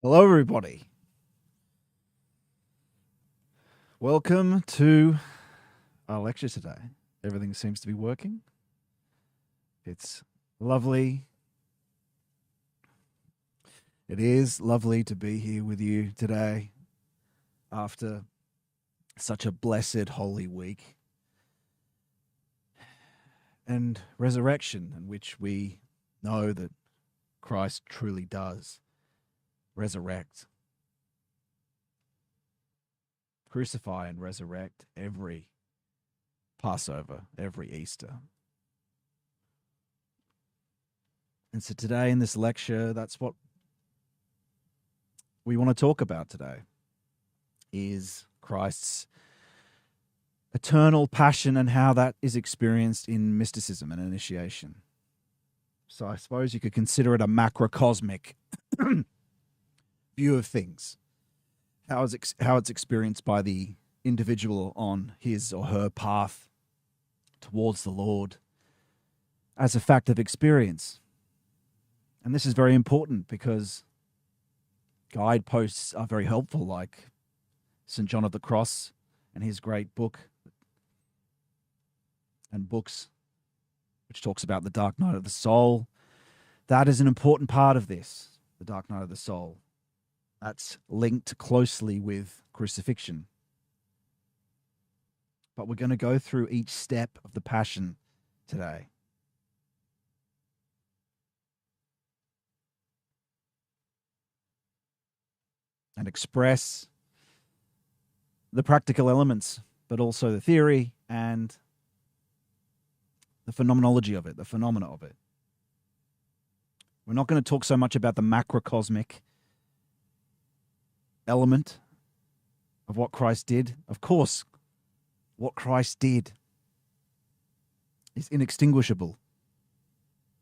Hello, everybody. Welcome to our lecture today. Everything seems to be working. It's lovely. It is lovely to be here with you today after such a blessed Holy Week and resurrection, in which we know that Christ truly does resurrect, crucify and resurrect every Passover, every Easter. And so today in this lecture, that's what we want to talk about today, is Christ's eternal passion and how that is experienced in mysticism and initiation. So I suppose you could consider it a macrocosmic view of things, how it's experienced by the individual on his or her path towards the Lord as a fact of experience. And this is very important because guideposts are very helpful, like St. John of the Cross and his great book and books, which talks about the dark night of the soul. That is an important part of this, the dark night of the soul. That's linked closely with crucifixion. But we're going to go through each step of the passion today. And express the practical elements, but also the theory and the phenomenology of it, the phenomena of it. We're not going to talk so much about the macrocosmic element of what Christ did. Of course, what Christ did is inextinguishable.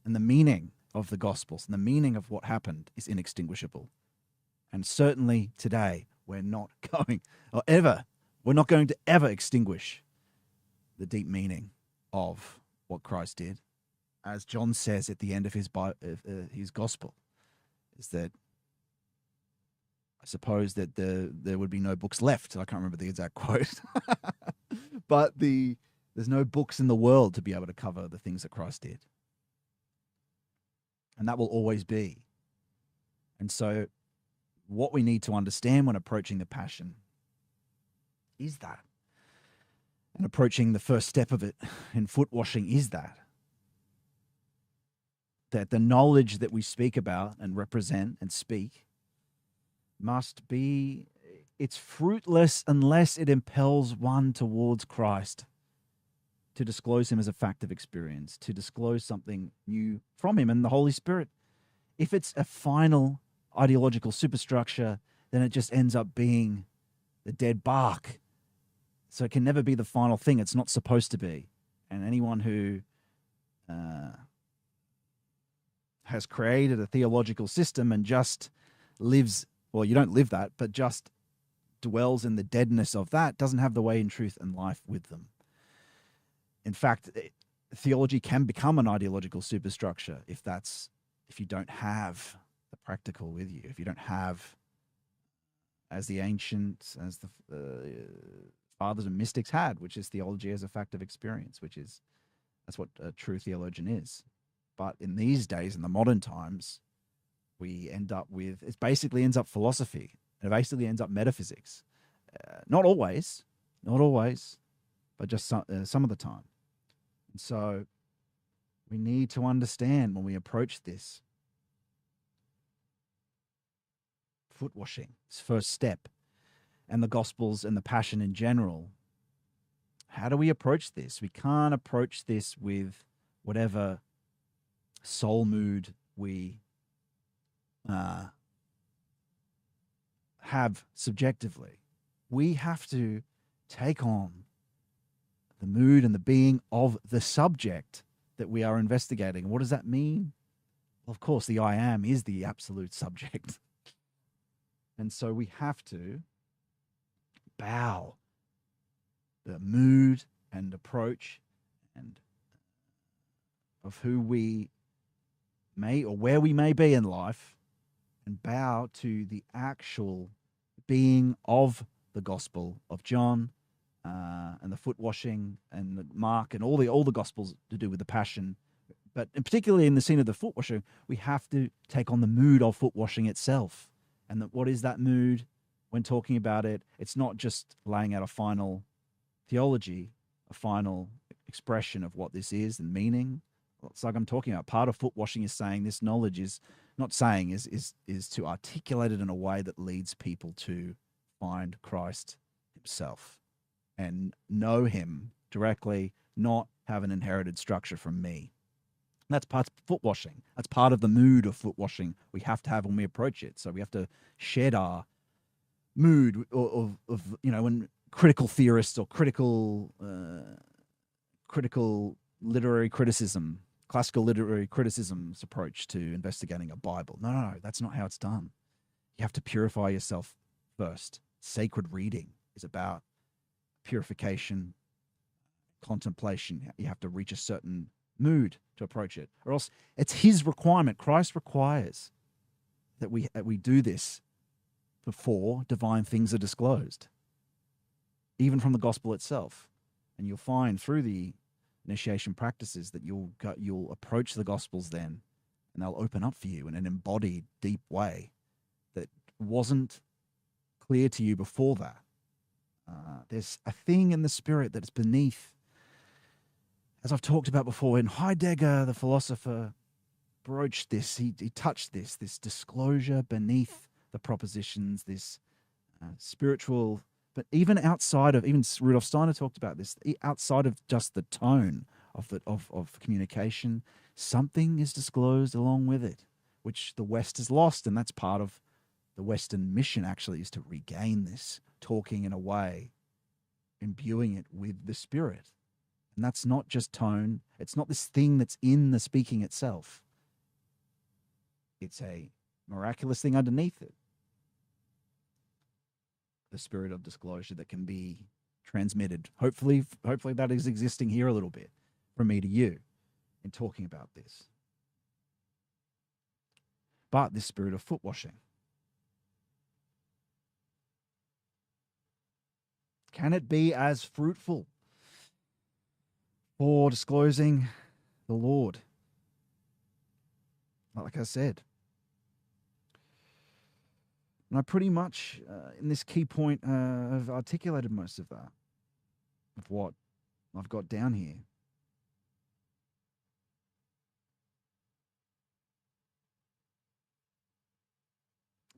And the meaning of the Gospels and the meaning of what happened is inextinguishable. And certainly today, we're not going to ever extinguish the deep meaning of what Christ did. As John says at the end of his gospel, is that I suppose that there would be no books left. I can't remember the exact quote, but there's no books in the world to be able to cover the things that Christ did. And that will always be. And so what we need to understand when approaching the passion is that. And approaching the first step of it in foot washing is that the knowledge that we speak about and represent and speak must be, it's fruitless unless it impels one towards Christ, to disclose him as a fact of experience, to disclose something new from him and the Holy Spirit. If it's a final ideological superstructure, then it just ends up being the dead bark. So it can never be the final thing. It's not supposed to be. And anyone who has created a theological system and just lives, well, you don't live that, but just dwells in the deadness of that, doesn't have the way in truth and life with them. In fact, theology can become an ideological superstructure if you don't have the practical with you, if you don't have, as the ancients, as the fathers and mystics had, which is theology as a fact of experience, that's what a true theologian is. But in these days, in the modern times, we end up with, it basically ends up philosophy. It basically ends up metaphysics. Not always, but just some of the time. And so we need to understand when we approach this foot washing, this first step, and the Gospels and the Passion in general, how do we approach this? We can't approach this with whatever soul mood we have subjectively. We have to take on the mood and the being of the subject that we are investigating. What does that mean? Well, of course, the I am is the absolute subject. And so we have to bow the mood and approach and of who we may or where we may be in life and bow to the actual being of the Gospel of John, and the foot washing and the Mark and all the Gospels to do with the Passion. But particularly in the scene of the foot washing, we have to take on the mood of foot washing itself. And what is that mood when talking about it? It's not just laying out a final theology, a final expression of what this is and meaning. It's like I'm talking about. Part of foot washing is saying this knowledge is not saying is to articulate it in a way that leads people to find Christ himself and know him directly, not have an inherited structure from me. And that's part of foot washing. That's part of the mood of foot washing we have to have when we approach it. So we have to shed our mood of when critical theorists or critical literary criticism, classical literary criticism's approach to investigating a Bible. No, that's not how it's done. You have to purify yourself first. Sacred reading is about purification, contemplation. You have to reach a certain mood to approach it, or else it's his requirement. Christ requires that we do this before divine things are disclosed, even from the gospel itself. And you'll find through the initiation practices that you'll approach the gospels then, and they'll open up for you in an embodied, deep way that wasn't clear to you before that. There's a thing in the spirit that's beneath. As I've talked about before, when Heidegger, the philosopher, broached this, he touched this disclosure beneath the propositions, this spiritual, but even outside of, even Rudolf Steiner talked about this, outside of just the tone of communication, something is disclosed along with it, which the West has lost. And that's part of the Western mission, actually, is to regain this, talking in a way, imbuing it with the Spirit. And that's not just tone. It's not this thing that's in the speaking itself. It's a miraculous thing underneath it. The spirit of disclosure that can be transmitted. Hopefully that is existing here a little bit from me to you in talking about this. But this spirit of foot washing, can it be as fruitful for disclosing the Lord? Like I said, and I pretty much, in this key point, have articulated most of that, of what I've got down here.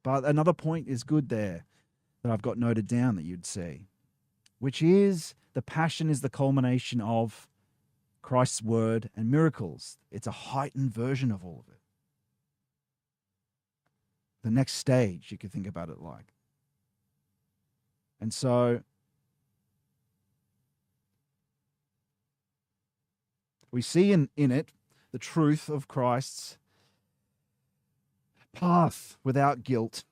But another point is good there that I've got noted down that you'd see, which is the Passion is the culmination of Christ's word and miracles. It's a heightened version of all of it. The next stage, you could think about it like. And so we see in it the truth of Christ's path without guilt,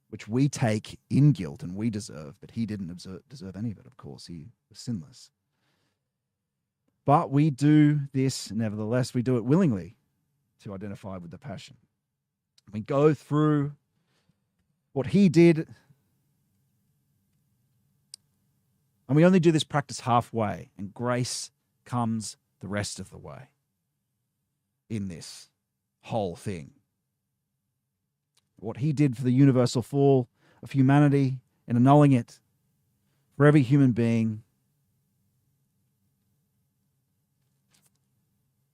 which we take in guilt and we deserve, but he didn't deserve any of it, of course. He was sinless. But we do this, nevertheless, we do it willingly to identify with the Passion. We go through what he did, and we only do this practice halfway, and grace comes the rest of the way in this whole thing. What he did for the universal fall of humanity and annulling it for every human being,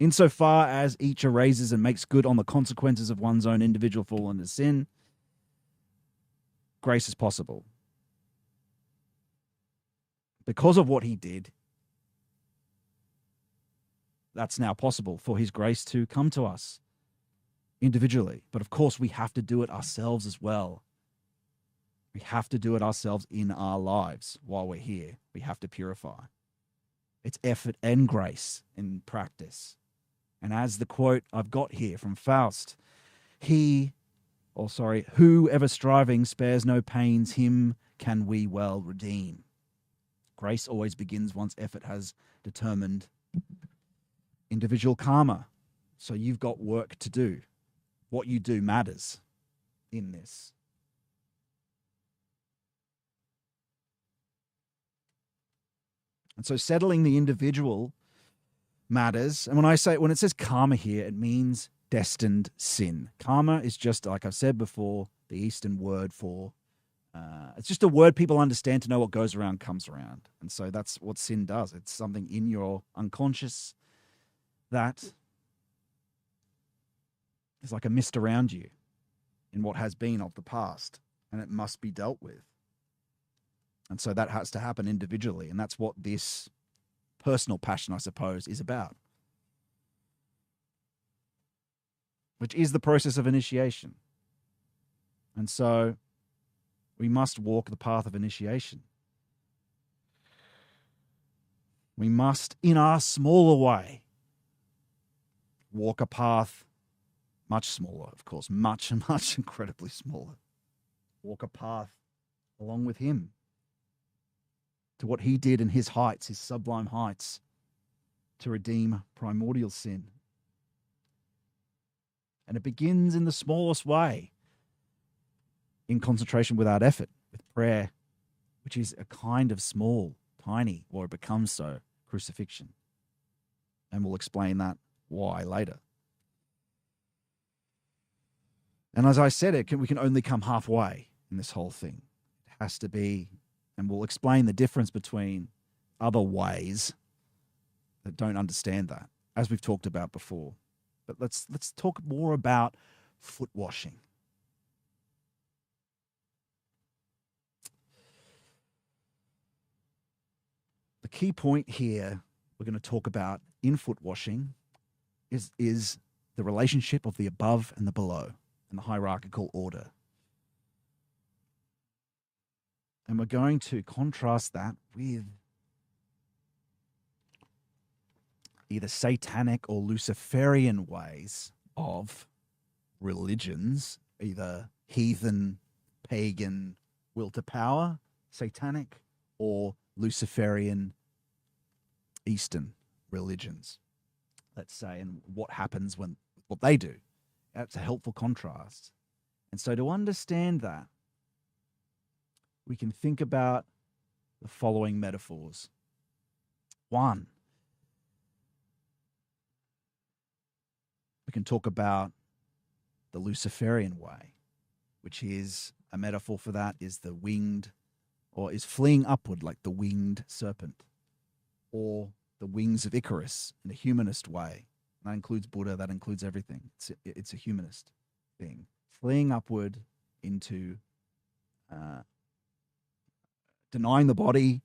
insofar as each erases and makes good on the consequences of one's own individual fall into sin, grace is possible. Because of what he did, that's now possible for his grace to come to us individually. But of course, we have to do it ourselves as well. We have to do it ourselves in our lives while we're here. We have to purify. It's effort and grace in practice. And as the quote I've got here from Faust, whoever striving spares no pains, him can we well redeem. Grace always begins once effort has determined individual karma. So you've got work to do. What you do matters. in this. And so settling the individual matters. And when it says karma here, it means destined sin. Karma is just, like I've said before, the Eastern word for, it's just a word people understand to know what goes around comes around. And so that's what sin does. It's something in your unconscious that is like a mist around you in what has been of the past, and it must be dealt with. And so that has to happen individually. And that's what this personal passion, I suppose, is about, which is the process of initiation. And so we must walk the path of initiation. We must, in our smaller way, walk a path much smaller, of course, much incredibly smaller. Walk a path along with him to what he did in his heights, his sublime heights, to redeem primordial sin. And it begins in the smallest way, in concentration without effort, with prayer, which is a kind of small, tiny, or it becomes so, crucifixion. And we'll explain that why later. And as I said, we can only come halfway in this whole thing. It has to be, and we'll explain the difference between other ways that don't understand that, as we've talked about before. But let's talk more about foot washing. The key point here we're going to talk about in foot washing is the relationship of the above and the below and the hierarchical order. And we're going to contrast that with either satanic or Luciferian ways of religions, either heathen, pagan, will to power, satanic, or Luciferian Eastern religions, let's say, and what happens when what they do. That's a helpful contrast. And so to understand that, we can think about the following metaphors. One, we can talk about the Luciferian way, which is a metaphor for that is the winged, or is fleeing upward like the winged serpent, or the wings of Icarus in a humanist way. That includes Buddha, that includes everything. It's a humanist thing. Fleeing upward into denying the body,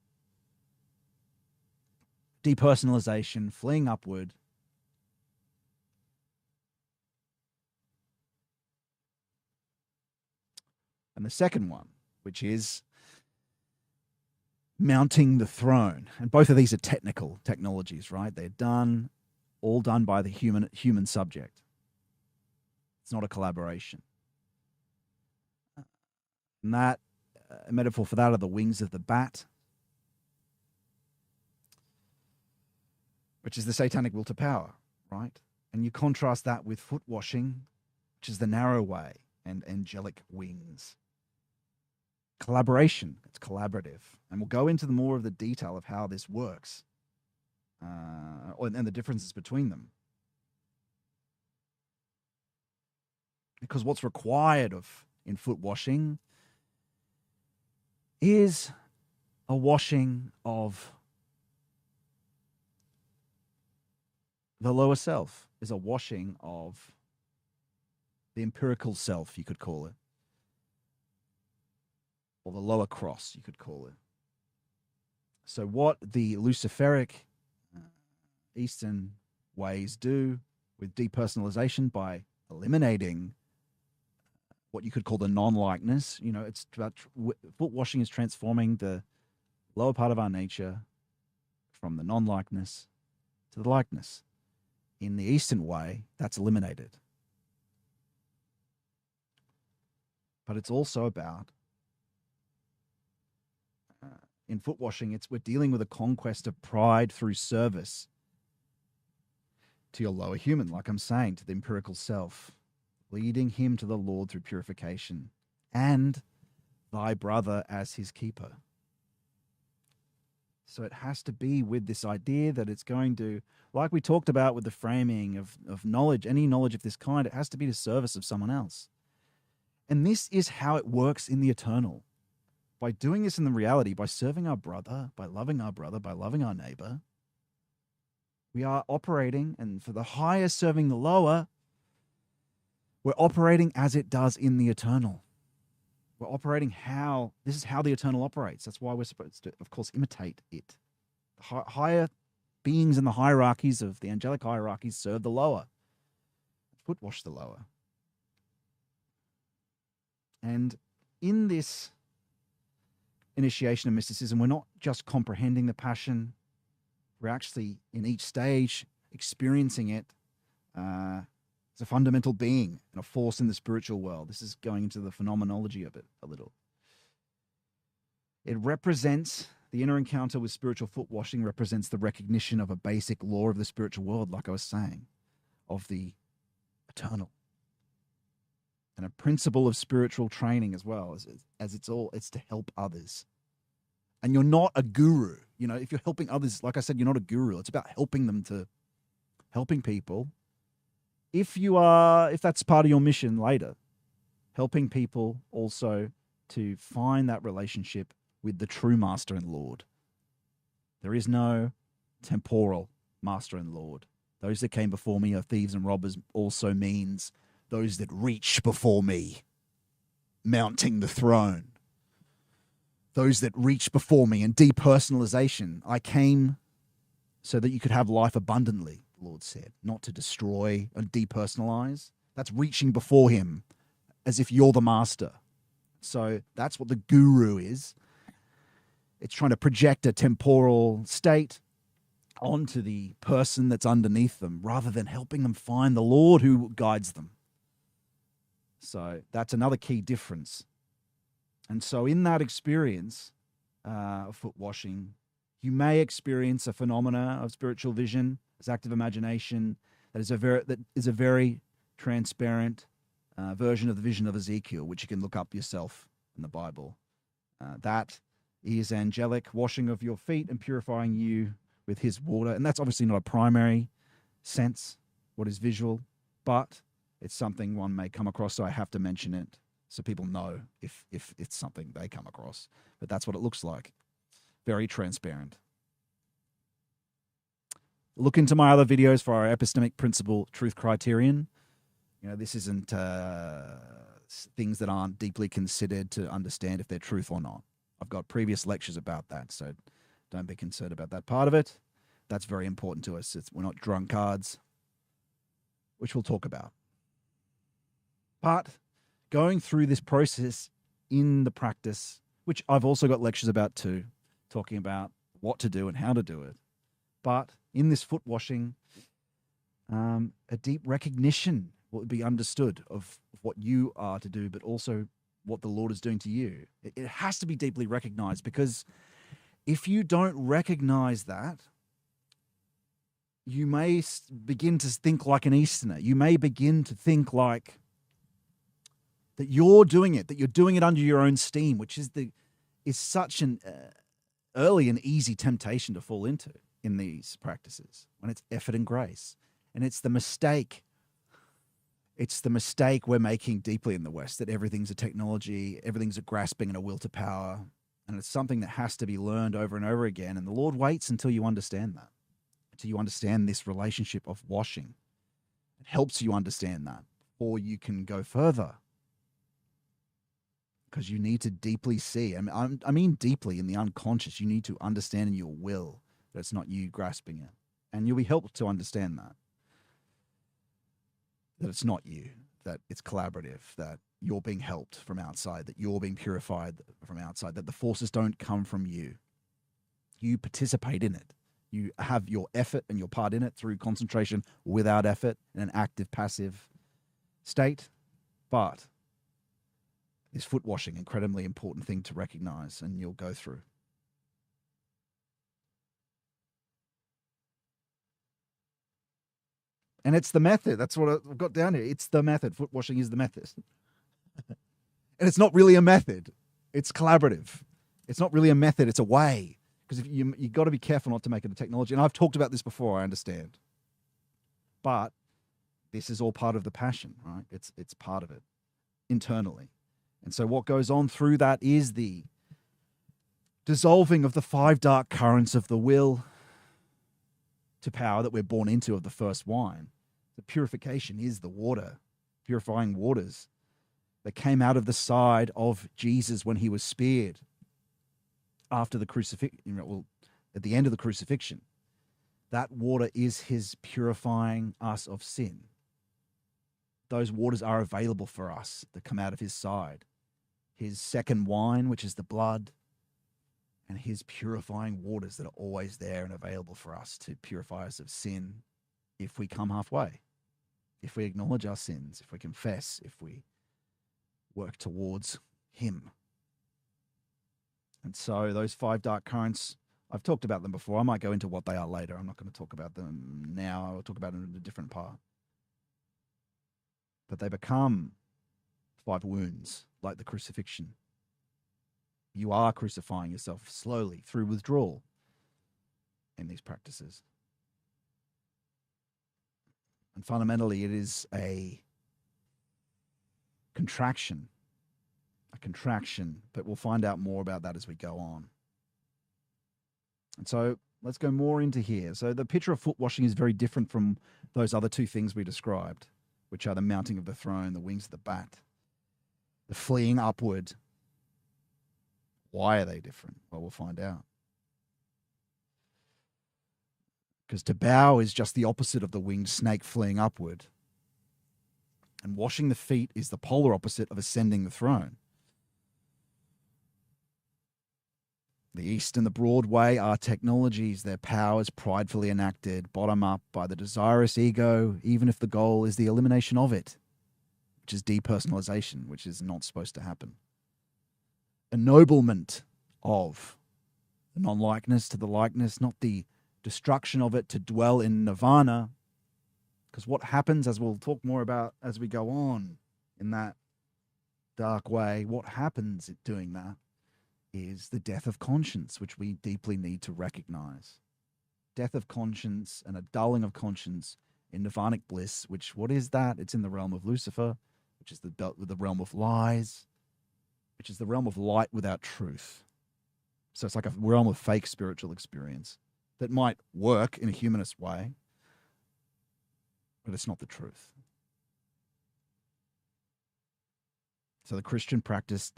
depersonalization, fleeing upward. And the second one, which is mounting the throne. And both of these are technical technologies, right? They're all done by the human subject. It's not a collaboration. And that, a metaphor for that are the wings of the bat, which is the satanic will to power, right? And you contrast that with foot washing, which is the narrow way, and angelic wings. Collaboration, it's collaborative. And we'll go into more of the detail of how this works and the differences between them. Because what's required in foot washing is a washing of the lower self, is a washing of the empirical self, you could call it, or the lower cross, you could call it. So what the Luciferic Eastern ways do with depersonalization by eliminating what you could call the non-likeness, it's about foot washing is transforming the lower part of our nature from the non-likeness to the likeness. In the Eastern way, that's eliminated. But it's also about, in foot washing, we're dealing with a conquest of pride through service to your lower human, like I'm saying, to the empirical self, leading him to the Lord through purification, and thy brother as his keeper. So it has to be with this idea that it's going to, like we talked about with the framing of knowledge, any knowledge of this kind, it has to be to service of someone else. And this is how it works in the eternal. By doing this in the reality, by serving our brother, by loving our neighbor, we are operating, and for the higher serving the lower, we're operating as it does in the eternal. We're operating this is how the eternal operates. That's why we're supposed to, of course, imitate it. The higher beings in the hierarchies of the angelic hierarchies serve the lower, footwash the lower. And in this initiation of mysticism, we're not just comprehending the passion, we're actually in each stage experiencing it as a fundamental being and a force in the spiritual world. This is going into the phenomenology of it a little. It represents, the inner encounter with spiritual foot washing represents the recognition of a basic law of the spiritual world, like I was saying, of the eternal. And a principle of spiritual training as well, as it's to help others. And you're not a guru. You know, if you're helping others, like I said, you're not a guru. It's about helping people. If that's part of your mission later, helping people also to find that relationship with the true Master and Lord. There is no temporal Master and Lord. Those that came before me are thieves and robbers also means those that reach before me, mounting the throne. Those that reach before me, and depersonalization. I came so that you could have life abundantly, the Lord said, not to destroy and depersonalize. That's reaching before him as if you're the master. So that's what the guru is. It's trying to project a temporal state onto the person that's underneath them rather than helping them find the Lord who guides them. So that's another key difference. And so in that experience of foot washing, you may experience a phenomena of spiritual vision, as active imagination, that is a very transparent version of the vision of Ezekiel, which you can look up yourself in the Bible. That is angelic washing of your feet and purifying you with his water. And that's obviously not a primary sense, what is visual, but it's something one may come across, so I have to mention it so people know if it's something they come across. But that's what it looks like. Very transparent. Look into my other videos for our epistemic principle truth criterion. You know, this isn't things that aren't deeply considered to understand if they're truth or not. I've got previous lectures about that, so don't be concerned about that part of it. That's very important to us. We're not drunkards, which we'll talk about. But going through this process in the practice, which I've also got lectures about too, talking about what to do and how to do it. But in this foot washing, a deep recognition will be understood of what you are to do, but also what the Lord is doing to you. It has to be deeply recognized, because if you don't recognize that, you may begin to think like an Easterner. You may begin to think like that you're doing it, that you're doing it under your own steam, which is such an early and easy temptation to fall into in these practices, when it's effort and grace. And it's the mistake. It's the mistake we're making deeply in the West, that everything's a technology, everything's a grasping and a will to power. And it's something that has to be learned over and over again. And the Lord waits until you understand that, until you understand this relationship of washing. It helps you understand that, or you can go further. Because you need to deeply see, I mean deeply in the unconscious, you need to understand in your will that it's not you grasping it. And you'll be helped to understand that it's not you, that it's collaborative, that you're being helped from outside, that you're being purified from outside, that the forces don't come from you. You participate in it. You have your effort and your part in it through concentration without effort in an active, passive state. But this foot washing, incredibly important thing to recognize, and you'll go through. And it's the method. That's what I've got down here. It's the method. Foot washing is the method. And it's not really a method. It's collaborative. It's not really a method. It's a way. Because if you got to be careful not to make it a technology. And I've talked about this before, I understand. But this is all part of the passion, right? It's part of it internally. And so what goes on through that is the dissolving of the 5 dark currents of the will to power that we're born into of the first wine. The purification is the water, purifying waters that came out of the side of Jesus when he was speared after the crucifixion, well, at the end of the crucifixion. That water is his purifying us of sin. Those waters are available for us that come out of his side. His second wine, which is the blood, and his purifying waters that are always there and available for us to purify us of sin if we come halfway, if we acknowledge our sins, if we confess, if we work towards him. And so those 5 dark currents, I've talked about them before. I might go into what they are later. I'm not going to talk about them now. I'll talk about them in a different part. But they become 5 wounds, like the crucifixion. You are crucifying yourself slowly through withdrawal in these practices. And fundamentally, it is a contraction, but we'll find out more about that as we go on. And so let's go more into here. So the picture of foot washing is very different from those other 2 things we described, which are the mounting of the throne, the wings of the bat, the fleeing upward. Why are they different? Well, we'll find out. Because to bow is just the opposite of the winged snake fleeing upward. And washing the feet is the polar opposite of ascending the throne. The East and the Broad Way are technologies, their powers pridefully enacted, bottom up by the desirous ego, even if the goal is the elimination of it, which is depersonalization, which is not supposed to happen. Ennoblement of the non-likeness to the likeness, not the destruction of it to dwell in nirvana. Because what happens, as we'll talk more about as we go on in that dark way, what happens in doing that is the death of conscience, which we deeply need to recognize. Death of conscience and a dulling of conscience in nirvanic bliss, which, what is that? It's in the realm of Lucifer, which is the realm of lies, which is the realm of light without truth. So it's like a realm of fake spiritual experience that might work in a humanist way, but it's not the truth. So the Christian practice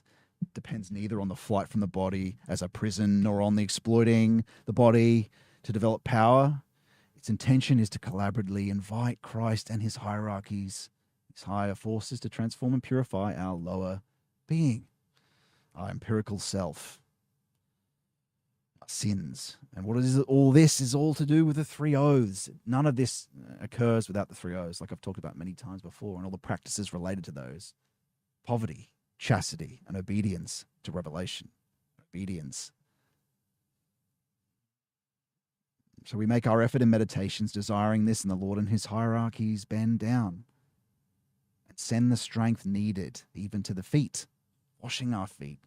depends neither on the flight from the body as a prison nor on the exploiting the body to develop power. Its intention is to collaboratively invite Christ and his hierarchies, his higher forces, to transform and purify our lower being, our empirical self, our sins. And what is it? All this is all to do with the 3 oaths. None of this occurs without the 3 oaths, like I've talked about many times before, and all the practices related to those. Poverty, chastity, and obedience to revelation. Obedience. So we make our effort in meditations, desiring this, and the Lord and his hierarchies bend down and send the strength needed, even to the feet, washing our feet.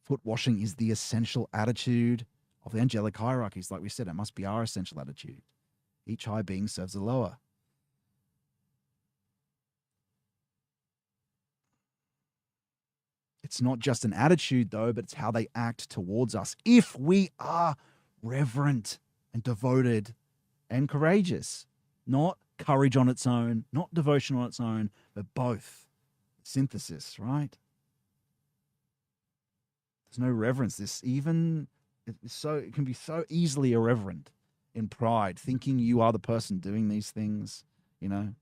Foot washing is the essential attitude of the angelic hierarchies. Like we said, it must be our essential attitude. Each high being serves the lower. It's not just an attitude, though, but it's how they act towards us. If we are reverent and devoted and courageous, not courage on its own, not devotion on its own, but both. Synthesis, right? There's no reverence. It can be so easily irreverent in pride, thinking you are the person doing these things. You know,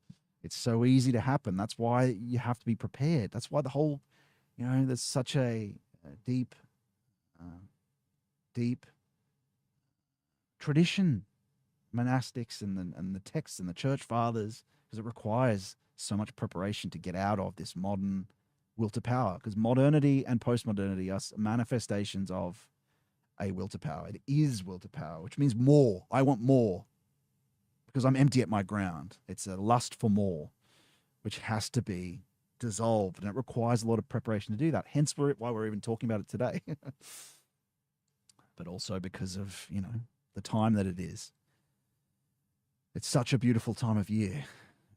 it's so easy to happen. That's why you have to be prepared. That's why the whole, there's such a deep tradition, monastics and the texts and the church fathers, because it requires so much preparation to get out of this modern will to power. Because modernity and postmodernity are manifestations of a will to power. It is will to power, which means more. I want more. because I'm empty at my ground. It's a lust for more, which has to be dissolved, and it requires a lot of preparation to do that. Hence why we're even talking about it today. But also because of, the time that it is. It's such a beautiful time of year.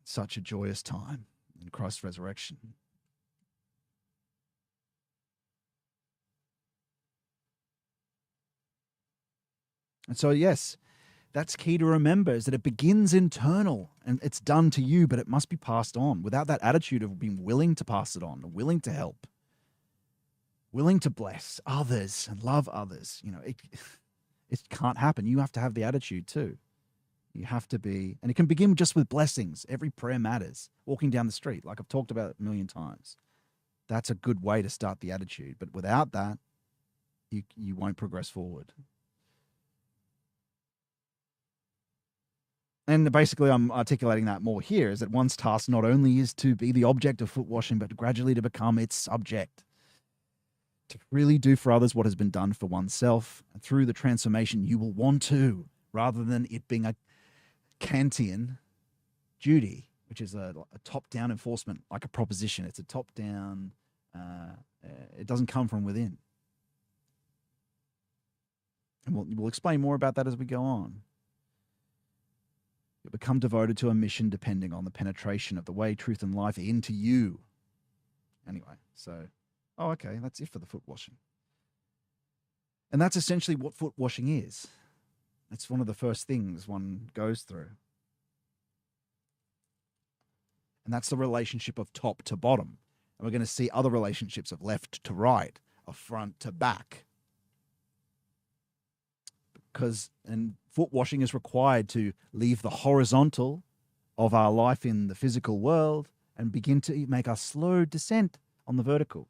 It's such a joyous time in Christ's resurrection. And so, yes, that's key to remember, is that it begins internal and it's done to you, but it must be passed on. Without that attitude of being willing to pass it on, willing to help, willing to bless others and love others, it can't happen. You have to have the attitude too. You have to be, and it can begin just with blessings. Every prayer matters. Walking down the street, like I've talked about a million times. That's a good way to start the attitude. But without that, you won't progress forward. And basically, I'm articulating that more here, is that one's task not only is to be the object of foot washing, but gradually to become its subject. To really do for others what has been done for oneself. And through the transformation, you will want to, rather than it being a Kantian duty, which is a top-down enforcement, like a proposition. It's a top-down, it doesn't come from within. And we'll explain more about that as we go on. You become devoted to a mission depending on the penetration of the way, truth, and life into you. Anyway, so, okay, that's it for the foot washing. And that's essentially what foot washing is. It's one of the first things one goes through. And that's the relationship of top to bottom. And we're going to see other relationships of left to right, of front to back. And foot washing is required to leave the horizontal of our life in the physical world and begin to make a slow descent on the vertical.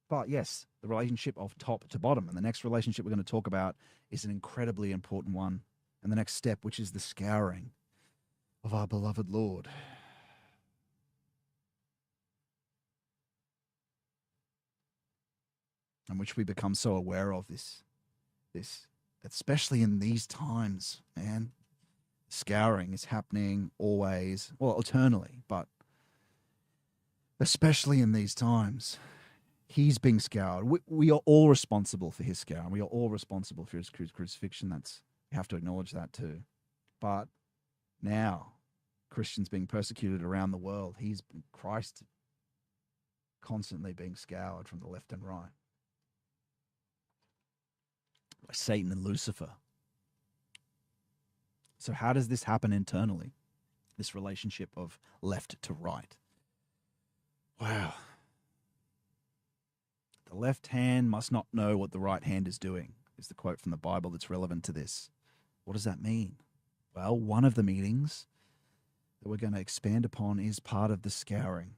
But yes, the relationship of top to bottom. And the next relationship we're going to talk about is an incredibly important one. And the next step, which is the scouring of our beloved Lord. And which we become so aware of this, especially in these times, man. Scouring is happening always, well, eternally, but especially in these times. He's being scoured. We are all responsible for his scouring. We are all responsible for his crucifixion. We have to acknowledge that too. But now, Christians being persecuted around the world, Christ constantly being scoured from the left and right by Satan and Lucifer. So how does this happen internally? This relationship of left to right. Wow. The left hand must not know what the right hand is doing, is the quote from the Bible that's relevant to this. What does that mean? Well, one of the meanings that we're going to expand upon is part of the scouring.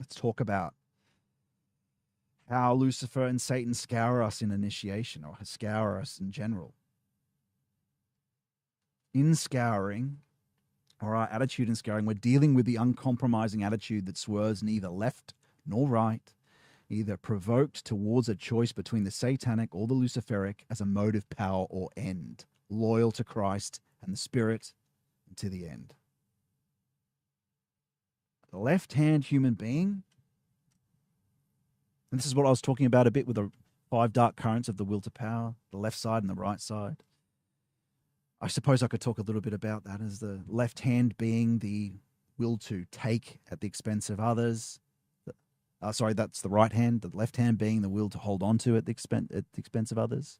Let's talk about how Lucifer and Satan scour us in initiation, or scour us in general. In scouring, or our attitude in scouring, we're dealing with the uncompromising attitude that swerves neither left nor right, either provoked towards a choice between the satanic or the luciferic as a motive, power, or end, loyal to Christ and the Spirit and to the end. The left-hand human being, and this is what I was talking about a bit with the 5 dark currents of the will to power, the left side and the right side. I suppose I could talk a little bit about that, as the left hand being the will to take at the expense of others. That's the right hand. The left hand being the will to hold on to at the expense of others.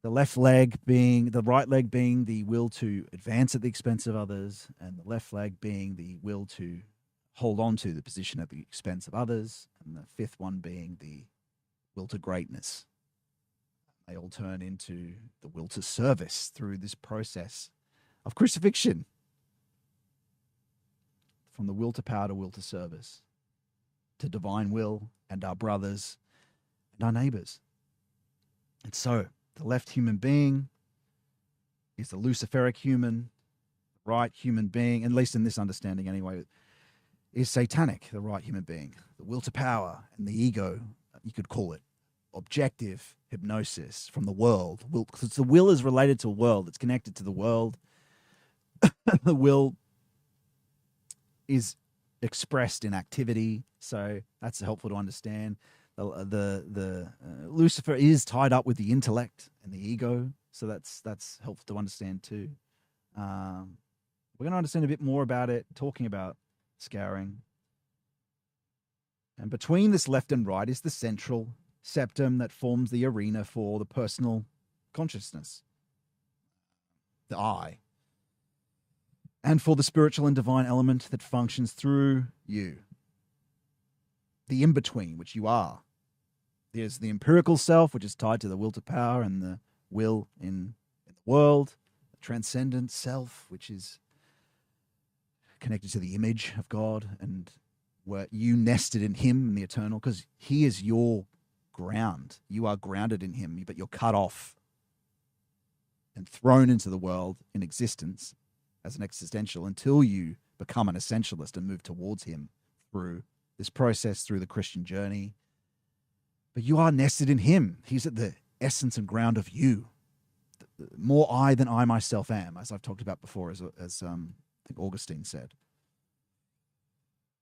The right leg being the will to advance at the expense of others, and the left leg being the will to hold on to the position at the expense of others, and the fifth one being the will to greatness. They all turn into the will to service through this process of crucifixion. From the will to power to will to service, to divine will and our brothers and our neighbors. And so the left human being is the luciferic human, the right human being, at least in this understanding anyway, is satanic, the right human being. The will to power and the ego, you could call it, objective hypnosis from the world. Because the will is related to a world. It's connected to the world. The will is expressed in activity, so that's helpful to understand. Lucifer is tied up with the intellect and the ego, so that's helpful to understand too. We're going to understand a bit more about it, talking about scouring. And between this left and right is the central septum that forms the arena for the personal consciousness, the I, and for the spiritual and divine element that functions through you, the in-between, which you are. There's the empirical self, which is tied to the will to power and the will in the world, the transcendent self, which is connected to the image of God, and where you nested in him in the eternal, because he is your ground. You are grounded in him, but you're cut off and thrown into the world in existence as an existential until you become an essentialist and move towards him through this process, through the Christian journey. But you are nested in him. He's at the essence and ground of you. More I than I myself am, as I've talked about before, as I think Augustine said.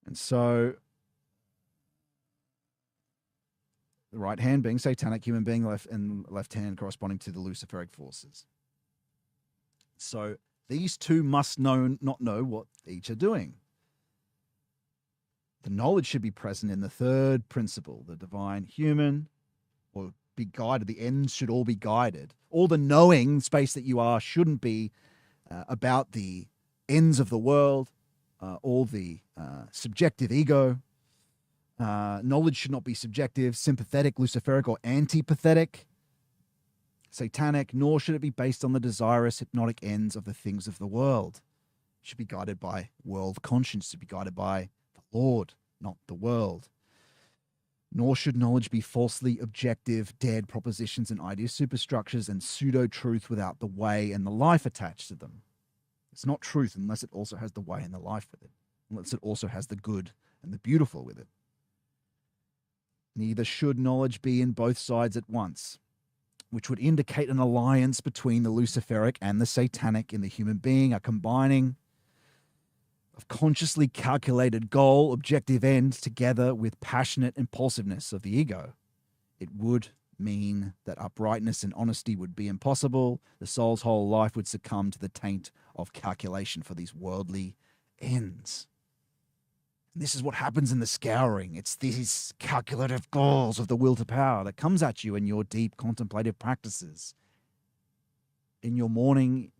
And so the right hand being satanic, human being, left hand corresponding to the Luciferic forces. So these two must not know what each are doing. The knowledge should be present in the third principle, the divine human, or be guided. The ends should all be guided. All the knowing space that you are shouldn't be about the ends of the world, all the subjective ego. Knowledge should not be subjective, sympathetic, luciferic, or antipathetic, satanic, nor should it be based on the desirous hypnotic ends of the things of the world. It should be guided by world conscience, to be guided by the Lord, not the world. Nor should knowledge be falsely objective, dead propositions and idea superstructures and pseudo-truth without the way and the life attached to them. It's not truth unless it also has the way and the life with it, unless it also has the good and the beautiful with it. Neither should knowledge be in both sides at once, which would indicate an alliance between the Luciferic and the Satanic in the human being, a combining of consciously calculated goal, objective end, together with passionate impulsiveness of the ego. It would mean that uprightness and honesty would be impossible. The soul's whole life would succumb to the taint of calculation for these worldly ends. And this is what happens in the scouring. It's these calculative goals of the will to power that comes at you in your deep contemplative practices. In your morning,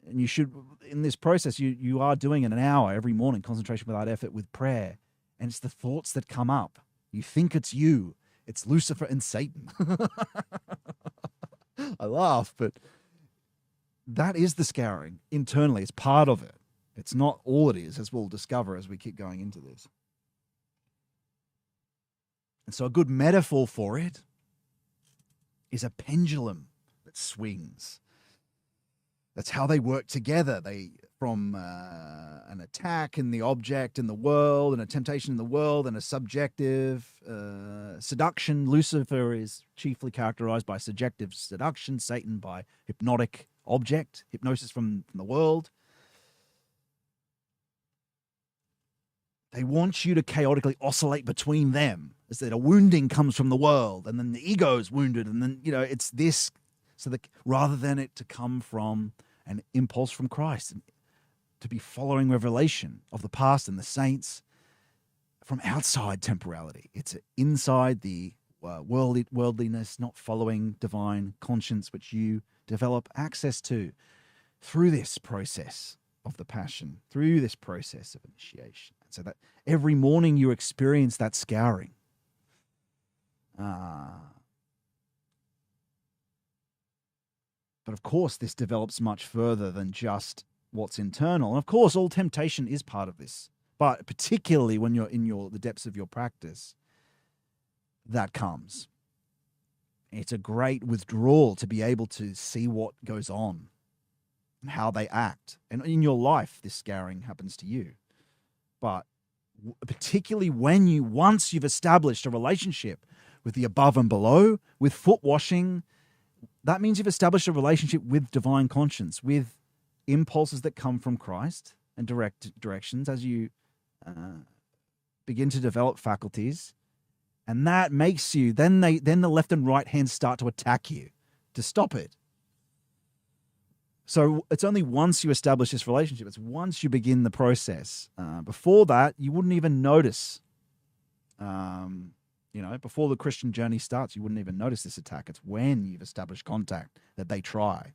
and you should, in this process, you are doing it an hour every morning, concentration without effort with prayer. And it's the thoughts that come up. You think it's you. It's Lucifer and Satan. I laugh, but that is the scouring internally. It's part of it. It's not all it is, as we'll discover as we keep going into this. And so a good metaphor for it is a pendulum that swings. That's how they work together. They, from an attack in the object in the world, and a temptation in the world, and a subjective seduction. Lucifer is chiefly characterized by subjective seduction, Satan by hypnotic object, hypnosis from the world. They want you to chaotically oscillate between them, as that a wounding comes from the world, and then the ego is wounded, and then, it's this, so that rather than it to come from an impulse from Christ, and to be following revelation of the past and the saints from outside temporality. It's inside the worldliness, not following divine conscience, which you develop access to through this process of the passion, through this process of initiation. And so that every morning you experience that scouring. But of course, this develops much further than just what's internal. And of course, all temptation is part of this. But particularly when you're in the depths of your practice, that comes. It's a great withdrawal to be able to see what goes on and how they act. And in your life, this scouring happens to you. But particularly once you've established a relationship with the above and below, with foot washing. That means you've established a relationship with divine conscience, with impulses that come from Christ and directions as you begin to develop faculties. And that makes you, then the left and right hands start to attack you to stop it. So it's only once you establish this relationship, it's once you begin the process. Before that, you wouldn't even notice. Before the Christian journey starts, you wouldn't even notice this attack. It's when you've established contact that they try.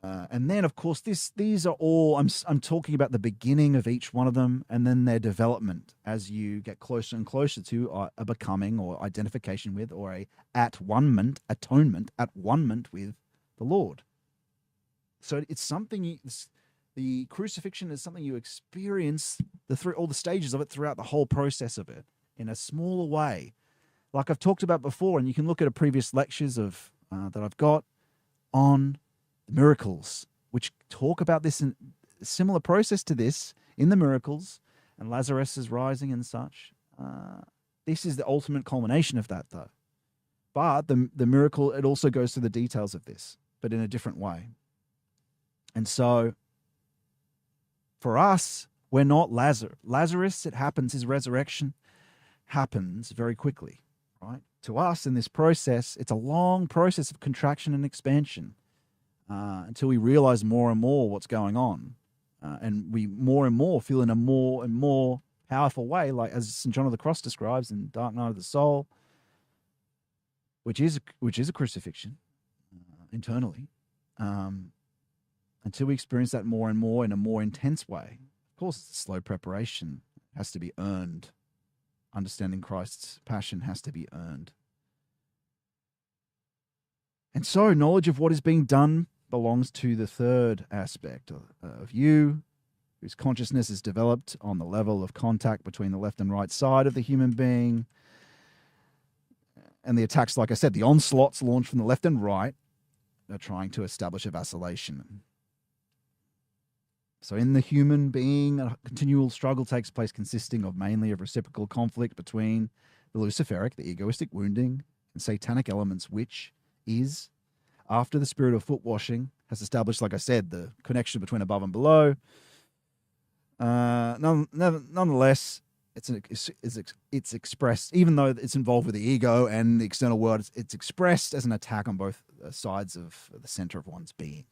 And then, of course, these are all, I'm talking about the beginning of each one of them and then their development as you get closer and closer to a becoming or identification with or a atonement with the Lord. So it's something the crucifixion is something you experience all the stages of it throughout the whole process of it in a smaller way. Like I've talked about before, and you can look at a previous lectures of that I've got on miracles, which talk about this in a similar process to this in the miracles and Lazarus' rising and such. This is the ultimate culmination of that, though. But the miracle, it also goes through the details of this, but in a different way. And so for us, we're not Lazarus. Lazarus, it happens, his resurrection happens very quickly, right? To us in this process, it's a long process of contraction and expansion until we realize more and more what's going on. And we more and more feel in a more and more powerful way, like as St. John of the Cross describes in Dark Night of the Soul, which is a crucifixion internally. Until we experience that more and more in a more intense way. Of course, it's a slow preparation. It has to be earned. Understanding Christ's passion has to be earned. And so knowledge of what is being done belongs to the third aspect of you, whose consciousness is developed on the level of contact between the left and right side of the human being. And the attacks, like I said, the onslaughts launched from the left and right are trying to establish a vacillation. So in the human being, a continual struggle takes place consisting of mainly of reciprocal conflict between the Luciferic, the egoistic wounding, and satanic elements, which is, after the spirit of foot washing has established, like I said, the connection between above and below. Nonetheless, it's expressed, even though it's involved with the ego and the external world, it's expressed as an attack on both sides of the center of one's being.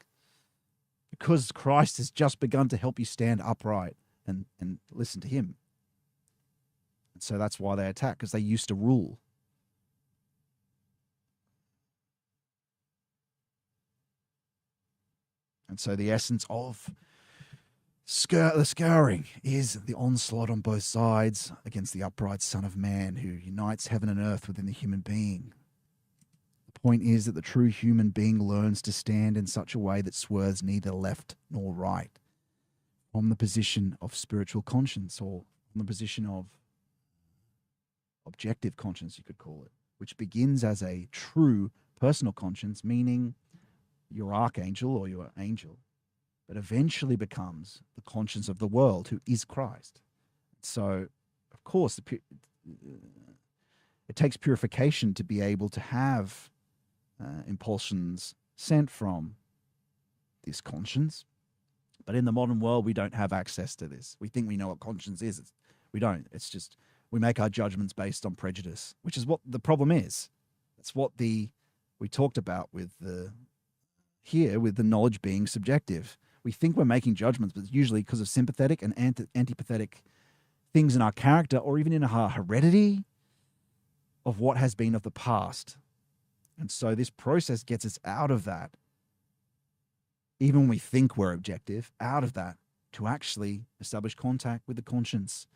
Because Christ has just begun to help you stand upright and listen to him. And so that's why they attack, because they used to rule. And so the essence of the scouring is the onslaught on both sides against the upright Son of Man who unites heaven and earth within the human being. The point is that the true human being learns to stand in such a way that swerves neither left nor right from the position of spiritual conscience, or from the position of objective conscience, you could call it, which begins as a true personal conscience, meaning your archangel or your angel, but eventually becomes the conscience of the world, who is Christ. So, of course, it takes purification to be able to have impulsions sent from this conscience. But in the modern world, we don't have access to this. We think we know what conscience is. We don't. It's just we make our judgments based on prejudice, which is what the problem is. That's what we talked about with the knowledge being subjective. We think we're making judgments, but it's usually because of sympathetic and antipathetic things in our character, or even in our heredity of what has been of the past. And so this process gets us out of that, even when we think we're objective, out of that to actually establish contact with the conscience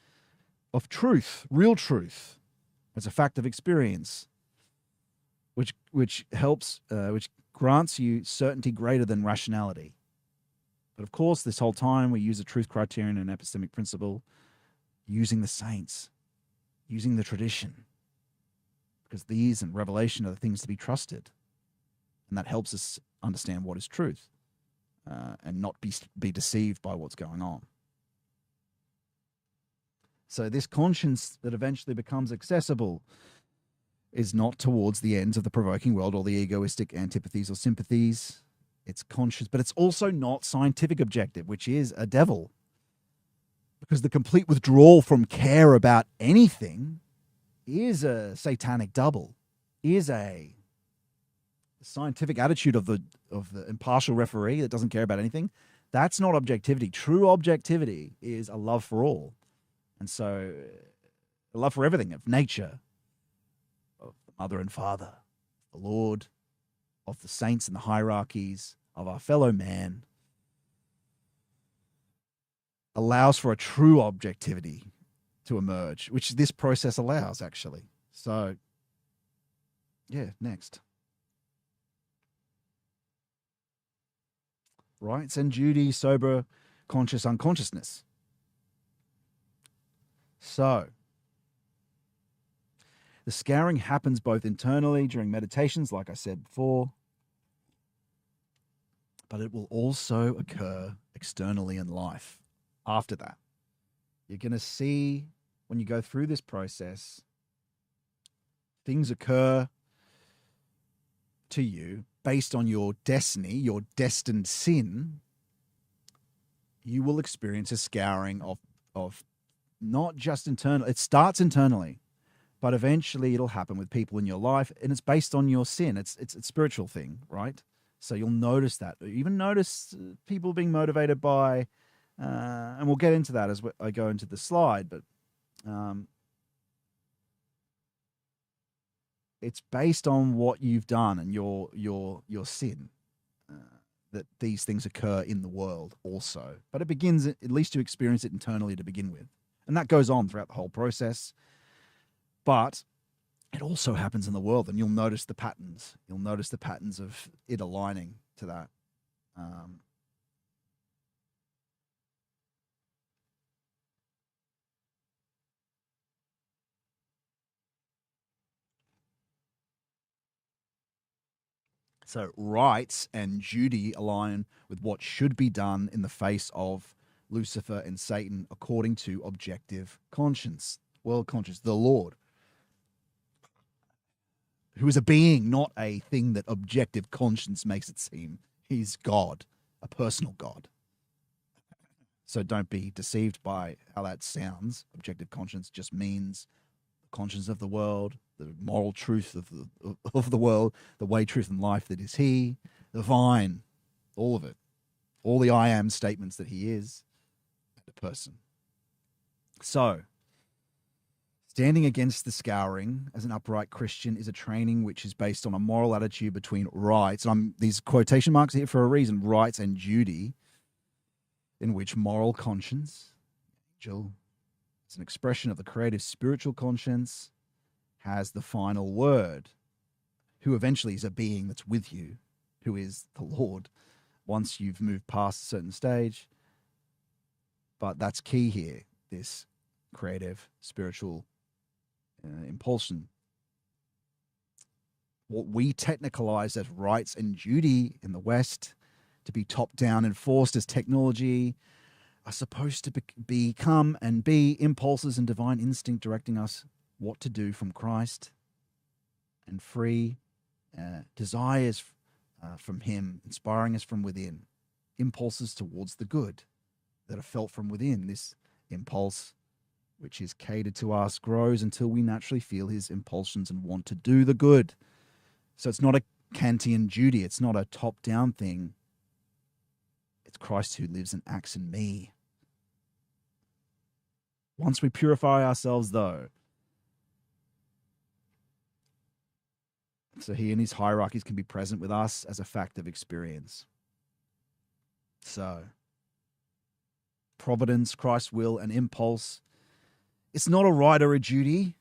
of truth, real truth, as a fact of experience, which helps, which grants you certainty greater than rationality. But of course, this whole time we use a truth criterion and epistemic principle, using the saints, using the tradition, because these and revelation are the things to be trusted. And that helps us understand what is truth and not be deceived by what's going on. So this conscience that eventually becomes accessible is not towards the ends of the provoking world or the egoistic antipathies or sympathies. It's conscious, but it's also not scientific objective, which is a devil. Because the complete withdrawal from care about anything is a satanic double, is a scientific attitude of the impartial referee that doesn't care about anything. That's not objectivity. True objectivity is a love for all. And so a love for everything, of nature, of the mother and father, the Lord, of the saints and the hierarchies, of our fellow man, allows for a true objectivity to emerge, which this process allows, actually. So, yeah, next. Rights and duty, sober, conscious, unconsciousness. So, the scouring happens both internally during meditations, like I said before, but it will also occur externally in life after that. You're going to see when you go through this process, things occur to you based on your destiny, your destined sin. You will experience a scouring of not just internal. It starts internally, but eventually it'll happen with people in your life, and it's based on your sin. It's a spiritual thing, right? So you'll notice that. Even notice people being motivated by, and we'll get into that as I go into the slide, but it's based on what you've done and your sin, that these things occur in the world also. But it begins, at least you experience it internally to begin with. And that goes on throughout the whole process. But it also happens in the world, and you'll notice the patterns. You'll notice the patterns of it aligning to that. So rights and duty align with what should be done in the face of Lucifer and Satan according to objective conscience, world conscience, the Lord, who is a being, not a thing that objective conscience makes it seem. He's God, a personal God. So don't be deceived by how that sounds. Objective conscience just means the conscience of the world, the moral truth of the world, the way, truth, and life that is He, the vine, all of it, all the I am statements that He is, the person. So, standing against the scouring as an upright Christian is a training which is based on a moral attitude between rights, and these quotation marks here for a reason, rights and duty, in which moral conscience, angel, it's an expression of the creative spiritual conscience, has the final word, who eventually is a being that's with you, who is the Lord, once you've moved past a certain stage. But that's key here, this creative spiritual impulsion. What we technicalize as rights and duty in the West, to be top-down enforced as technology, are supposed to become and be impulses and divine instinct directing us what to do from Christ, and free desires from Him, inspiring us from within, impulses towards the good that are felt from within. This impulse, which is catered to us, grows until we naturally feel His impulsions and want to do the good. So it's not a Kantian duty. It's not a top-down thing. It's Christ who lives and acts in me. Once we purify ourselves, though, so He and His hierarchies can be present with us as a fact of experience. So, providence, Christ's will, and impulse. It's not a right or a duty,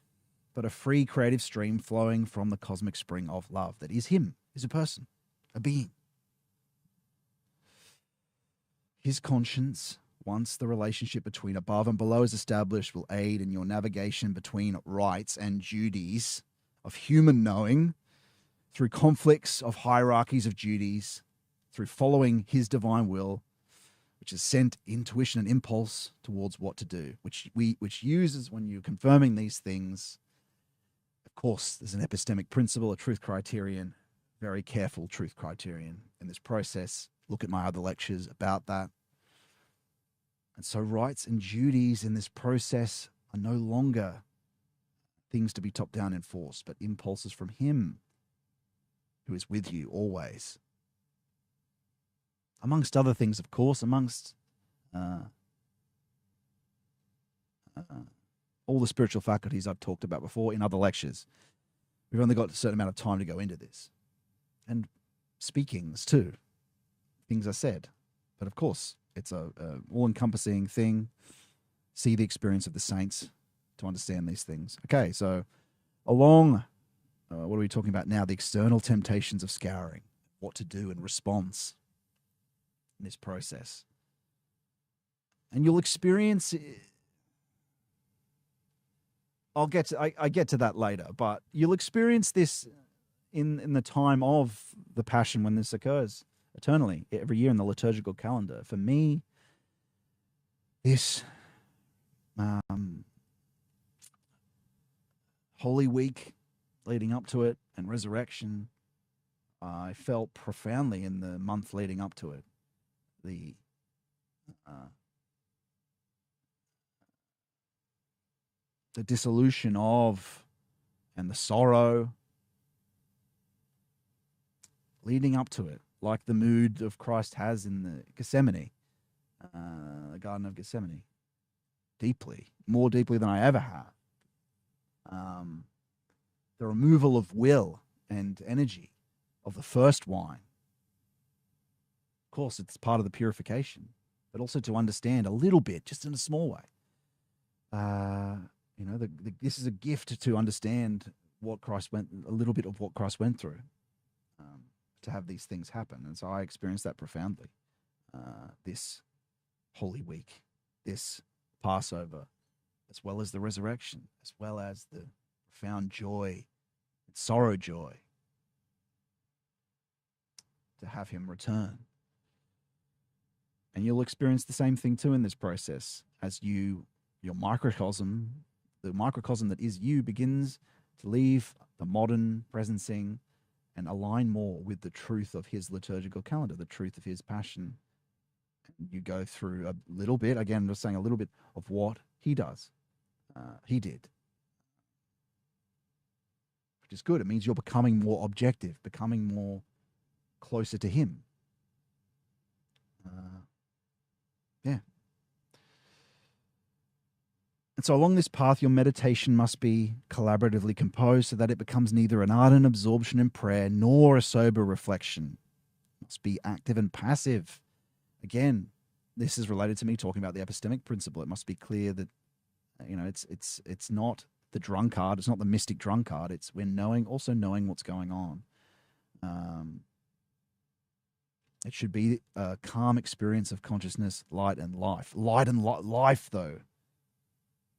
but a free creative stream flowing from the cosmic spring of love that is Him, is a person, a being. His conscience, once the relationship between above and below is established, will aid in your navigation between rights and duties of human knowing, through conflicts of hierarchies of duties, through following His divine will, which is sent intuition and impulse towards what to do, which uses, when you're confirming these things, Of course, there's an epistemic principle, a truth criterion, very careful truth criterion in this process. Look at my other lectures about that. And so rights and duties in this process are no longer things to be top-down enforced, but impulses from him who is with you always. Amongst other things, of course, amongst all the spiritual faculties I've talked about before in other lectures. We've only got a certain amount of time to go into this. And speakings too. Things are said. But of course, it's a all-encompassing thing. See the experience of the saints to understand these things. Okay, so along, what are we talking about now? The external temptations of scouring. What to do in response in this process. And you'll experience... I get to that later, but you'll experience this in the time of the Passion when this occurs eternally, every year in the liturgical calendar. For me, this Holy Week leading up to it and Resurrection, I felt profoundly in the month leading up to it. The dissolution of and the sorrow leading up to it, like the mood of Christ has in the Gethsemane, the Garden of Gethsemane, deeply, more deeply than I ever have. The removal of will and energy of the first wine. Of course, it's part of the purification, but also to understand a little bit, just in a small way. This is a gift to understand what Christ a little bit of what Christ went through to have these things happen. And so I experienced that profoundly this Holy Week, this Passover, as well as the resurrection, as well as the profound joy, sorrow joy to have him return. And you'll experience the same thing too in this process as your microcosm, the microcosm that is you, begins to leave the modern presencing and align more with the truth of his liturgical calendar, the truth of his passion. You go through a little bit, again, I'm just saying a little bit of what he does, he did. Which is good. It means you're becoming more objective, becoming more closer to him. Yeah. And so along this path, your meditation must be collaboratively composed so that it becomes neither an ardent absorption in prayer nor a sober reflection. It must be active and passive. Again, this is related to me talking about the epistemic principle. It must be clear that, it's not the drunkard. It's not the mystic drunkard. It's we're also knowing what's going on. It should be a calm experience of consciousness, light and life. Light and life, though,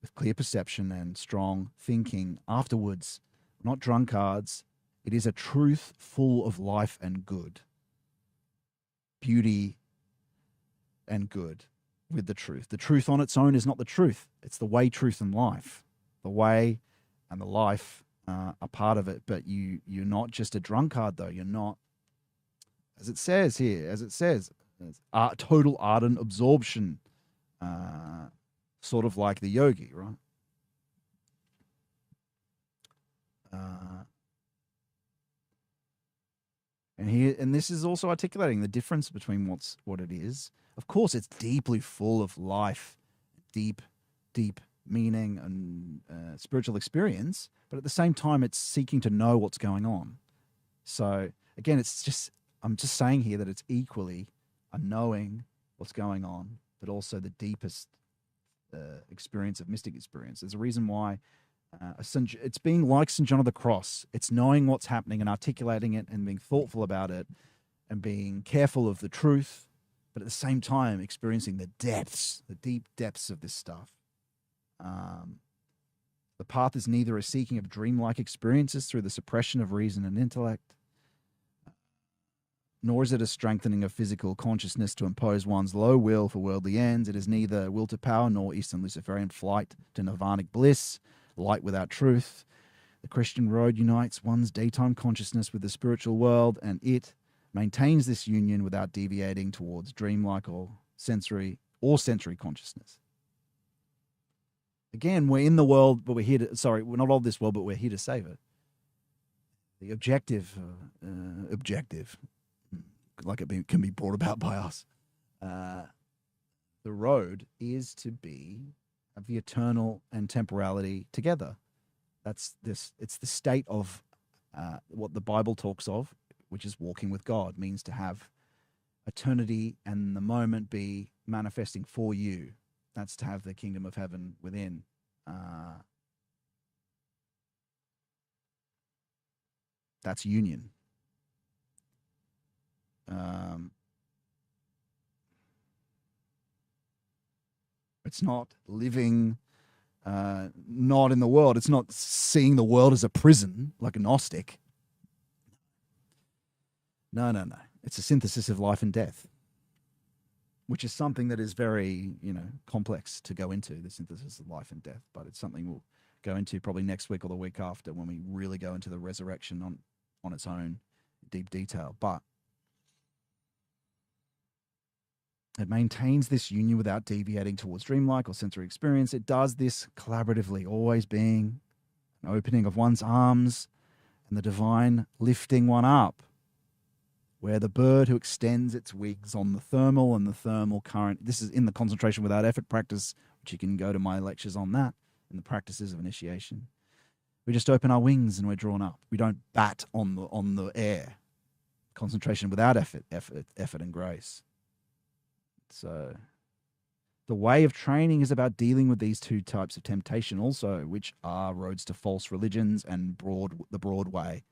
with clear perception and strong thinking afterwards. Not drunkards. It is a truth full of life and good. Beauty and good with the truth. The truth on its own is not the truth. It's the way, truth, and life. The way and the life are part of it, but you're not just a drunkard, though. You're not, as it says here, total ardent absorption, sort of like the yogi, right? And this is also articulating the difference between what it is. Of course, it's deeply full of life, deep meaning and spiritual experience, but at the same time, it's seeking to know what's going on. So again, I'm just saying here that it's equally a knowing what's going on, but also the deepest experience of mystic experience. There's a reason why it's being like St. John of the Cross. It's knowing what's happening and articulating it and being thoughtful about it and being careful of the truth, but at the same time experiencing the deep depths of this stuff. The path is neither a seeking of dreamlike experiences through the suppression of reason and intellect, nor is it a strengthening of physical consciousness to impose one's low will for worldly ends. It is neither will to power nor Eastern Luciferian flight to nirvanic bliss, light without truth. The Christian road unites one's daytime consciousness with the spiritual world, and it maintains this union without deviating towards dreamlike or sensory consciousness. Again, we're in the world, but we're here to, we're not of this world, but we're here to save it. The objective, like it can be brought about by us. The road is to have the eternal and temporality together. It's the state of what the Bible talks of, which is walking with God, means to have eternity and the moment be manifesting for you. That's to have the kingdom of heaven within. That's union. It's not living not in the world. It's not seeing the world as a prison like a Gnostic. No. It's a synthesis of life and death, which is something that is very, complex to go into, the synthesis of life and death. But it's something we'll go into probably next week or the week after when we really go into the resurrection on its own deep detail. But it maintains this union without deviating towards dreamlike or sensory experience. It does this collaboratively, always being an opening of one's arms and the divine lifting one up, where the bird who extends its wings on the thermal and the thermal current. This is in the concentration without effort practice, which you can go to my lectures on that, and the practices of initiation. We just open our wings and we're drawn up. We don't bat on the air. Concentration without effort and grace. So the way of training is about dealing with these two types of temptation also, which are roads to false religions and the broad way.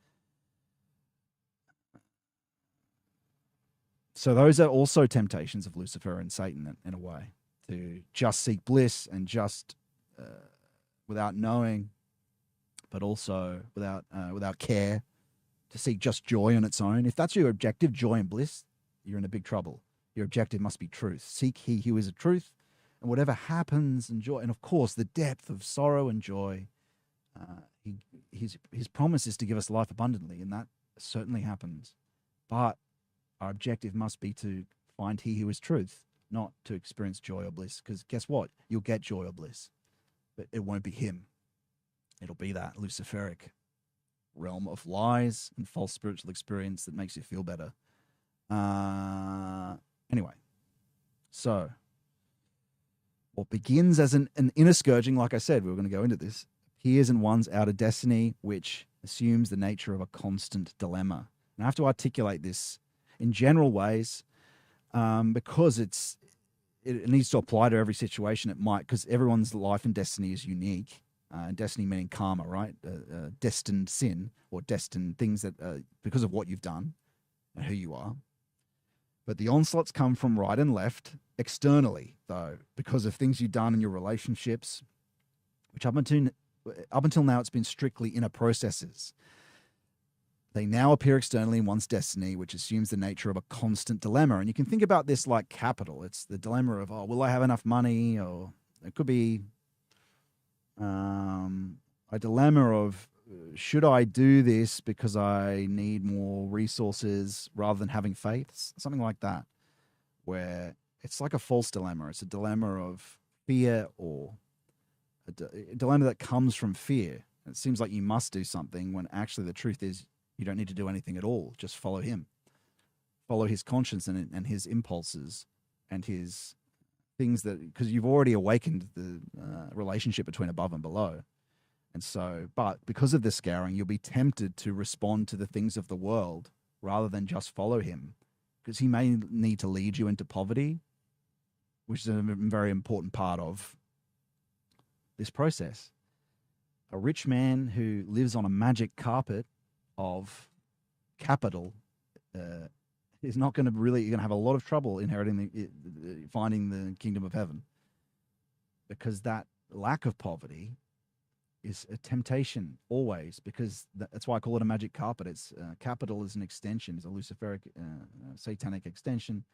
So those are also temptations of Lucifer and Satan in a way, to just seek bliss and just without knowing, but also without care, to seek just joy on its own. If that's your objective, joy and bliss, you're in a big trouble. Your objective must be truth. Seek he who is a truth, and whatever happens, enjoy. And of course, the depth of sorrow and joy, his promise is to give us life abundantly, and that certainly happens. But our objective must be to find he who is truth, not to experience joy or bliss. Because guess what? You'll get joy or bliss, but it won't be him. It'll be that Luciferic realm of lies and false spiritual experience that makes you feel better. Anyway, so what begins as an inner scourging, like I said, we were going to go into this, appears in one's outer destiny, which assumes the nature of a constant dilemma. And I have to articulate this in general ways because it needs to apply to every situation it might, because everyone's life and destiny is unique. Destiny meaning karma, right? Destined sin or destined things that because of what you've done and who you are. But the onslaughts come from right and left externally, though, because of things you've done in your relationships, which up until now it's been strictly inner processes. They now appear externally in one's destiny, which assumes the nature of a constant dilemma. And you can think about this like capital. It's the dilemma of, will I have enough money? Or it could be a dilemma of, should I do this because I need more resources rather than having faith? Something like that, where it's like a false dilemma. It's a dilemma of fear or a dilemma that comes from fear. It seems like you must do something when actually the truth is you don't need to do anything at all. Just follow him. Follow his conscience and his impulses and his things because you've already awakened the relationship between above and below. And so, but because of this scouring, you'll be tempted to respond to the things of the world rather than just follow him, because he may need to lead you into poverty, which is a very important part of this process. A rich man who lives on a magic carpet of capital is not going to you're going to have a lot of trouble finding the kingdom of heaven, because that lack of poverty is a temptation always, because that's why I call it a magic carpet. It's capital is an extension, is a Luciferic, satanic extension.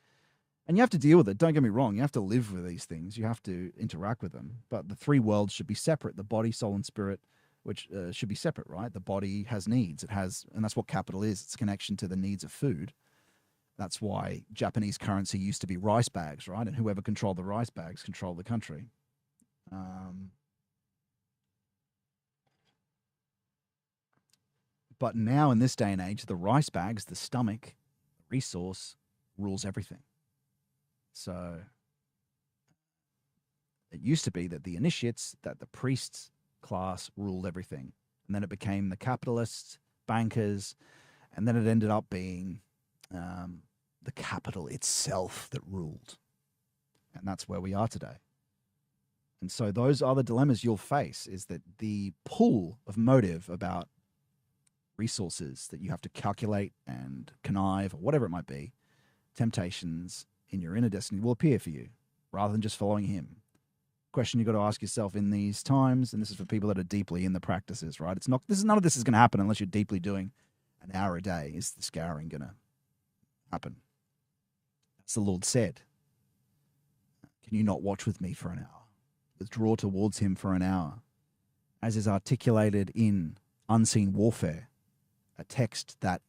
And you have to deal with it. Don't get me wrong. You have to live with these things. You have to interact with them. But the three worlds should be separate: the body, soul, and spirit, which should be separate, right? The body has needs. It has, and that's what capital is. It's connection to the needs of food. That's why Japanese currency used to be rice bags, right? And whoever controlled the rice bags controlled the country. But now in this day and age, the rice bags, the stomach, the resource rules everything. So it used to be that the initiates, that the priests class ruled everything. And then it became the capitalists, bankers, and then it ended up being the capital itself that ruled. And that's where we are today. And so those are the dilemmas you'll face, is that the pool of motive about resources that you have to calculate and connive, or whatever it might be, temptations in your inner destiny will appear for you rather than just following him. Question you've got to ask yourself in these times, and this is for people that are deeply in the practices, right? None of this is going to happen unless you're deeply doing an hour a day. Is the scouring going to happen? As the Lord said, can you not watch with me for an hour? Withdraw towards him for an hour, as is articulated in Unseen Warfare, a text that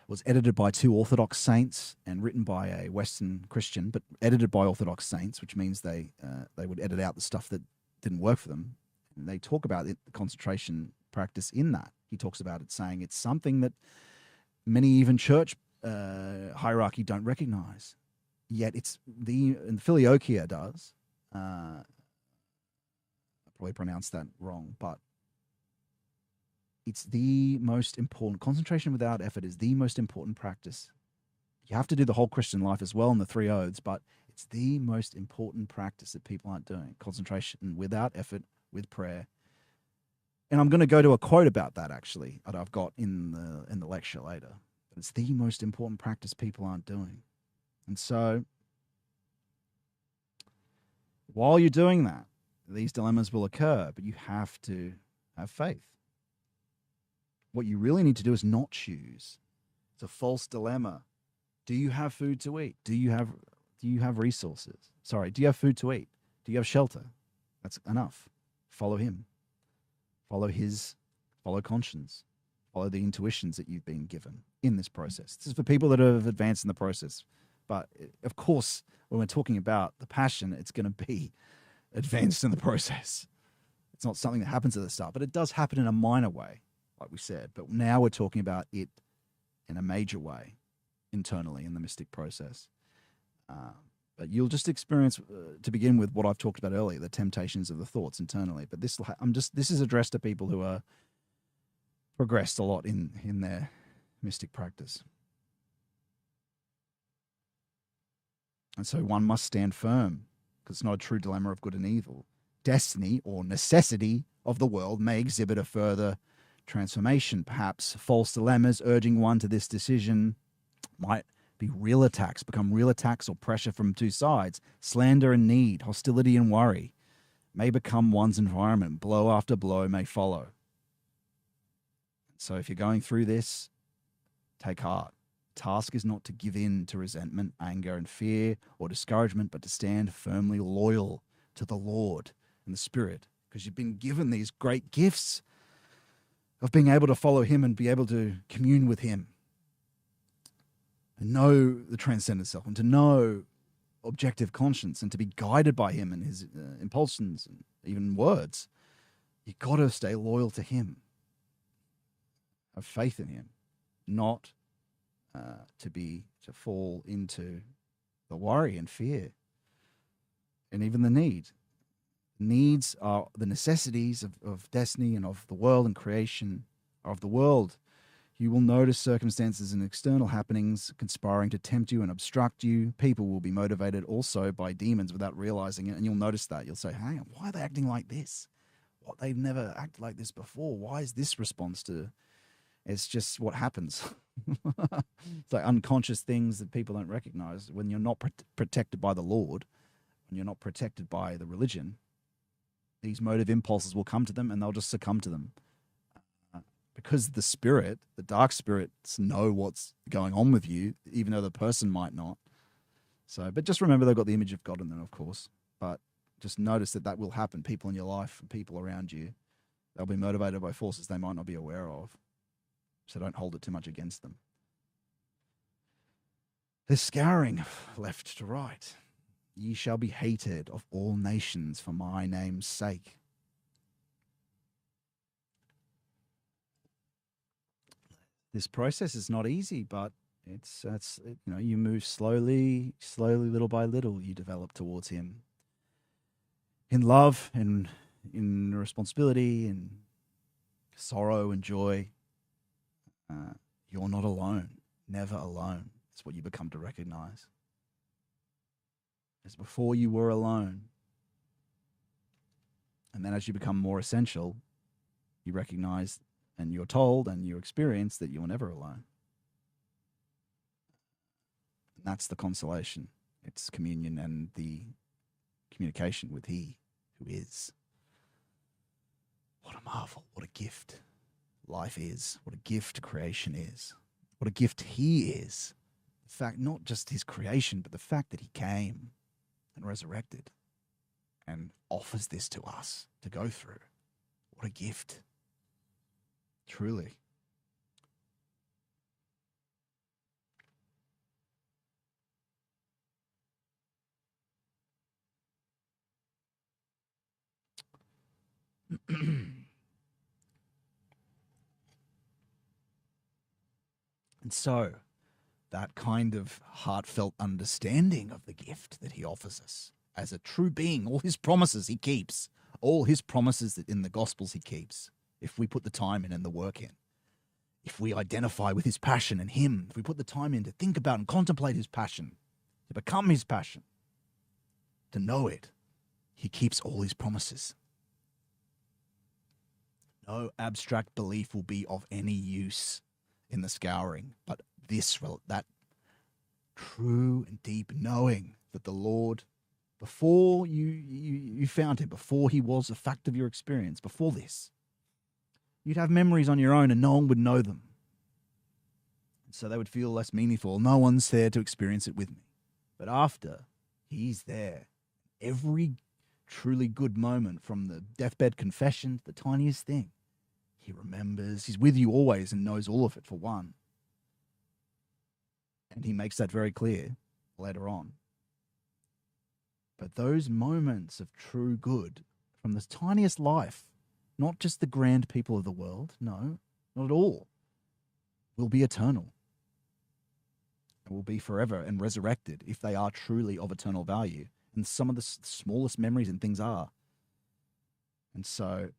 was edited by two Orthodox saints and written by a Western Christian, but edited by Orthodox saints, which means they would edit out the stuff that didn't work for them. And they talk about the concentration practice in that. He talks about it, saying it's something that many even church hierarchy don't recognize. Yet and Filioquia does. I probably pronounced that wrong, but it's the most important. Concentration without effort is the most important practice. You have to do the whole Christian life as well in the 3 oaths, but it's the most important practice that people aren't doing. Concentration without effort, with prayer. And I'm going to go to a quote about that, actually, that I've got in the lecture later. But it's the most important practice people aren't doing. And so, while you're doing that, these dilemmas will occur, but you have to have faith. What you really need to do is not choose. It's a false dilemma. Do you have food to eat? Do you have resources? Sorry, do you have food to eat? Do you have shelter? That's enough. Follow him. Follow conscience. Follow the intuitions that you've been given in this process. This is for people that have advanced in the process. But of course, when we're talking about the passion, it's going to be advanced in the process. It's not something that happens at the start, but it does happen in a minor way, like we said. But now we're talking about it in a major way, internally in the mystic process. But you'll just experience, to begin with, what I've talked about earlier, the temptations of the thoughts internally. But this is addressed to people who are progressed a lot in their mystic practice. And so one must stand firm, because it's not a true dilemma of good and evil. Destiny or necessity of the world may exhibit a further transformation. Perhaps false dilemmas urging one to this decision might be real attacks, become real attacks or pressure from two sides. Slander and need, hostility and worry may become one's environment. Blow after blow may follow. So if you're going through this, take heart. Task is not to give in to resentment, anger, and fear or discouragement, but to stand firmly loyal to the Lord and the Spirit, because you've been given these great gifts of being able to follow him and be able to commune with him and know the transcendent self and to know objective conscience and to be guided by him and his impulsions and even words. You've got to stay loyal to him. Have faith in him, not to fall into the worry and fear and even the need. Needs are the necessities of destiny and of the world and creation of the world. You will notice circumstances and external happenings conspiring to tempt you and obstruct you. People will be motivated also by demons without realizing it, and you'll notice that. You'll say, hey, why are they acting like this? What, they've never acted like this before. Why is this response to... It's just what happens. It's like unconscious things that people don't recognize. When you're not protected by the Lord, when you're not protected by the religion, these motive impulses will come to them and they'll just succumb to them. Because the spirit, the dark spirits know what's going on with you, even though the person might not. So, but just remember they've got the image of God in them, of course. But Just notice that will happen. People in your life, people around you, they'll be motivated by forces they might not be aware of. So don't hold it too much against them. The scouring, left to right. Ye shall be hated of all nations for my name's sake. This process is not easy, but it's you move slowly, little by little, you develop towards him. In love, in responsibility, in sorrow and joy. You're not alone, never alone. It's what you become to recognize. As before you were alone. And then as you become more essential, you recognize and you're told and you experience that you're never alone. And that's the consolation. It's communion and the communication with He who is. What a marvel, what a gift life is, what a gift creation is, what a gift He is. The fact, not just His creation, but the fact that He came and resurrected and offers this to us to go through. What a gift. Truly. And so, that kind of heartfelt understanding of the gift that He offers us as a true being, all His promises He keeps, all His promises that in the Gospels He keeps, if we put the time in and the work in. If we identify with His passion and Him, if we put the time in to think about and contemplate His passion, to become His passion, to know it, He keeps all His promises. No abstract belief will be of any use in the scouring, but that true and deep knowing that the Lord, before you found Him, before He was a fact of your experience, before this, you'd have memories on your own and no one would know them. And so they would feel less meaningful. No one's there to experience it with me. But after, He's there. Every truly good moment, from the deathbed confession to the tiniest thing, He remembers. He's with you always and knows all of it, for one. And He makes that very clear later on. But those moments of true good from the tiniest life, not just the grand people of the world, no, not at all, will be eternal. And will be forever and resurrected if they are truly of eternal value. And some of the smallest memories and things are. And so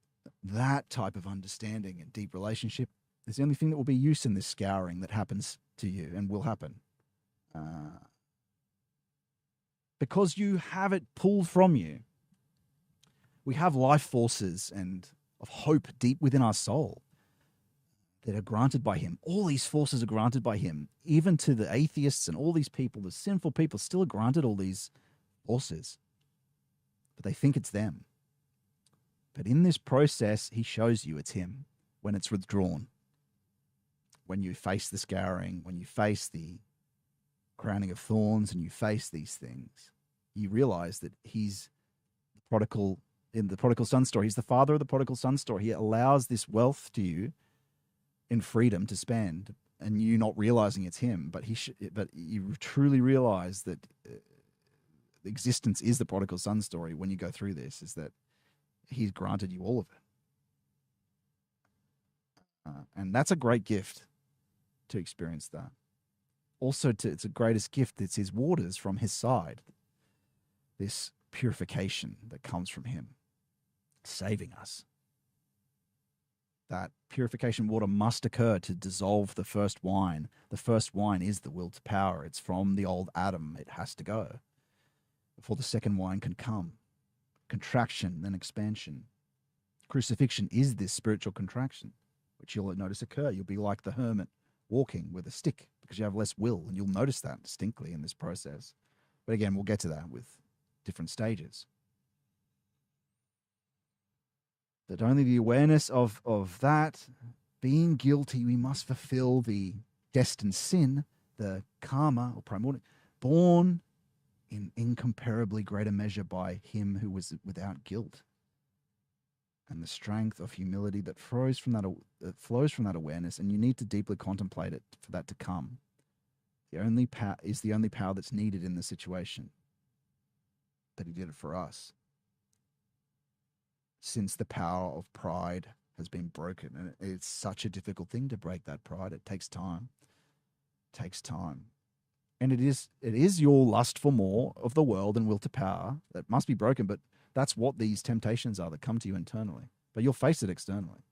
that type of understanding and deep relationship is the only thing that will be used in this scouring that happens to you and will happen. Because you have it pulled from you. We have life forces and of hope deep within our soul that are granted by Him. All these forces are granted by Him. Even to the atheists and all these people, the sinful people, still are granted all these forces. But they think it's them. But in this process, He shows you it's Him when it's withdrawn. When you face the scouring, when you face the crowning of thorns and you face these things, you realize that He's the prodigal. In the prodigal son story, He's the father of the prodigal son story. He allows this wealth to you in freedom to spend, and you not realizing it's Him. But but you truly realize that existence is the prodigal son story. When you go through this, is that He's granted you all of it, and that's a great gift to experience that. Also, it's a greatest gift. It's His waters from His side. This purification that comes from Him, saving us. That purification water must occur to dissolve the first wine. The first wine is the will to power. It's from the old Adam. It has to go before the second wine can come. Contraction, then expansion. Crucifixion is this spiritual contraction, which you'll notice occur. You'll be like the hermit walking with a stick because you have less will, and you'll notice that distinctly in this process. But again, we'll get to that with different stages. That only the awareness of that being guilty, we must fulfill the destined sin, the karma or primordial, born in incomparably greater measure by him who was without guilt. And the strength of humility that flows from that awareness, and you need to deeply contemplate it for that to come. The only power that's needed in the situation. That he did it for us. Since the power of pride has been broken, and it's such a difficult thing to break that pride. It takes time. It takes time. And it is your lust for more of the world and will to power that must be broken, but that's what these temptations are that come to you internally. But you'll face it externally.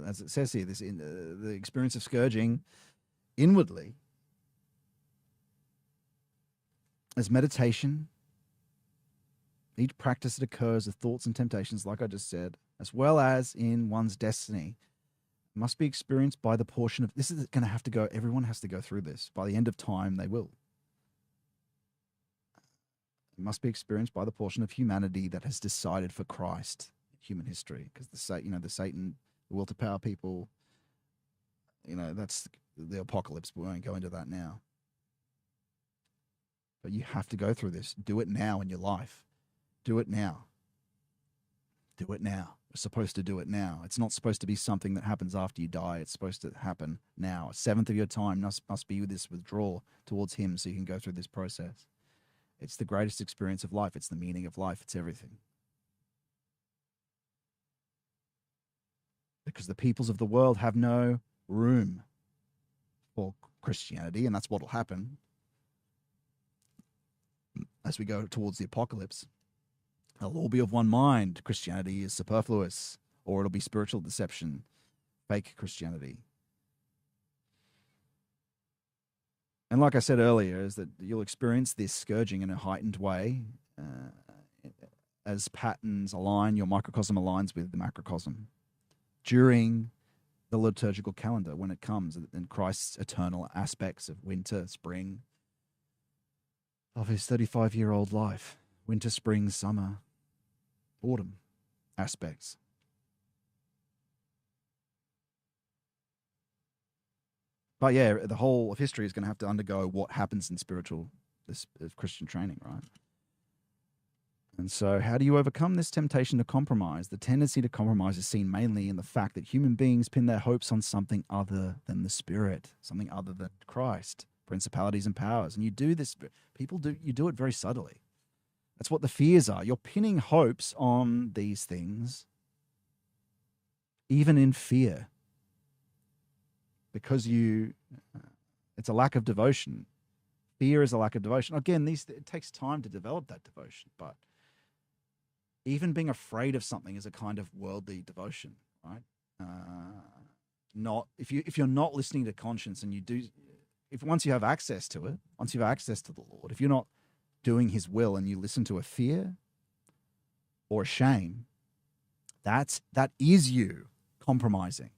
As it says here, the experience of scourging inwardly as meditation, each practice that occurs of thoughts and temptations, like I just said, as well as in one's destiny, must be experienced by the portion of, this is going to have to go, everyone has to go through this. By the end of time, they will. It must be experienced by the portion of humanity that has decided for Christ in human history. Because the Satan, the will to power people, that's the apocalypse. We won't go into that now. But you have to go through this. Do it now in your life. Do it now. Do it now. We're supposed to do it now. It's not supposed to be something that happens after you die. It's supposed to happen now. A seventh of your time must be with this withdrawal towards him so you can go through this process. It's the greatest experience of life. It's the meaning of life. It's everything. Because the peoples of the world have no room for Christianity, and that's what will happen as we go towards the apocalypse. They'll all be of one mind. Christianity is superfluous, or it'll be spiritual deception, fake Christianity. And like I said earlier, is that you'll experience this scourging in a heightened way as patterns align, your microcosm aligns with the macrocosm during the liturgical calendar when it comes, and Christ's eternal aspects of winter, spring, of his 35-year-old life, winter, spring, summer, autumn aspects. But yeah, the whole of history is going to have to undergo what happens in this Christian training, right? And so how do you overcome this temptation to compromise? The tendency to compromise is seen mainly in the fact that human beings pin their hopes on something other than the Spirit, something other than Christ, principalities and powers. And you do this, you do it very subtly. That's what the fears are. You're pinning hopes on these things, even in fear, because it's a lack of devotion. Fear is a lack of devotion. Again, it takes time to develop that devotion, but even being afraid of something is a kind of worldly devotion, right? If you're not listening to conscience, and once you have access to it, once you have access to the Lord, if you're not doing his will and you listen to a fear or a shame, that is you compromising.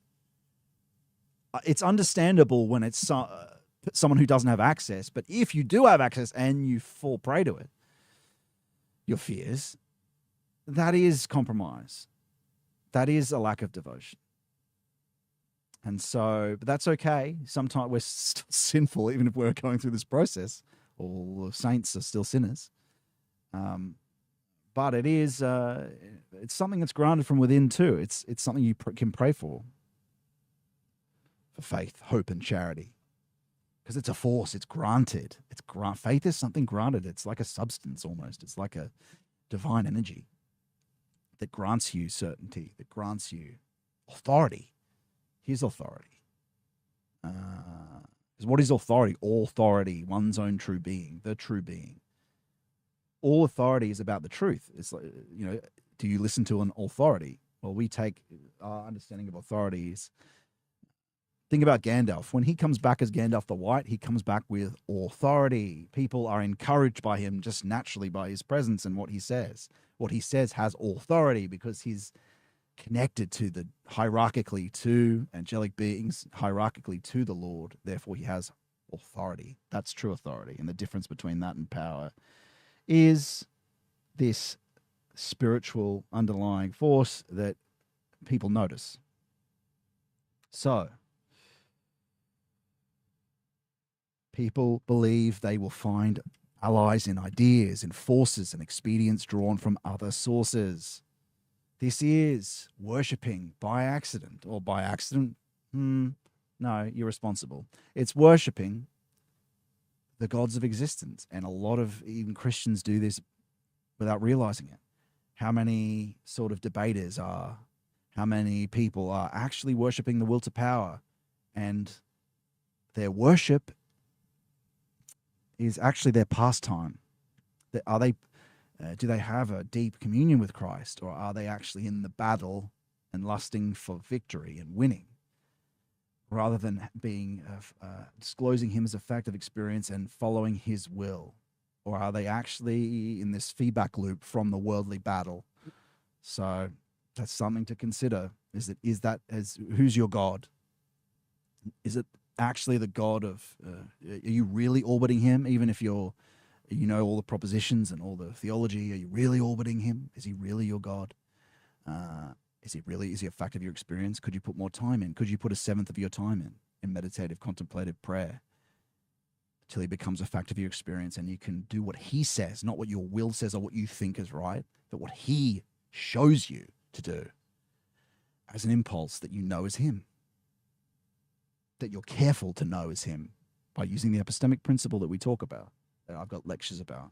It's understandable when it's someone who doesn't have access, but if you do have access and you fall prey to it, your fears, that is compromise. That is a lack of devotion. And so, but that's okay. Sometimes we're still sinful, even if we're going through this process. All the saints are still sinners. But it is, it's something that's granted from within too. It's something you can pray for faith, hope, and charity. Because it's a force, it's granted. Faith is something granted. It's like a substance almost. It's like a divine energy that grants you certainty, that grants you authority. His authority. Because what is authority? All authority, one's own true being, the true being. All authority is about the truth. It's like, do you listen to an authority? Well, we take our understanding of authority is, think about Gandalf. When he comes back as Gandalf the White, he comes back with authority. People are encouraged by him just naturally by his presence and what he says. What he says has authority because he's connected to hierarchically to angelic beings, hierarchically to the Lord. Therefore, he has authority. That's true authority. And the difference between that and power is this spiritual underlying force that people notice. So, People believe they will find allies in ideas, in forces, and expedients drawn from other sources. This is worshipping by accident, or by accident. No, you're responsible. It's worshipping the gods of existence. And a lot of even Christians do this without realizing it. How many sort of debaters are, how many people are actually worshipping the will to power, and their worship is actually their pastime. Are they? Do they have a deep communion with Christ, or are they actually in the battle and lusting for victory and winning, rather than being disclosing him as a fact of experience and following his will? Or are they actually in this feedback loop from the worldly battle? So that's something to consider. Who's your God? Is it actually the God of, are you really orbiting him? Even if you know all the propositions and all the theology, are you really orbiting him? Is he really your God? Is he a fact of your experience? Could you put more time in? Could you put a seventh of your time in meditative, contemplative prayer till he becomes a fact of your experience, and you can do what he says, not what your will says or what you think is right, but what he shows you to do as an impulse that you know is him, that you're careful to know is him by using the epistemic principle that we talk about, that I've got lectures about.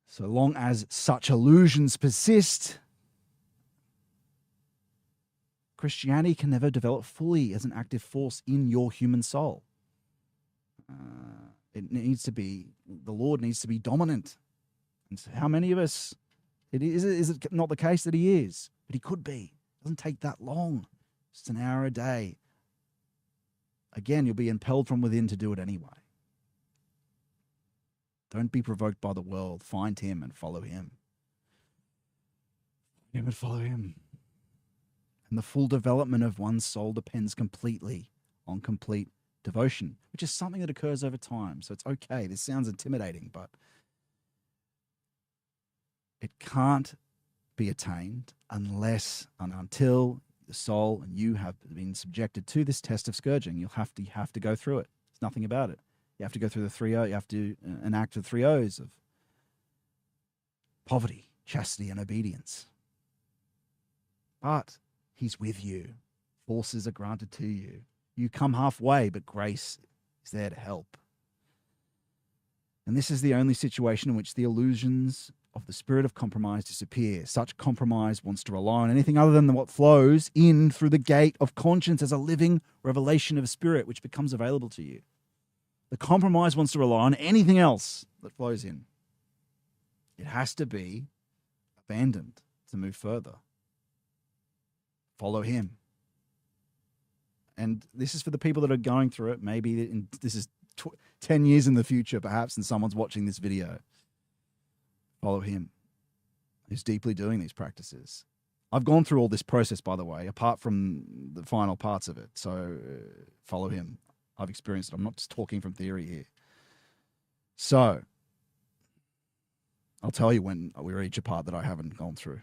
So long as such illusions persist, Christianity can never develop fully as an active force in your human soul. The Lord needs to be dominant. And so how many of us, is it not the case that he is? But he could be. It doesn't take that long. Just an hour a day. Again, you'll be impelled from within to do it anyway. Don't be provoked by the world. Find him and follow him. Find him and follow him. And the full development of one's soul depends completely on complete devotion, which is something that occurs over time. So it's okay. This sounds intimidating, but it can't be attained unless and until the soul and you have been subjected to this test of scourging. You'll have to go through it. There's nothing about it. You have to go through the 3 O's. You have to enact the 3 O's of poverty, chastity, and obedience. But he's with you. Forces are granted to you. You come halfway, but grace is there to help. And this is the only situation in which the illusions of the spirit of compromise disappear. Such compromise wants to rely on anything other than what flows in through the gate of conscience as a living revelation of spirit, which becomes available to you. The compromise wants to rely on anything else that flows in. It has to be abandoned to move further. Follow him. And this is for the people that are going through it. Maybe this is 10 years in the future, perhaps, and someone's watching this video. Follow him, who's deeply doing these practices. I've gone through all this process, by the way, apart from the final parts of it. So follow him. I've experienced it. I'm not just talking from theory here. So I'll tell you when we reach a part that I haven't gone through.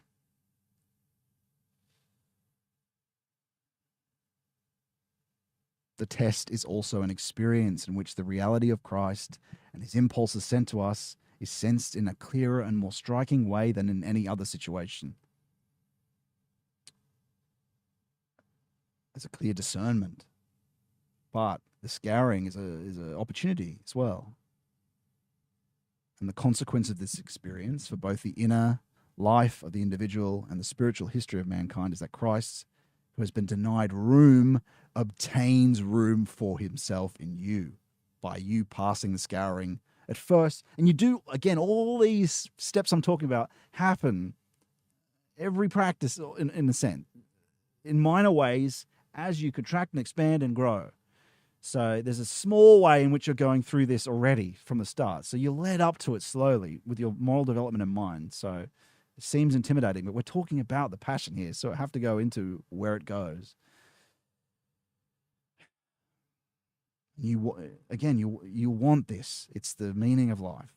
The test is also an experience in which the reality of Christ and his impulses sent to us is sensed in a clearer and more striking way than in any other situation. There's a clear discernment, but the scouring is an opportunity as well. And the consequence of this experience for both the inner life of the individual and the spiritual history of mankind is that Christ, who has been denied room, obtains room for himself in you by you passing the scouring at first. And you do, again, all these steps I'm talking about happen every practice in a sense, in minor ways, as you contract and expand and grow. So there's a small way in which you're going through this already from the start. So you led up to it slowly with your moral development in mind. So it seems intimidating, but we're talking about the passion here. So I have to go into where it goes. You want this. It's the meaning of life.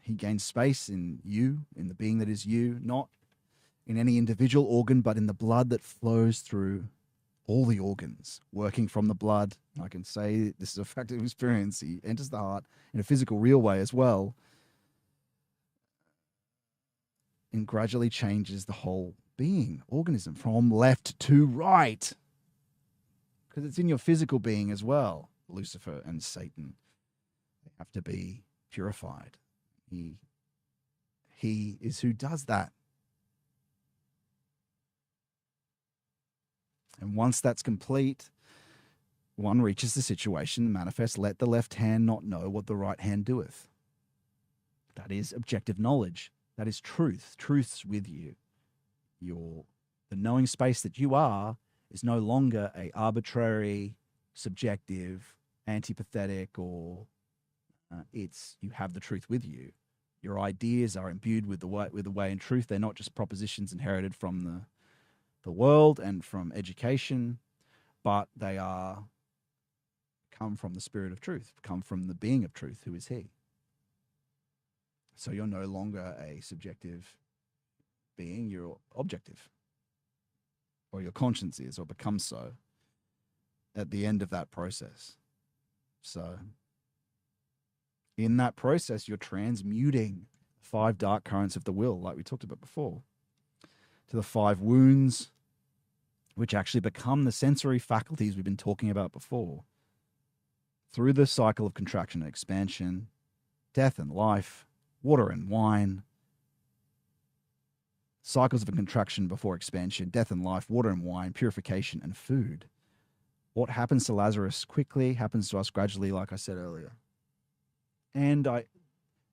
He gains space in you, in the being that is you, not in any individual organ, but in the blood that flows through all the organs, working from the blood. I can say this is a fact of experience. He enters the heart in a physical, real way as well, and gradually changes the whole being, organism, from left to right, because it's in your physical being as well. Lucifer and Satan, they have to be purified. He is who does that. And once that's complete, one reaches the situation, manifest, let the left hand not know what the right hand doeth. That is objective knowledge. That is truth. Truth's with you. The knowing space that you are is no longer a arbitrary, subjective, antipathetic, or you have the truth with you. Your ideas are imbued with the way and truth. They're not just propositions inherited from the world and from education, but they come from the spirit of truth, come from the being of truth, who is he. So you're no longer a subjective being, you're objective. Or your conscience is, or becomes so, at the end of that process. So in that process, you're transmuting 5 dark currents of the will, like we talked about before, to the 5 wounds, which actually become the sensory faculties we've been talking about before, through the cycle of contraction and expansion, death and life, water and wine, cycles of contraction before expansion, death and life, water and wine, purification and food. What happens to Lazarus quickly happens to us gradually, like I said earlier. And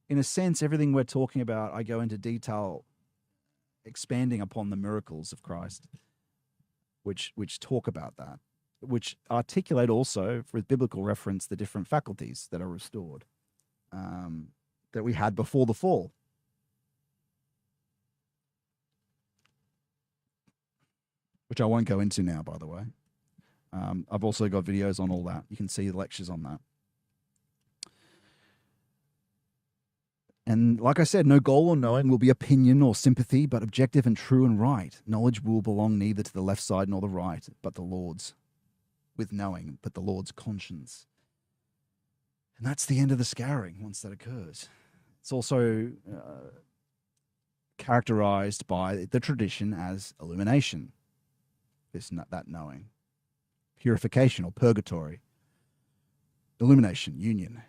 in a sense, everything we're talking about, I go into detail expanding upon the miracles of Christ, which talk about that, which articulate also, with biblical reference, the different faculties that are restored that we had before the fall. Which I won't go into now, by the way. I've also got videos on all that. You can see the lectures on that. And like I said, no goal or knowing will be opinion or sympathy, but objective and true and right. Knowledge will belong neither to the left side nor the right, but the Lord's, with knowing, but the Lord's conscience. And that's the end of the scouring once that occurs. It's also characterized by the tradition as illumination, that knowing. Purification or purgatory. Illumination, union.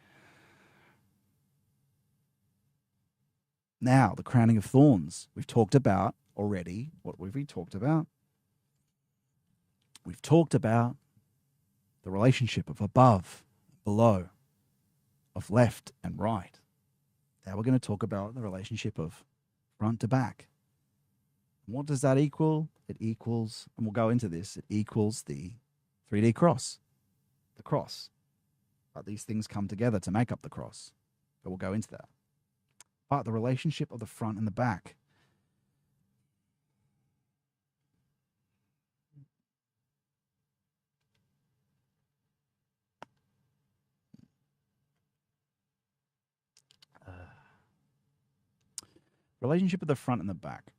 Now, the crowning of thorns. We've talked about already. What have we talked about? We've talked about the relationship of above, below, of left and right. Now we're going to talk about the relationship of front to back. What does that equal? It equals, and we'll go into this, it equals the 3D cross, the cross. But these things come together to make up the cross. But we'll go into that. But the relationship of the front and the back. Relationship of the front and the back.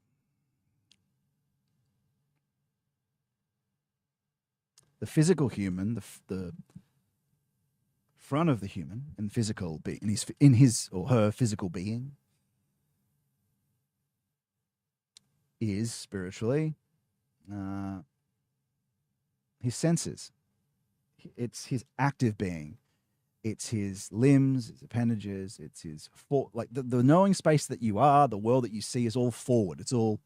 The physical human, the front of the human, and physical being, in his or her physical being, is spiritually his senses. It's his active being. It's his limbs, his appendages. It's his the knowing space that you are, the world that you see is all forward. It's all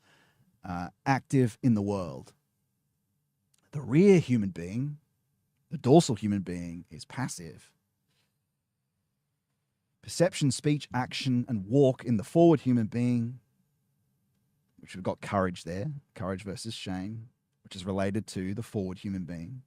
active in the world. The rear human being, the dorsal human being, is passive. Perception, speech, action, and walk in the forward human being, which we've got courage there, courage versus shame, which is related to the forward human being.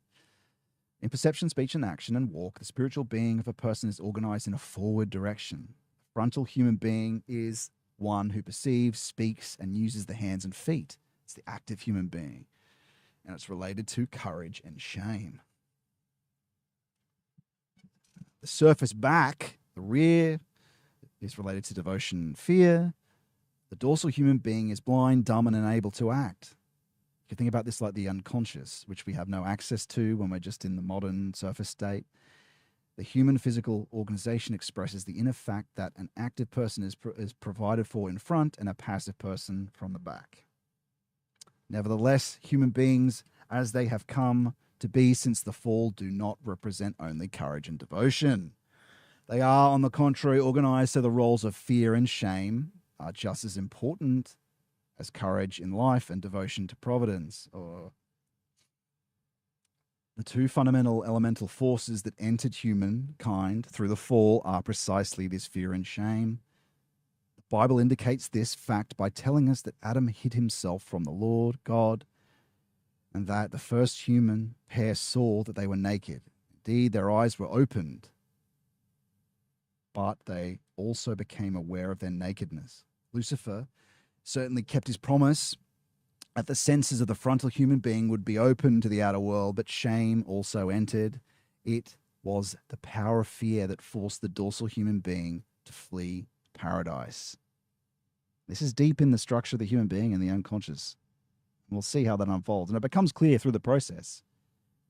In perception, speech, and action and walk, the spiritual being of a person is organized in a forward direction. The frontal human being is one who perceives, speaks, and uses the hands and feet. It's the active human being. And it's related to courage and shame. The surface back, the rear, is related to devotion and fear. The dorsal human being is blind, dumb, and unable to act. You can think about this like the unconscious, which we have no access to when we're just in the modern surface state. The human physical organization expresses the inner fact that an active person is provided for in front and a passive person from the back. Nevertheless, human beings, as they have come to be since the fall, do not represent only courage and devotion. They are, on the contrary, organized so the roles of fear and shame are just as important as courage in life and devotion to providence. Or the two fundamental elemental forces that entered humankind through the fall are precisely this fear and shame. The Bible indicates this fact by telling us that Adam hid himself from the Lord God, and that the first human pair saw that they were naked. Indeed, their eyes were opened, but they also became aware of their nakedness. Lucifer certainly kept his promise that the senses of the frontal human being would be open to the outer world, but shame also entered. It was the power of fear that forced the dorsal human being to flee paradise. This is deep in the structure of the human being and the unconscious. We'll see how that unfolds. And it becomes clear through the process.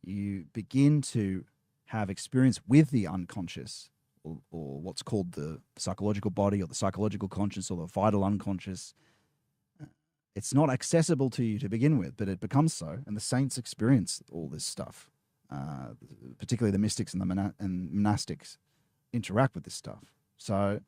You begin to have experience with the unconscious, or what's called the psychological body, or the psychological conscious, or the vital unconscious. It's not accessible to you to begin with, but it becomes so. And the saints experience all this stuff. Particularly the mystics and the monastics interact with this stuff. So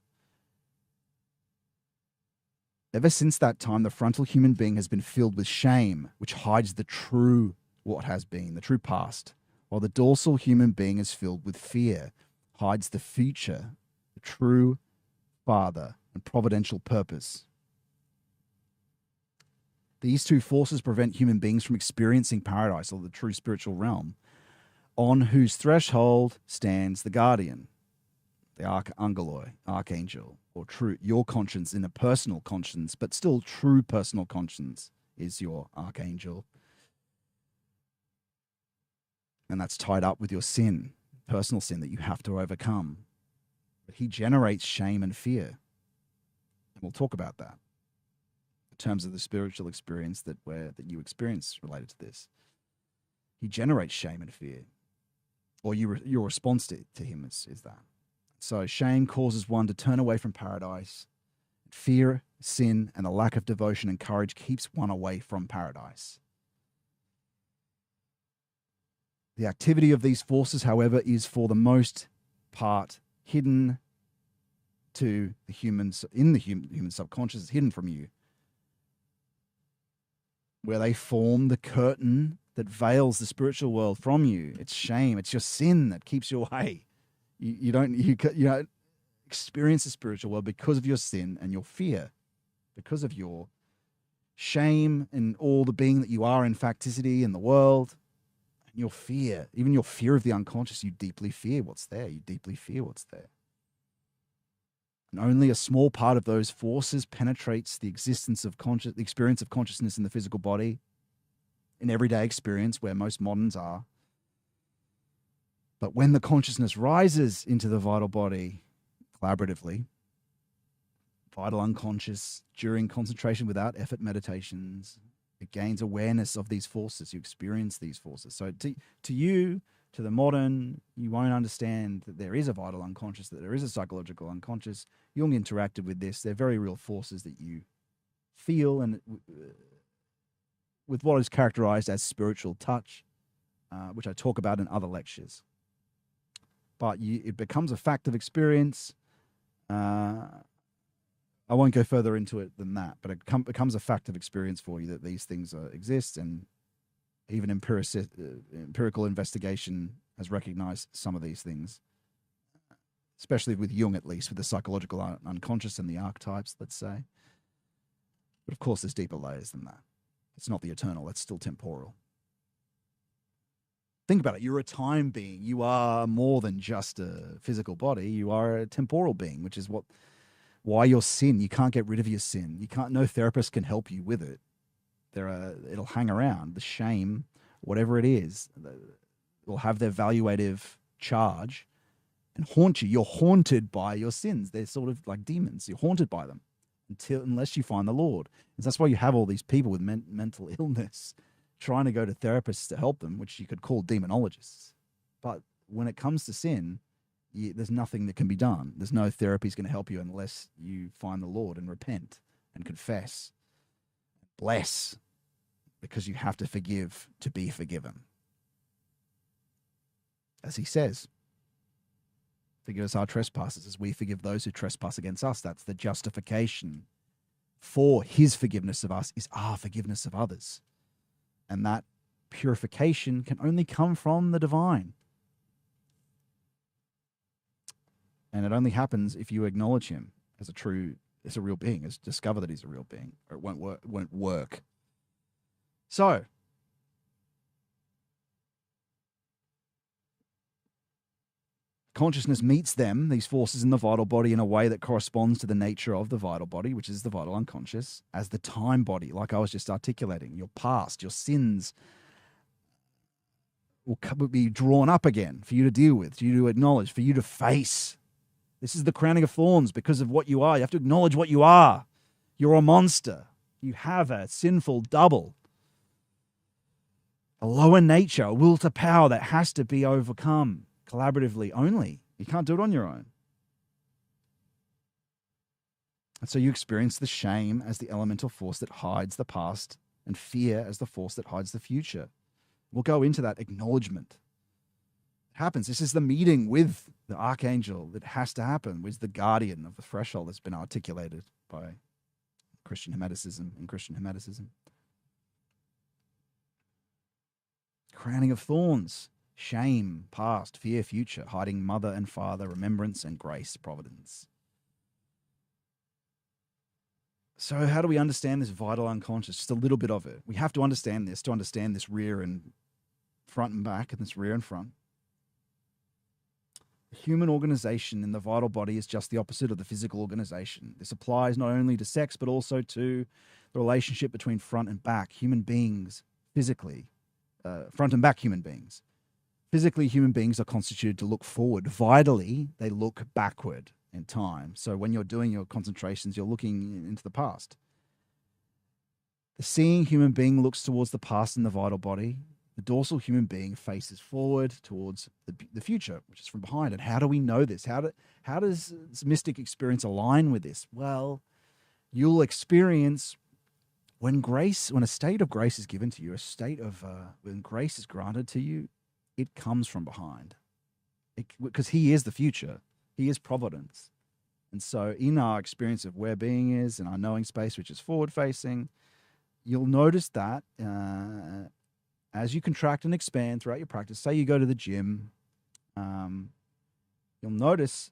ever since that time, the frontal human being has been filled with shame, which hides the true what has been, the true past, while the dorsal human being is filled with fear, hides the future, the true Father and providential purpose. These two forces prevent human beings from experiencing paradise, or the true spiritual realm, on whose threshold stands the guardian, the archangel, or true, your conscience in a personal conscience, but still true personal conscience is your archangel. And that's tied up with your sin, personal sin that you have to overcome. But he generates shame and fear. And we'll talk about that in terms of the spiritual experience that you experience related to this. He generates shame and fear. Or your response to him is that. So shame causes one to turn away from paradise. Fear, sin, and the lack of devotion and courage keeps one away from paradise. The activity of these forces, however, is for the most part hidden to the humans in the human subconscious, is hidden from you, where they form the curtain that veils the spiritual world from you. It's shame. It's your sin that keeps you away. You don't experience the spiritual world because of your sin and your fear, because of your shame and all the being that you are in facticity in the world. Your fear, even your fear of the unconscious, you deeply fear what's there. You deeply fear what's there. And only a small part of those forces penetrates the existence of the experience of consciousness in the physical body, in everyday experience where most moderns are. But when the consciousness rises into the vital body collaboratively, vital unconscious, during concentration without effort meditations, it gains awareness of these forces. You experience these forces. So to you, to the modern, you won't understand that there is a vital unconscious, that there is a psychological unconscious. Jung interacted with this. They're very real forces that you feel, and with what is characterized as spiritual touch, which I talk about in other lectures. But it becomes a fact of experience. I won't go further into it than that, but it becomes a fact of experience for you that these things exist, and even empirical investigation has recognized some of these things, especially with Jung, at least, with the psychological unconscious and the archetypes, let's say. But of course, there's deeper layers than that. It's not the eternal, that's still temporal. Think about it. You're a time being. You are more than just a physical body. You are a temporal being, which is why your sin, you can't get rid of your sin. No therapist can help you with it. It'll hang around. The shame, whatever it is, will have their valuative charge and haunt you. You're haunted by your sins. They're sort of like demons. You're haunted by them. unless you find the Lord. And that's why you have all these people with mental illness trying to go to therapists to help them, which you could call demonologists. But when it comes to sin, there's nothing that can be done. There's no therapy is going to help you unless you find the Lord and repent and confess, bless, because you have to forgive to be forgiven. As he says, forgive us our trespasses as we forgive those who trespass against us. That's the justification for his forgiveness of us, is our forgiveness of others. And that purification can only come from the divine. And it only happens if you acknowledge him as a real being, as discover that he's a real being, or it won't work. So, consciousness meets them, these forces in the vital body, in a way that corresponds to the nature of the vital body, which is the vital unconscious, as the time body, like I was just articulating. Your past, your sins will be drawn up again for you to deal with, for you to acknowledge, for you to face. This is the crowning of thorns because of what you are. You have to acknowledge what you are. You're a monster. You have a sinful double, a lower nature, a will to power that has to be overcome collaboratively only. You can't do it on your own. And so you experience the shame as the elemental force that hides the past and fear as the force that hides the future. We'll go into that acknowledgement. It happens. This is the meeting with the archangel that has to happen, with the guardian of the threshold that's been articulated by Christian Hermeticism and Christian Hermeticism. Crowning of thorns. Shame, past, fear, future, hiding mother and father, remembrance and grace, providence. So how do we understand this vital unconscious? Just a little bit of it. We have to understand this to understand this rear and front and back, and this rear and front. The human organization in the vital body is just the opposite of the physical organization. This applies not only to sex, but also to the relationship between front and back. Human beings, physically, front and back human beings. Physically, human beings are constituted to look forward. Vitally, they look backward in time. So when you're doing your concentrations, you're looking into the past. The seeing human being looks towards the past in the vital body. The dorsal human being faces forward towards the future, which is from behind. And how do we know this? How does this mystic experience align with this? Well, you'll experience when a state of grace is given to you, when grace is granted to you, it comes from behind, because he is the future. He is providence. And so in our experience of where being is, in our knowing space, which is forward-facing, you'll notice that as you contract and expand throughout your practice, say you go to the gym, you'll notice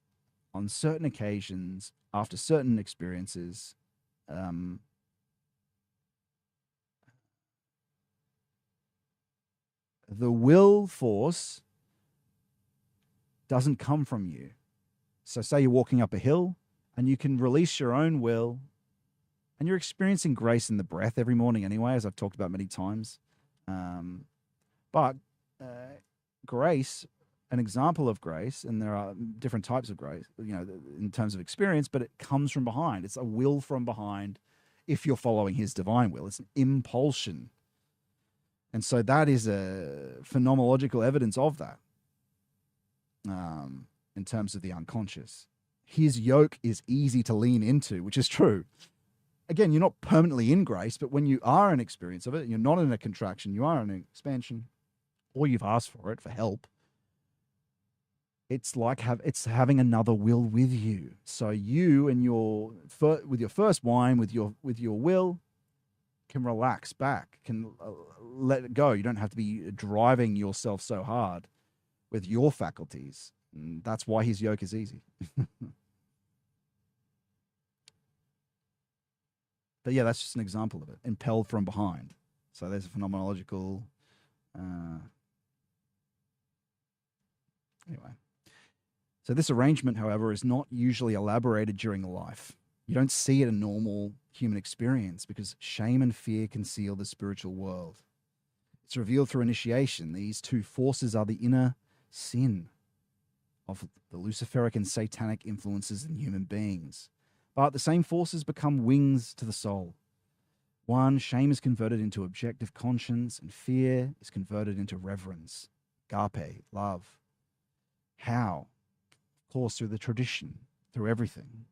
on certain occasions, after certain experiences, the will force doesn't come from you. So say you're walking up a hill and you can release your own will, and you're experiencing grace in the breath every morning anyway, as I've talked about many times. But grace, an example of grace, and there are different types of grace, in terms of experience, but it comes from behind. It's a will from behind if you're following his divine will. It's an impulsion. And so that is a phenomenological evidence of that in terms of the unconscious. His yoke is easy to lean into, which is true. Again, you're not permanently in grace, but when you are in experience of it, you're not in a contraction, you are in an expansion, or you've asked for it, for help, it's like having another will with you. So you and with your first wine, with your will, can relax back, can let it go. You don't have to be driving yourself so hard with your faculties. And that's why his yoke is easy. But yeah, that's just an example of it. Impelled from behind. So there's a phenomenological... Anyway. So this arrangement, however, is not usually elaborated during life. You don't see it in normal human experience because shame and fear conceal the spiritual world. It's revealed through initiation. These two forces are the inner sin of the Luciferic and Satanic influences in human beings. But the same forces become wings to the soul. One, shame is converted into objective conscience, and fear is converted into reverence, agape, love. How? Of course, through the tradition, through everything.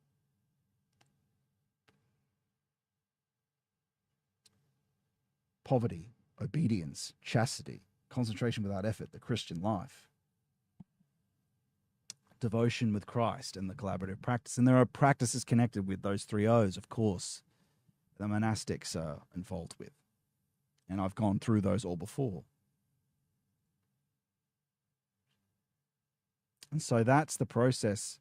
Poverty, obedience, chastity, concentration without effort, the Christian life. Devotion with Christ and the collaborative practice. And there are practices connected with those 3 O's, of course, the monastics are involved with. And I've gone through those all before. And so that's the process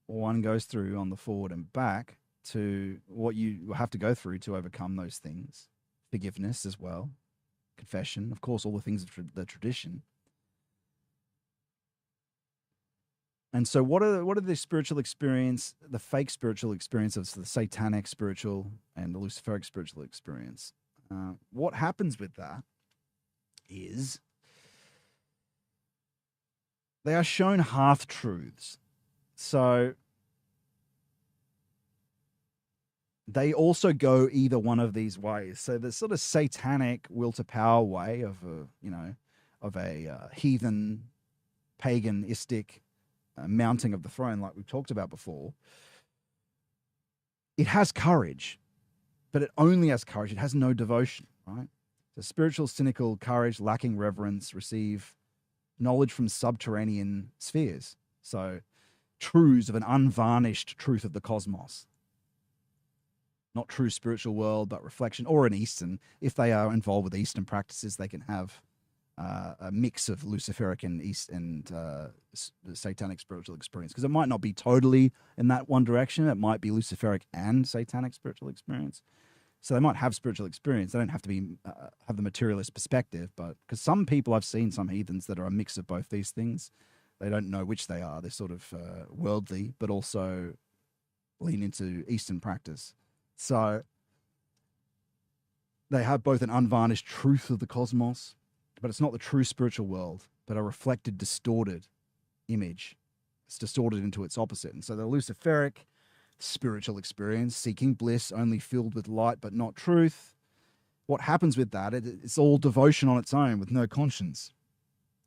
one goes through on the forward and back to what you have to go through to overcome those things. Forgiveness as well, confession, of course, all the things of the tradition. And so what are the spiritual experience, the fake spiritual experience of the satanic spiritual and the Luciferic spiritual experience? What happens with that is they are shown half-truths. So they also go either one of these ways. So the sort of satanic will to power way of a heathen, paganistic mounting of the throne, like we've talked about before, it has courage, but it only has courage. It has no devotion, right? The spiritual, cynical courage, lacking reverence, receive knowledge from subterranean spheres. So truths of an unvarnished truth of the cosmos. Not true spiritual world, but reflection, or an Eastern. If they are involved with Eastern practices, they can have a mix of Luciferic and East and satanic spiritual experience, because it might not be totally in that one direction. It might be Luciferic and satanic spiritual experience. So they might have spiritual experience. They don't have to be have the materialist perspective, but because some people, I've seen some heathens that are a mix of both these things. They don't know which they are. They're sort of worldly, but also lean into Eastern practice. So they have both an unvarnished truth of the cosmos, but it's not the true spiritual world, but a reflected, distorted image. It's distorted into its opposite. And so the Luciferic spiritual experience, seeking bliss, only filled with light but not truth. What happens with that? It's all devotion on its own with no conscience.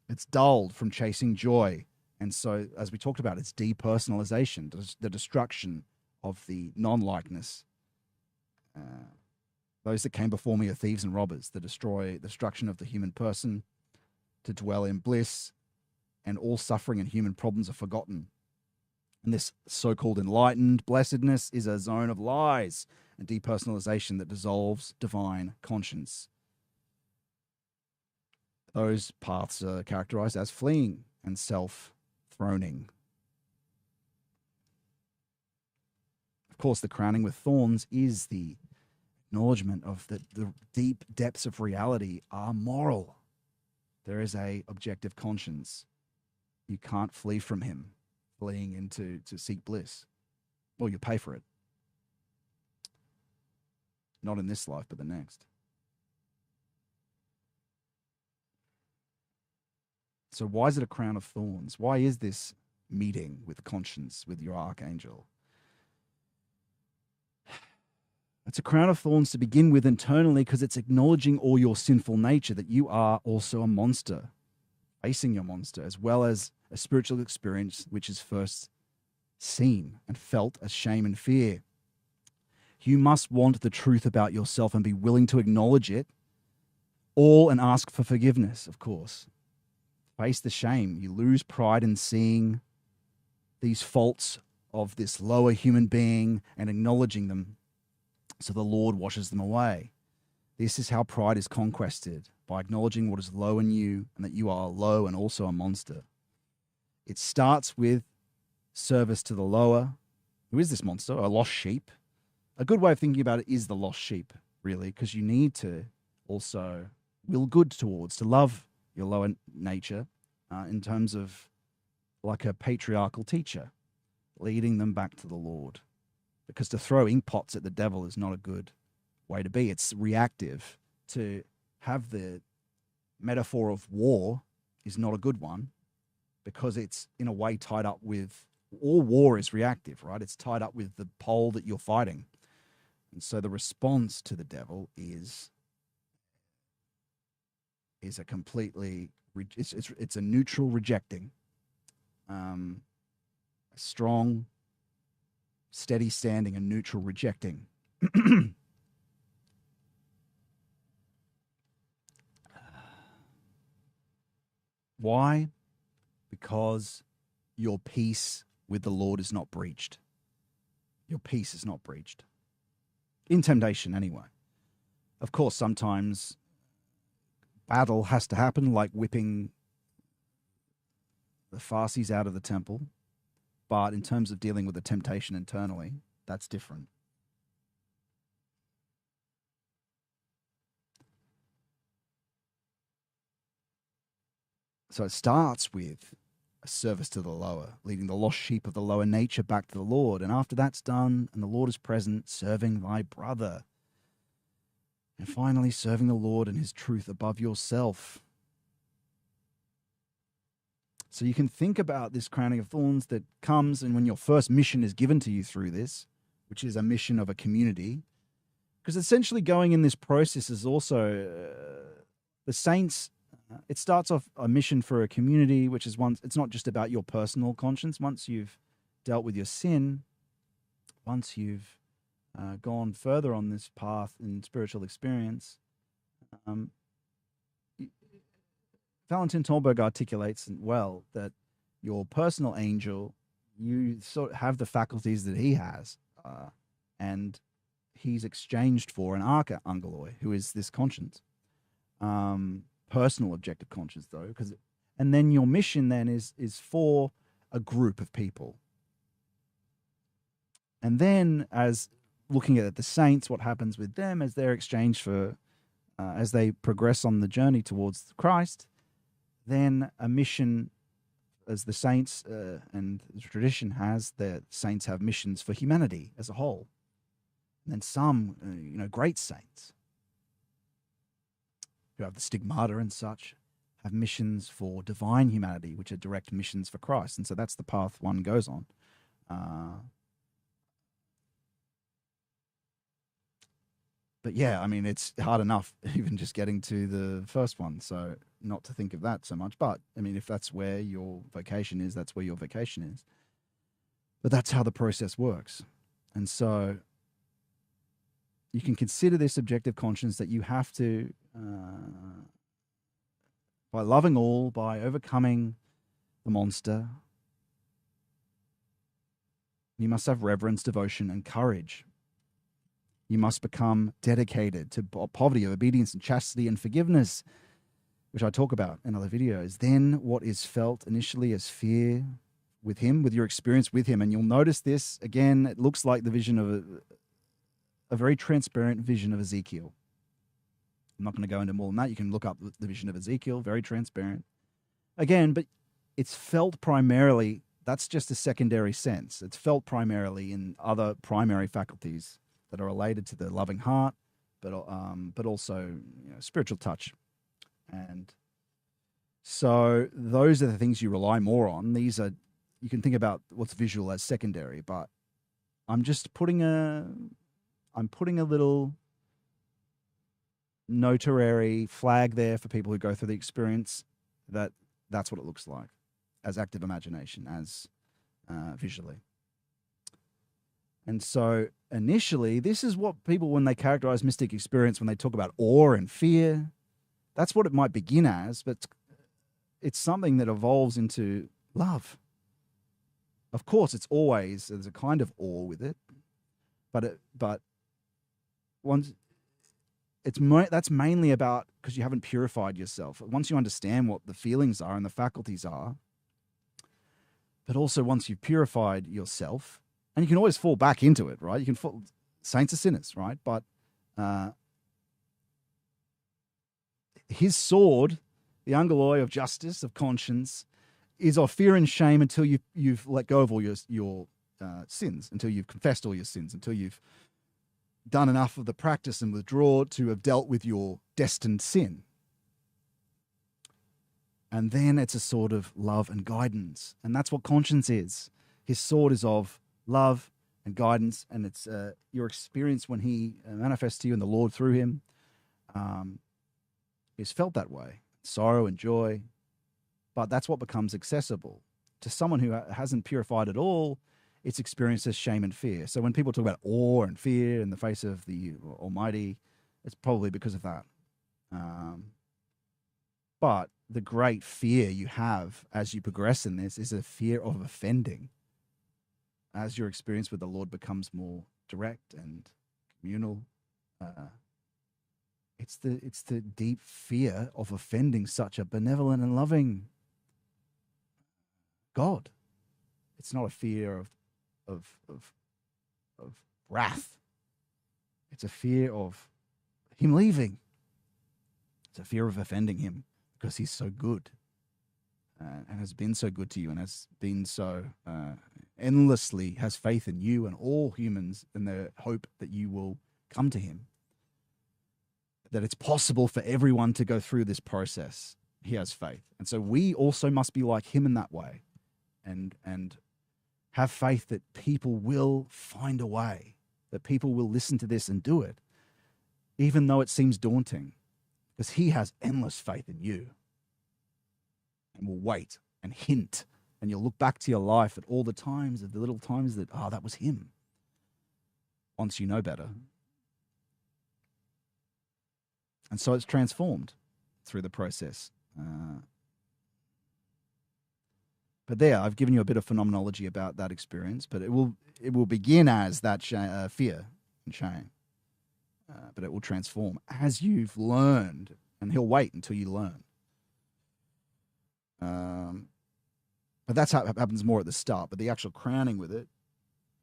It's dulled from chasing joy. And so, as we talked about, it's depersonalization, the destruction of the non-likeness. Those that came before me are thieves and robbers, the destruction of the human person, to dwell in bliss, and all suffering and human problems are forgotten. And this so-called enlightened blessedness is a zone of lies and depersonalization that dissolves divine conscience. Those paths are characterized as fleeing and self-throning. Of course, the crowning with thorns is the acknowledgement of the deep depths of reality are moral. There is a objective conscience. You can't flee from him, fleeing into to seek bliss. Well, you pay for it. Not in this life, but the next. So why is it a crown of thorns? Why is this meeting with conscience, with your archangel? It's a crown of thorns to begin with internally, because it's acknowledging all your sinful nature, that you are also a monster, facing your monster, as well as a spiritual experience which is first seen and felt as shame and fear. You must want the truth about yourself and be willing to acknowledge it all and ask for forgiveness, of course. Face the shame. You lose pride in seeing these faults of this lower human being and acknowledging them, so the Lord washes them away. This is how pride is conquered, by acknowledging what is low in you and that you are low and also a monster. It starts with service to the lower. Who is this monster? A lost sheep. A good way of thinking about it is the lost sheep, really, because you need to also will good towards, to love your lower nature in terms of like a patriarchal teacher, leading them back to the Lord. Because to throw ink pots at the devil is not a good way to be. It's reactive. To have the metaphor of war is not a good one, because it's in a way tied up with all war is reactive, right? It's tied up with the pole that you're fighting. And so the response to the devil is a completely, it's a neutral rejecting, a strong, steady standing, and neutral rejecting. Why? Because your peace with the Lord is not breached. Your peace is not breached. In temptation, anyway. Of course, sometimes battle has to happen, like whipping the Farsis out of the temple. But in terms of dealing with the temptation internally, that's different. So it starts with a service to the lower, leading the lost sheep of the lower nature back to the Lord. And after that's done and the Lord is present, serving thy brother. And finally, serving the Lord and his truth above yourself. So you can think about this crowning of thorns that comes, and when your first mission is given to you through this, which is a mission of a community, because essentially going in this process is also the saints. It starts off a mission for a community, which is it's not just about your personal conscience. Once you've dealt with your sin, once you've gone further on this path in spiritual experience, Valentin Thornberg articulates well that your personal angel, you sort of have the faculties that he has, and he's exchanged for an archangeloi, who is this conscience. Personal objective conscience, though, and then your mission then is for a group of people. And then, as looking at the saints, what happens with them as they're exchanged for, as they progress on the journey towards Christ, then a mission, as the saints and the tradition has, the saints have missions for humanity as a whole. And then some, great saints who have the stigmata and such, have missions for divine humanity, which are direct missions for Christ. And so that's the path one goes on. But yeah, I mean, it's hard enough even just getting to the first one. So not to think of that so much. But I mean, if that's where your vocation is, that's where your vocation is. But that's how the process works. And so you can consider this objective conscience that you have to, by loving all, by overcoming the monster, you must have reverence, devotion, and courage. You must become dedicated to poverty, obedience, and chastity and forgiveness, which I talk about in other videos. Then what is felt initially as fear with him, with your experience with him, and you'll notice this, again, it looks like the vision of a very transparent vision of Ezekiel. I'm not going to go into more than that. You can look up the vision of Ezekiel, very transparent. Again, but it's felt primarily, that's just a secondary sense. It's felt primarily in other primary faculties that are related to the loving heart, but also spiritual touch. And so those are the things you rely more on. These are, you can think about what's visual as secondary, but I'm just putting a little notary flag there for people who go through the experience that's what it looks like as active imagination, as visually. And so initially, this is what people, when they characterize mystic experience, when they talk about awe and fear, that's what it might begin as, but it's something that evolves into love. Of course, it's always, there's a kind of awe with it, but once that's mainly about because you haven't purified yourself. Once you understand what the feelings are and the faculties are, but also once you've purified yourself, and you can always fall back into it, right? You can fall, saints are sinners, right? But his sword, the angeloi of justice, of conscience, is of fear and shame until you've let go of all your sins, until you've confessed all your sins, until you've done enough of the practice and withdraw to have dealt with your destined sin. And then it's a sort of love and guidance. And that's what conscience is. His sword is of love and guidance, and it's your experience when he manifests to you and the Lord through him is felt that way. Sorrow and joy, but that's what becomes accessible. To someone who hasn't purified at all, it's experienced as shame and fear. So when people talk about awe and fear in the face of the Almighty, it's probably because of that. But the great fear you have as you progress in this is a fear of offending. As your experience with the Lord becomes more direct and communal, it's the deep fear of offending such a benevolent and loving God. It's not a fear of wrath. It's a fear of him leaving. It's a fear of offending him because he's so good and has been so good to you and has been so endlessly has faith in you and all humans and the hope that you will come to him. That it's possible for everyone to go through this process. He has faith. And so we also must be like him in that way and have faith that people will find a way, that people will listen to this and do it, even though it seems daunting, because he has endless faith in you and will wait and hint. And you'll look back to your life at all the times, at the little times that, that was him, once you know better. And so it's transformed through the process. But there, I've given you a bit of phenomenology about that experience, but it will begin as that fear and shame. But it will transform as you've learned, and he'll wait until you learn. But that's how it happens more at the start. But the actual crowning with it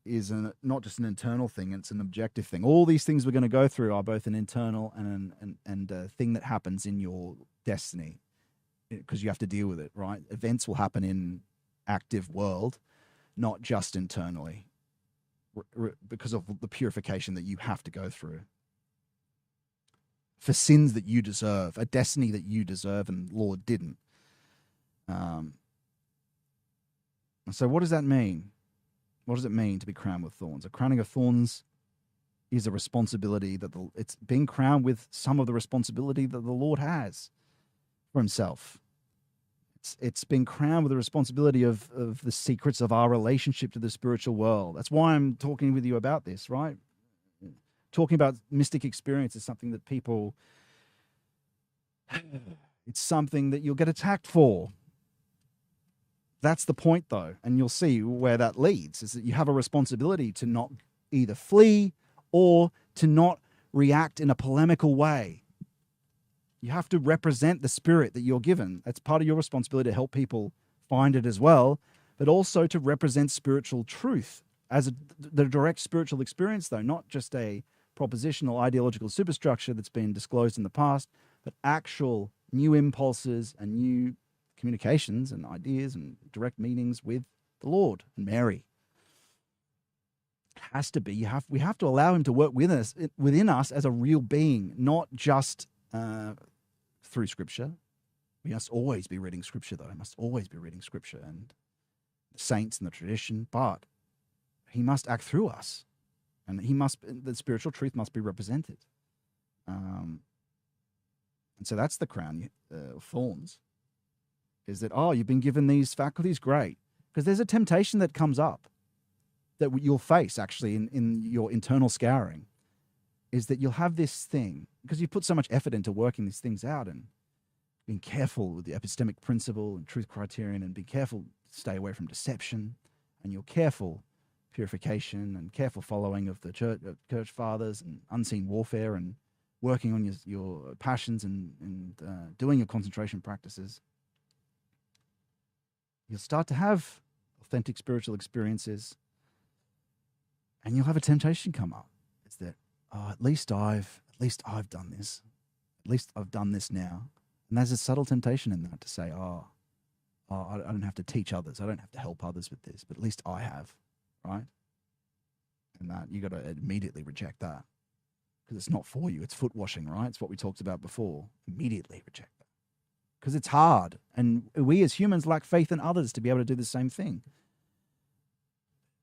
is not just an internal thing, it's an objective thing. All these things we're going to go through are both an internal and a thing that happens in your destiny, because you have to deal with it, right? Events will happen in active world, not just internally, because of the purification that you have to go through. For sins that you deserve, a destiny that you deserve and the Lord didn't. So what does that mean? What does it mean to be crowned with thorns? A crowning of thorns is a responsibility that it's being crowned with some of the responsibility that the Lord has for himself. It's being crowned with the responsibility of the secrets of our relationship to the spiritual world. That's why I'm talking with you about this, right? Talking about mystic experience is something that people, it's something that you'll get attacked for. That's the point, though, and you'll see where that leads, is that you have a responsibility to not either flee or to not react in a polemical way. You have to represent the spirit that you're given. That's part of your responsibility to help people find it as well, but also to represent spiritual truth as the direct spiritual experience, though, not just a propositional ideological superstructure that's been disclosed in the past, but actual new impulses and new communications and ideas and direct meetings with the Lord and Mary. It has to be. We have to allow him to work within us as a real being, not just through Scripture. We must always be reading Scripture, though. I must always be reading Scripture and the saints and the tradition, but he must act through us, and the spiritual truth must be represented. And so that's the crown of thorns. Is that, you've been given these faculties, great. Because there's a temptation that comes up that you'll face actually in your internal scouring, is that you'll have this thing, because you put so much effort into working these things out and being careful with the epistemic principle and truth criterion, and be careful to stay away from deception, and you're careful purification and careful following of the church fathers and unseen warfare and working on your passions and doing your concentration practices. You'll start to have authentic spiritual experiences, and you'll have a temptation come up. It's that, at least I've done this. At least I've done this now. And there's a subtle temptation in that to say, I don't have to teach others. I don't have to help others with this, but at least I have, right? And that you got to immediately reject that, because it's not for you. It's foot washing, right? It's what we talked about before. Immediately reject that. Because it's hard, and we as humans lack faith in others to be able to do the same thing.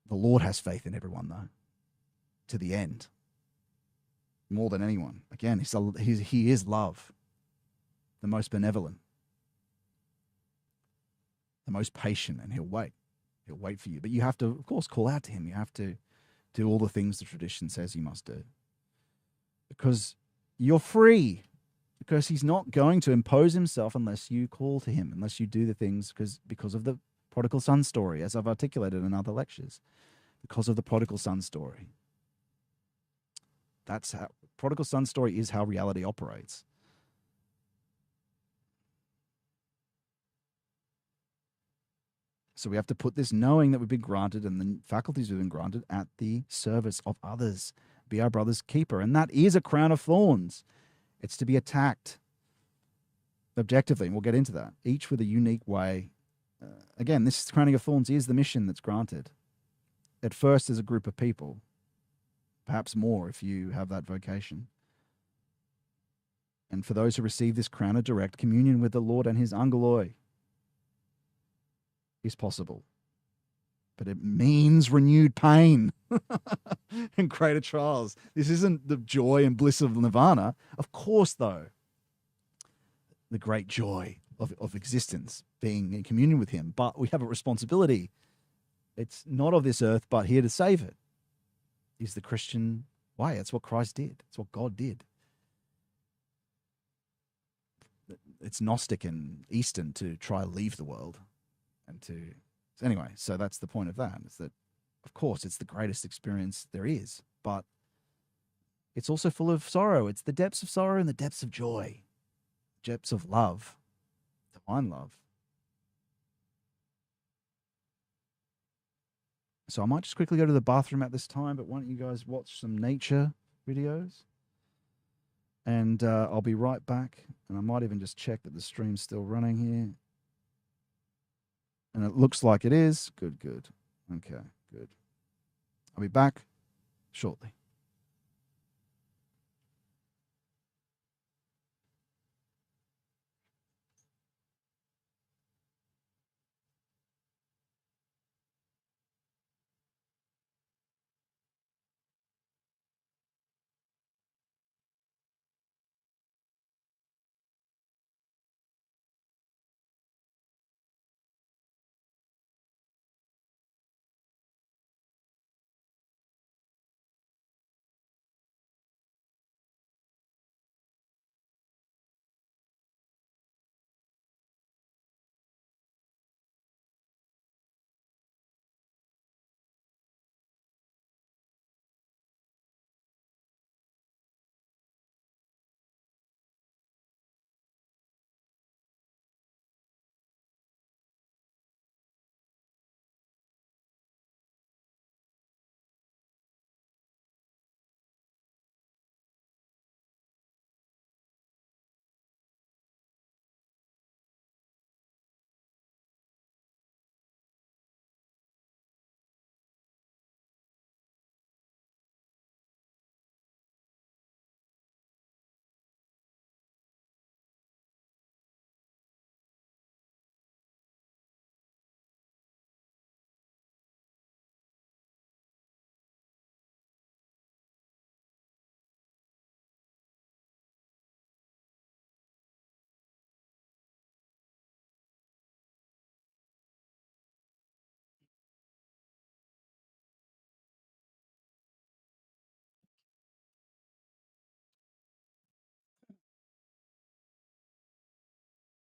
The Lord has faith in everyone, though, to the end, more than anyone. Again, he is love, the most benevolent, the most patient, and he'll wait. He'll wait for you. But you have to, of course, call out to him. You have to do all the things the tradition says you must do. Because you're free. Because he's not going to impose himself unless you call to him, unless you do the things because of the prodigal son story, as I've articulated in other lectures. Because of the prodigal son story. That's how prodigal son story is how reality operates. So we have to put this knowing that we've been granted and the faculties we've been granted at the service of others. Be our brother's keeper. And that is a crown of thorns. It's to be attacked objectively, and we'll get into that, each with a unique way. Again, this crowning of thorns is the mission that's granted. At first as a group of people, perhaps more if you have that vocation. And for those who receive this crown, a direct communion with the Lord and his angeloi is possible. But it means renewed pain and greater trials. This isn't the joy and bliss of nirvana. Of course, though, the great joy of existence, being in communion with him. But we have a responsibility. It's not of this earth, but here to save it. Is the Christian way. It's what Christ did. It's what God did. It's Gnostic and Eastern to try to leave the world and to... Anyway, so that's the point of that, is that, of course, it's the greatest experience there is, but it's also full of sorrow. It's the depths of sorrow and the depths of joy, depths of love, divine love. So I might just quickly go to the bathroom at this time, but why don't you guys watch some nature videos? And I'll be right back. And I might even just check that the stream's still running here. And it looks like it is. Good, good. Okay, good. I'll be back shortly.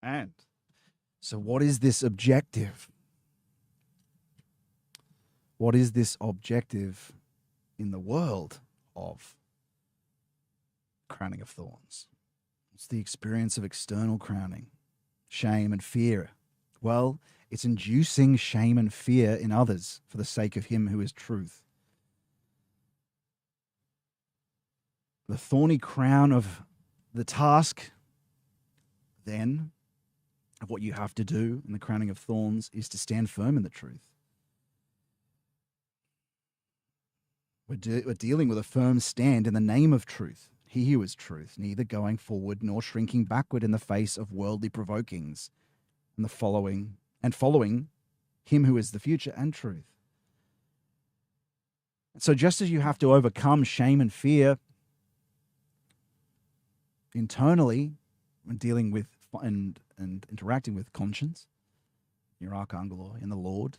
And so what is this objective? What is this objective in the world of crowning of thorns? It's the experience of external crowning, shame and fear. Well, it's inducing shame and fear in others for the sake of him who is truth. The thorny crown of the task, then, of what you have to do in the crowning of thorns is to stand firm in the truth. We're dealing with a firm stand in the name of truth. He who is truth, neither going forward nor shrinking backward in the face of worldly provokings, and following him who is the future and truth. So just as you have to overcome shame and fear internally when dealing with and interacting with conscience, your archangel in the Lord,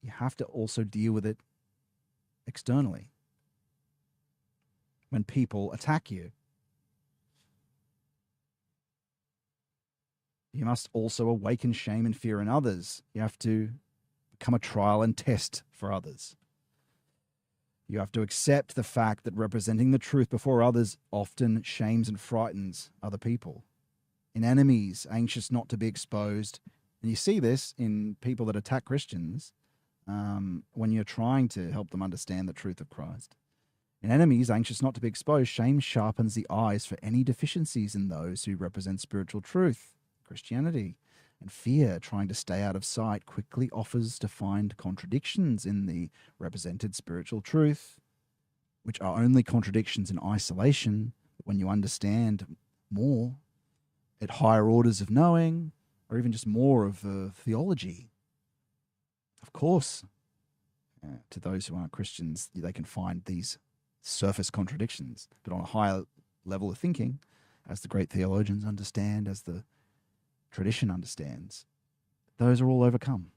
you have to also deal with it externally when people attack you. You must also awaken shame and fear in others. You have to become a trial and test for others. You have to accept the fact that representing the truth before others often shames and frightens other people. In enemies, anxious not to be exposed. And you see this in people that attack Christians when you're trying to help them understand the truth of Christ. In enemies, anxious not to be exposed, shame sharpens the eyes for any deficiencies in those who represent spiritual truth, Christianity. And fear, trying to stay out of sight, quickly offers to find contradictions in the represented spiritual truth, which are only contradictions in isolation. But when you understand more at higher orders of knowing, or even just more of theology, of course, to those who aren't Christians, they can find these surface contradictions. But on a higher level of thinking, as the great theologians understand, as the tradition understands, those are all overcome.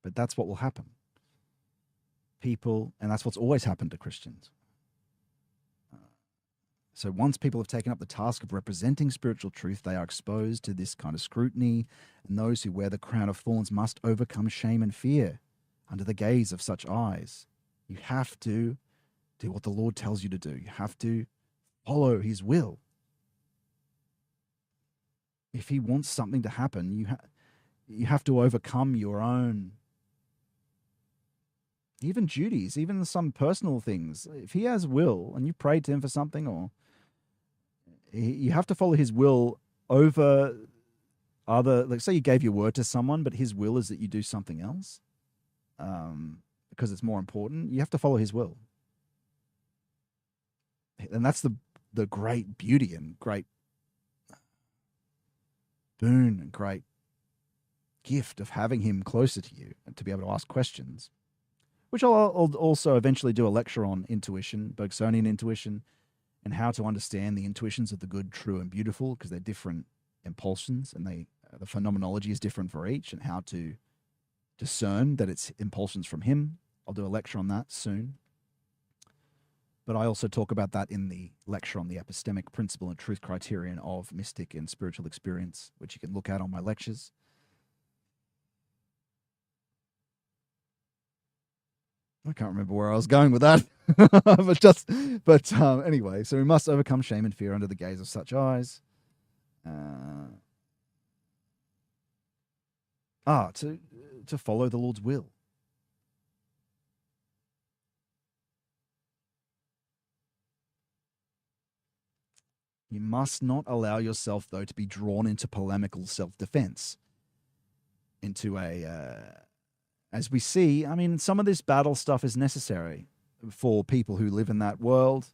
But that's what will happen. People, and that's what's always happened to Christians. So once people have taken up the task of representing spiritual truth, they are exposed to this kind of scrutiny, and those who wear the crown of thorns must overcome shame and fear under the gaze of such eyes. You have to do what the Lord tells you to do. You have to follow his will. If he wants something to happen, you have to overcome your own, even duties, even some personal things. If he has will and you prayed to him for something, or you have to follow his will over other, like say you gave your word to someone, but his will is that you do something else because it's more important. You have to follow his will. And that's the great beauty and great boon and great gift of having him closer to you and to be able to ask questions, which I'll also eventually do a lecture on intuition, Bergsonian intuition, and how to understand the intuitions of the good, true, and beautiful, because they're different impulsions and the phenomenology is different for each, and how to discern that it's impulsions from him. I'll do a lecture on that soon. But I also talk about that in the lecture on the epistemic principle and truth criterion of mystic and spiritual experience, which you can look at on my lectures. I can't remember where I was going with that. but anyway, so we must overcome shame and fear under the gaze of such eyes. To follow the Lord's will. You must not allow yourself, though, to be drawn into polemical self-defense, into as we see, I mean, some of this battle stuff is necessary for people who live in that world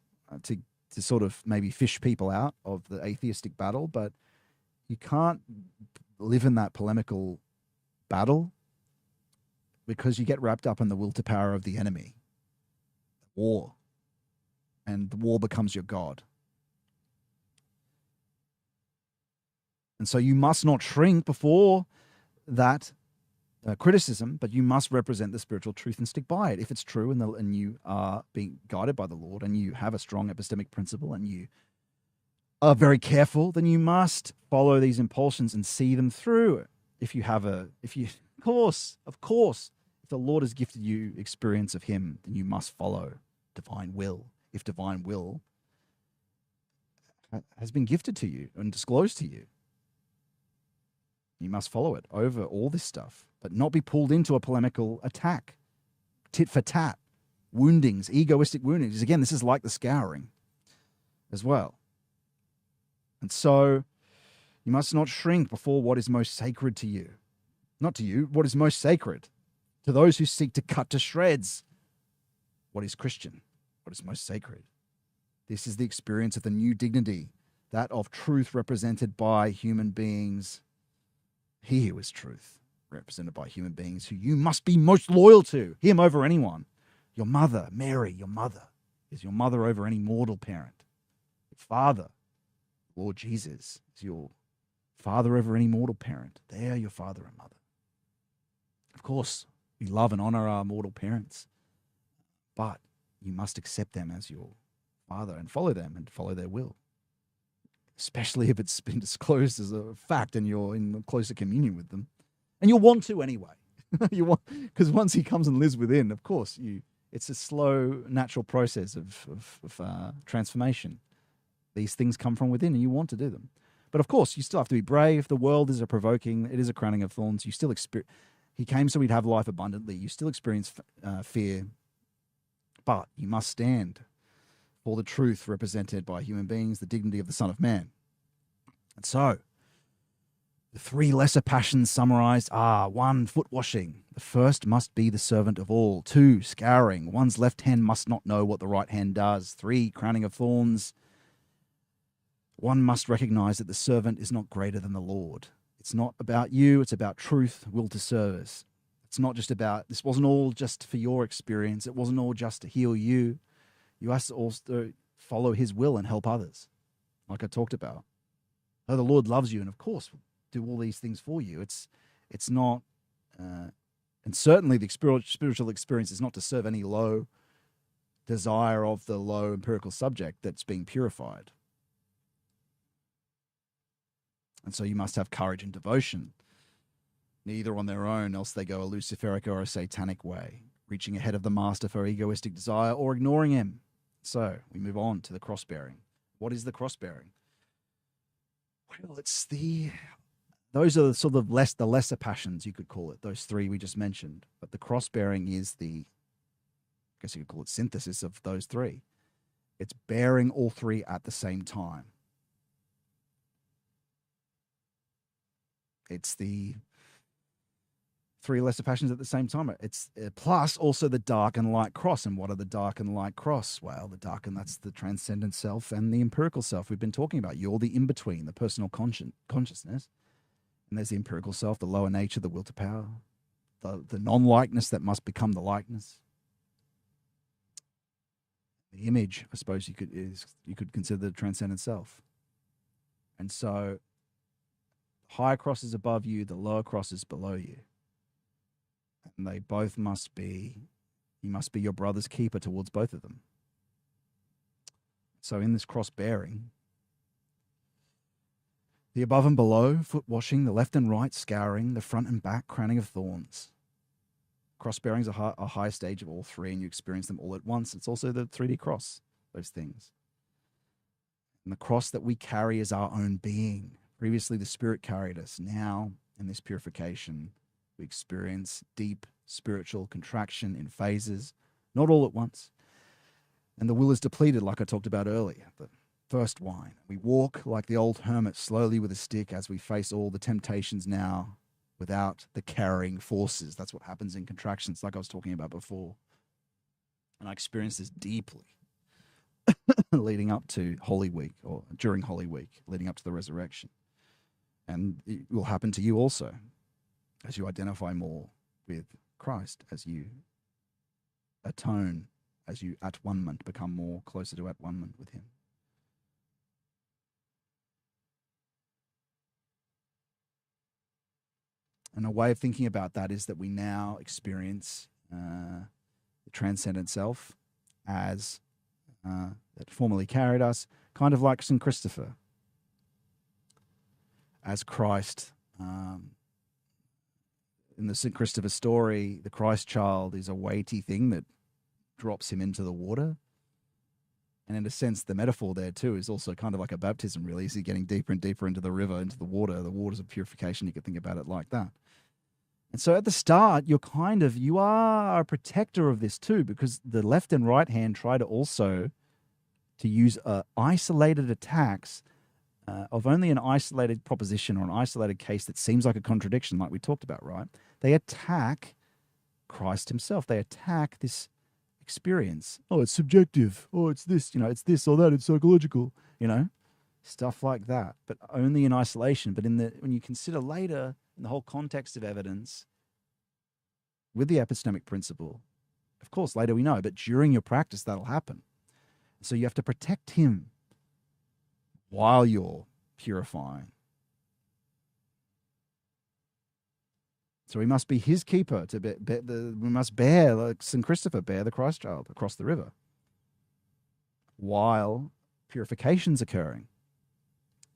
to sort of maybe fish people out of the atheistic battle, but you can't live in that polemical battle because you get wrapped up in the will to power of the enemy, war, and the war becomes your God. And so you must not shrink before that criticism, but you must represent the spiritual truth and stick by it. If it's true and you are being guided by the Lord and you have a strong epistemic principle and you are very careful, then you must follow these impulsions and see them through. Of course, if the Lord has gifted you experience of him, then you must follow divine will. If divine will has been gifted to you and disclosed to you, you must follow it over all this stuff, but not be pulled into a polemical attack, tit for tat, woundings, egoistic woundings. Again, this is like the scouring as well. And so you must not shrink before what is most sacred to you. Not to you, what is most sacred to those who seek to cut to shreds what is Christian, what is most sacred. This is the experience of the new dignity, that of truth represented by human beings. He who is truth. represented by human beings who you must be most loyal to, him over anyone. Your mother, Mary, your mother, is your mother over any mortal parent. Your father, Lord Jesus, is your father over any mortal parent. They are your father and mother. Of course, we love and honor our mortal parents, but you must accept them as your father and follow them and follow their will, especially if it's been disclosed as a fact and you're in closer communion with them. And you'll want to anyway. Because once he comes and lives within, of course, it's a slow, natural process of transformation. These things come from within and you want to do them. But of course, you still have to be brave. The world is it is a crowning of thorns. You still experience, he came so we'd have life abundantly. You still experience fear, but you must stand for the truth represented by human beings, the dignity of the Son of Man. And so, the three lesser passions summarized are: 1, foot washing. The first must be the servant of all. 2, scouring. One's left hand must not know what the right hand does. 3, crowning of thorns. One must recognize that the servant is not greater than the Lord. It's not about you. It's about truth, will to service. It's not just about, this wasn't all just for your experience. It wasn't all just to heal you. You have to also follow his will and help others, like I talked about. Oh, the Lord loves you, and of course, do all these things for you. It's not, and certainly the spiritual experience is not to serve any low desire of the low empirical subject that's being purified. And so you must have courage and devotion, neither on their own, else they go a Luciferic or a satanic way, reaching ahead of the master for egoistic desire or ignoring him. So we move on to the cross-bearing. What is the cross-bearing? Well, those are the sort of the lesser passions, you could call it, those three we just mentioned. But the cross-bearing is I guess you could call it synthesis of those three. It's bearing all three at the same time. It's the three lesser passions at the same time. It's plus also the dark and light cross. And what are the dark and light cross? Well, that's the transcendent self and the empirical self we've been talking about. You're the in-between, the personal consciousness. And there's the empirical self, the lower nature, the will to power, the non-likeness that must become the likeness. The image, I suppose you could consider the transcendent self. And so higher cross is above you, the lower cross is below you. And they both must be your brother's keeper towards both of them. So in this cross-bearing, the above and below, foot washing, the left and right, scouring, the front and back, crowning of thorns. Cross-bearing is a high stage of all three, and you experience them all at once. It's also the 3D cross, those things. And the cross that we carry is our own being. Previously, the Spirit carried us. Now, in this purification, we experience deep spiritual contraction in phases, not all at once. And the will is depleted, like I talked about earlier. The first wine. We walk like the old hermit, slowly with a stick, as we face all the temptations now without the carrying forces. That's what happens in contractions, like I was talking about before. And I experienced this deeply leading up to Holy Week, or during Holy Week, leading up to the resurrection. And it will happen to you also as you identify more with Christ, as you atone, as you at one-ment become more closer to at one-ment with him. And a way of thinking about that is that we now experience the transcendent self as that formerly carried us, kind of like St. Christopher. As Christ, in the St. Christopher story, the Christ child is a weighty thing that drops him into the water. And in a sense, the metaphor there too is also kind of like a baptism, really. Is he getting deeper and deeper into the river, into the water? The waters of purification, you could think about it like that. And so at the start, you are a protector of this too, because the left and right hand try to also to use isolated attacks of only an isolated proposition or an isolated case that seems like a contradiction, like we talked about, right? They attack Christ himself. They attack this experience. Oh, it's subjective. Oh, it's this, it's this or that. It's psychological, stuff like that. But only in isolation. But when you consider later in the whole context of evidence with the epistemic principle. Of course, later we know, but during your practice, that'll happen. So you have to protect him while you're purifying. So we must be his keeper. We must bear, like St. Christopher, bear the Christ child across the river while purification's occurring,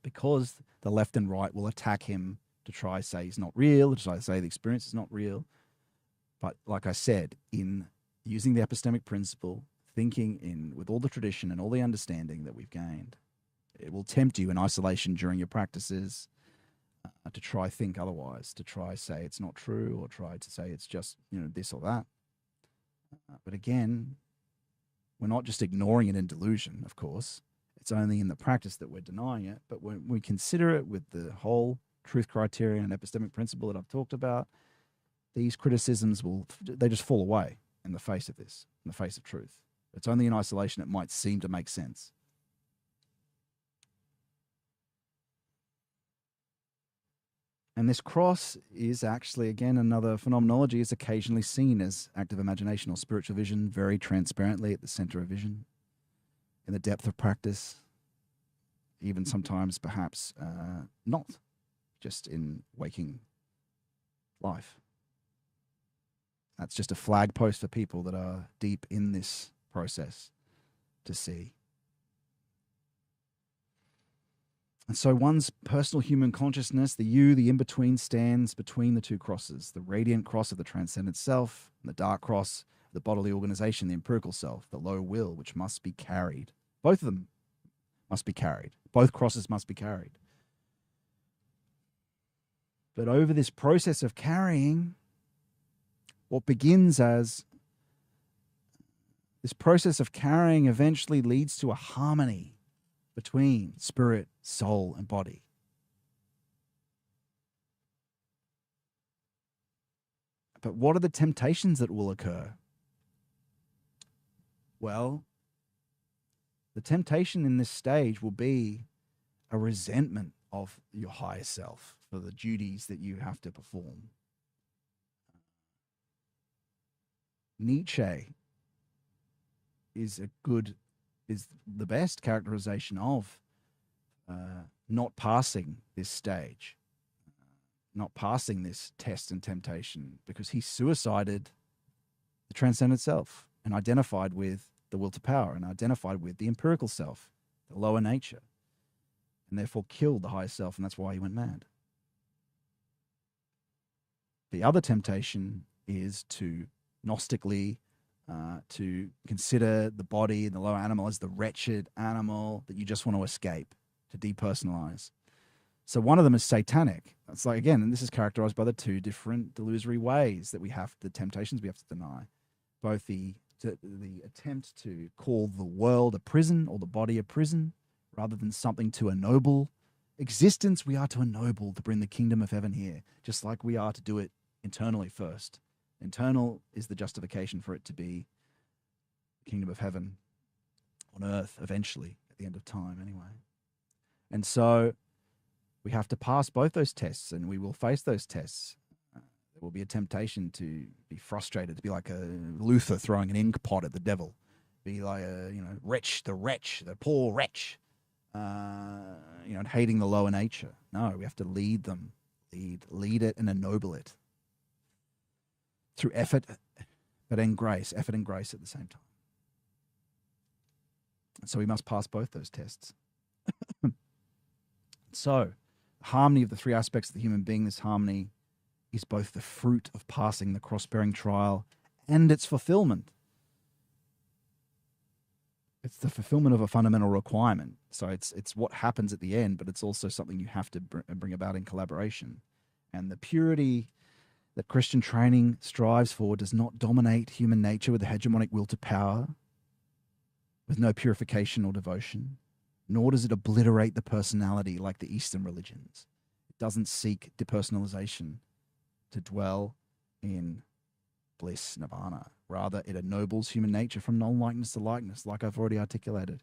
because the left and right will attack him to try to say he's not real, to try to say the experience is not real. But like I said, in using the epistemic principle, thinking in with all the tradition and all the understanding that we've gained, it will tempt you in isolation during your practices to try think otherwise, to try say it's not true, or try to say it's just, this or that. But again, we're not just ignoring it in delusion, of course. It's only in the practice that we're denying it. But when we consider it with the whole truth criterion and epistemic principle that I've talked about, these criticisms they just fall away in the face of this, in the face of truth. It's only in isolation it might seem to make sense. And this cross is actually, again, another phenomenology, is occasionally seen as active imagination or spiritual vision, very transparently at the center of vision, in the depth of practice, even sometimes perhaps not, just in waking life. That's just a flag post for people that are deep in this process to see. And so one's personal human consciousness, the you, the in-between, stands between the two crosses, the radiant cross of the transcendent self and the dark cross of the bodily organization, the empirical self, the low will, which must be carried. Both of them must be carried. Both crosses must be carried. But over this process of carrying, what begins as this process of carrying eventually leads to a harmony between spirit, soul, and body. But what are the temptations that will occur? Well, the temptation in this stage will be a resentment of your higher self for the duties that you have to perform. Nietzsche is the best characterization of not passing this stage, not passing this test and temptation, because he suicided the transcendent self and identified with the will to power and identified with the empirical self, the lower nature, and therefore killed the higher self, and that's why he went mad. The other temptation is to Gnostically to consider the body and the lower animal as the wretched animal that you just want to escape, to depersonalize. So one of them is satanic. It's like, again, and this is characterized by the two different delusory ways that we have, the temptations we have to deny. Both the attempt to call the world a prison or the body a prison rather than something to ennoble. Existence we are to ennoble, to bring the kingdom of heaven here, just like we are to do it internally first. Internal is the justification for it to be the kingdom of heaven on earth eventually, at the end of time anyway. And so we have to pass both those tests, and we will face those tests. There will be a temptation to be frustrated, to be like a Luther throwing an ink pot at the devil, be like a wretch, the poor wretch, and hating the lower nature. No, we have to lead them, lead it and ennoble it through effort, but in grace, effort and grace at the same time. And so we must pass both those tests. So, harmony of the three aspects of the human being, this harmony is both the fruit of passing the cross-bearing trial and its fulfillment. It's the fulfillment of a fundamental requirement. So it's what happens at the end, but it's also something you have to bring about in collaboration. And the purity that Christian training strives for does not dominate human nature with a hegemonic will to power, with no purification or devotion, nor does it obliterate the personality like the Eastern religions. It doesn't seek depersonalization to dwell in bliss, nirvana. Rather, it ennobles human nature from non-likeness to likeness, like I've already articulated.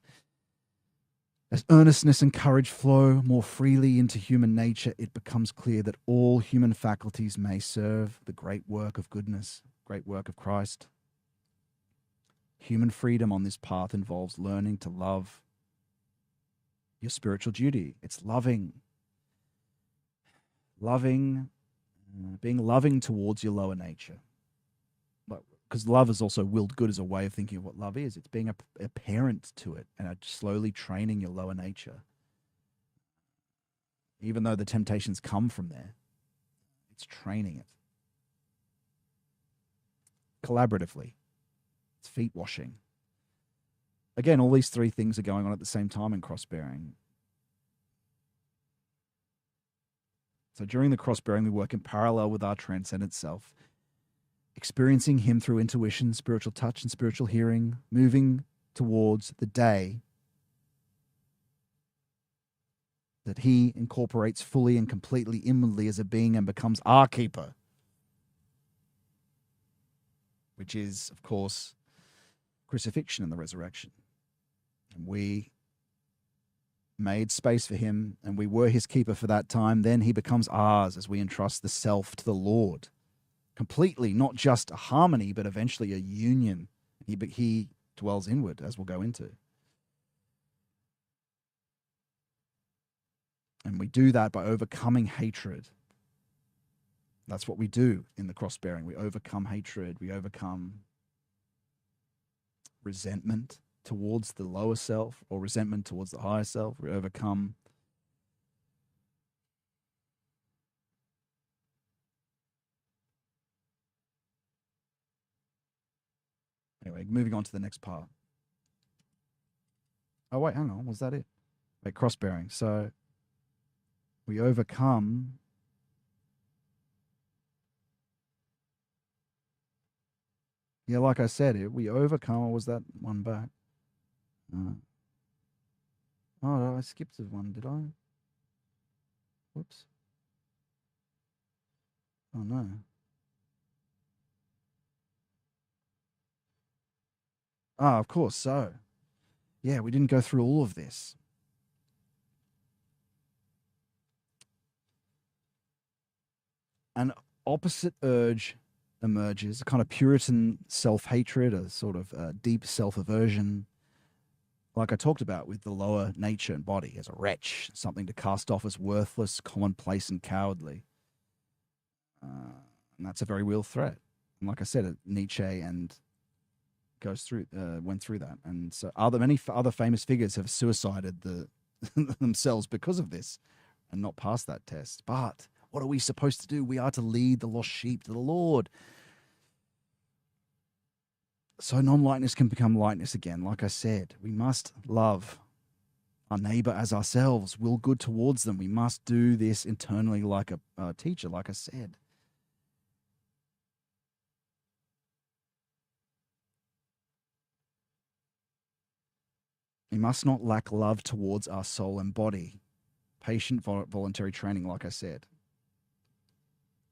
As earnestness and courage flow more freely into human nature, it becomes clear that all human faculties may serve the great work of goodness, great work of Christ. Human freedom on this path involves learning to love your spiritual duty. It's loving, being loving towards your lower nature. Because love is also willed good as a way of thinking of what love is. It's being a parent to it and slowly training your lower nature. Even though the temptations come from there, it's training it. Collaboratively. It's feet washing. Again, all these three things are going on at the same time in cross-bearing. So during the cross-bearing, we work in parallel with our transcendent self, experiencing him through intuition, spiritual touch, and spiritual hearing, moving towards the day that he incorporates fully and completely inwardly as a being and becomes our keeper, which is, of course, crucifixion and the resurrection. And we made space for him, and we were his keeper for that time. Then he becomes ours as we entrust the self to the Lord. Completely, not just a harmony, but eventually a union. He dwells inward, as we'll go into. And we do that by overcoming hatred. That's what we do in the cross-bearing. We overcome hatred. We overcome resentment towards the lower self or resentment towards the higher self. We overcome anyway, moving on to the next part. Oh, wait, hang on. Was that it? Wait, cross-bearing. So we overcome like I said, we overcome, or was that one back? Oh, I skipped one, did I? Whoops. Oh, no. Of course. So, yeah, we didn't go through all of this. An opposite urge emerges, a kind of Puritan self-hatred, a sort of deep self-aversion, like I talked about with the lower nature and body, as a wretch, something to cast off as worthless, commonplace, and cowardly. And that's a very real threat. And like I said, Nietzsche and went through that. And so many other famous figures have suicided themselves because of this and not passed that test. But what are we supposed to do? We are to lead the lost sheep to the Lord. So non-lightness can become lightness again. Like I said, we must love our neighbor as ourselves, will good towards them. We must do this internally like a teacher, like I said. We must not lack love towards our soul and body. Patient voluntary training, like I said.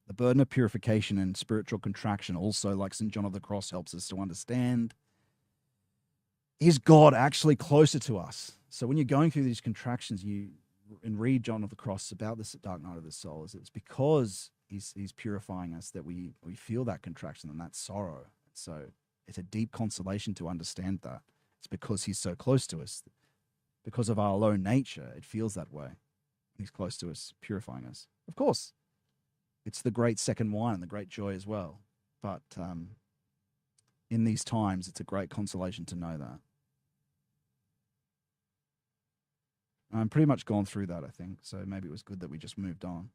The burden of purification and spiritual contraction also, like St. John of the Cross, helps us to understand. Is God actually closer to us? So when you're going through these contractions, and read John of the Cross about this dark night of the soul, it's because he's purifying us that we feel that contraction and that sorrow. So it's a deep consolation to understand that. It's because he's so close to us. Because of our low nature, it feels that way. He's close to us, purifying us. Of course, it's the great second wine and the great joy as well. But in these times, it's a great consolation to know that. I'm pretty much gone through that, I think. So maybe it was good that we just moved on.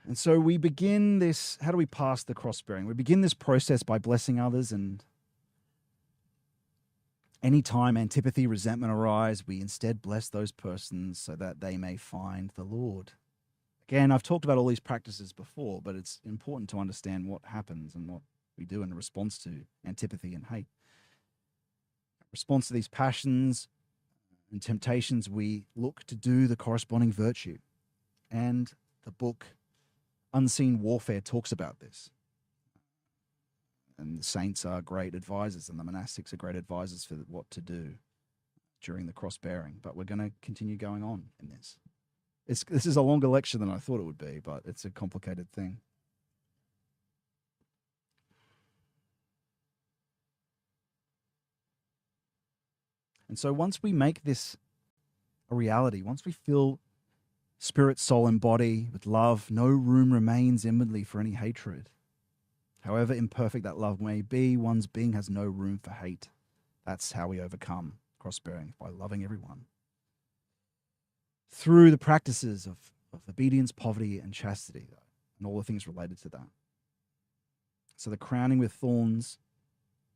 And so we begin this, how do we pass the cross-bearing? We begin this process by blessing others, and anytime antipathy, resentment arise, we instead bless those persons so that they may find the Lord. Again, I've talked about all these practices before, but it's important to understand what happens and what we do in response to antipathy and hate. In response to these passions, In temptations, we look to do the corresponding virtue. And the book Unseen Warfare talks about this. And the saints are great advisors, and the monastics are great advisors for what to do during the cross-bearing. But we're going to continue going on in this. This is a longer lecture than I thought it would be, but it's a complicated thing. And so once we make this a reality, once we fill spirit, soul, and body with love, no room remains inwardly for any hatred. However imperfect that love may be, one's being has no room for hate. That's how we overcome cross-bearing, by loving everyone. Through the practices of obedience, poverty, and chastity, and all the things related to that. So the crowning with thorns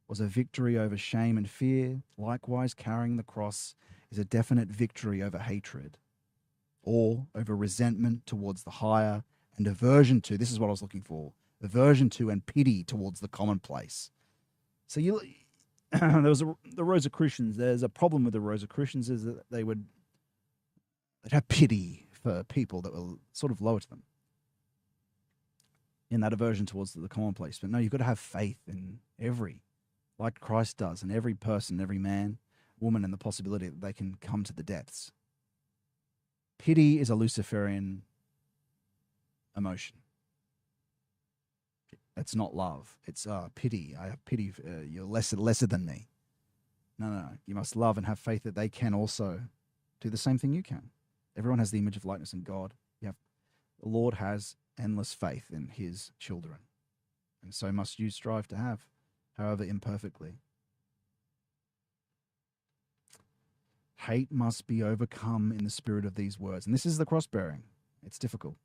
was a victory over shame and fear. Likewise, carrying the cross is a definite victory over hatred, or over resentment towards the higher, and aversion to, this is what I was looking for, aversion to and pity towards the commonplace. So there was the Rosicrucians. There's a problem with the Rosicrucians is that they'd have pity for people that were sort of lower to them in that aversion towards the commonplace. But no, you've got to have faith in every, like Christ does, in every person, every man, woman, and the possibility that they can come to the depths. Pity is a Luciferian emotion. It's not love. It's pity. I have pity. You're lesser than me. No. You must love and have faith that they can also do the same thing you can. Everyone has the image of likeness in God. The Lord has endless faith in his children. And so must you strive to have, however imperfectly. Hate must be overcome in the spirit of these words. And this is the cross-bearing. It's difficult.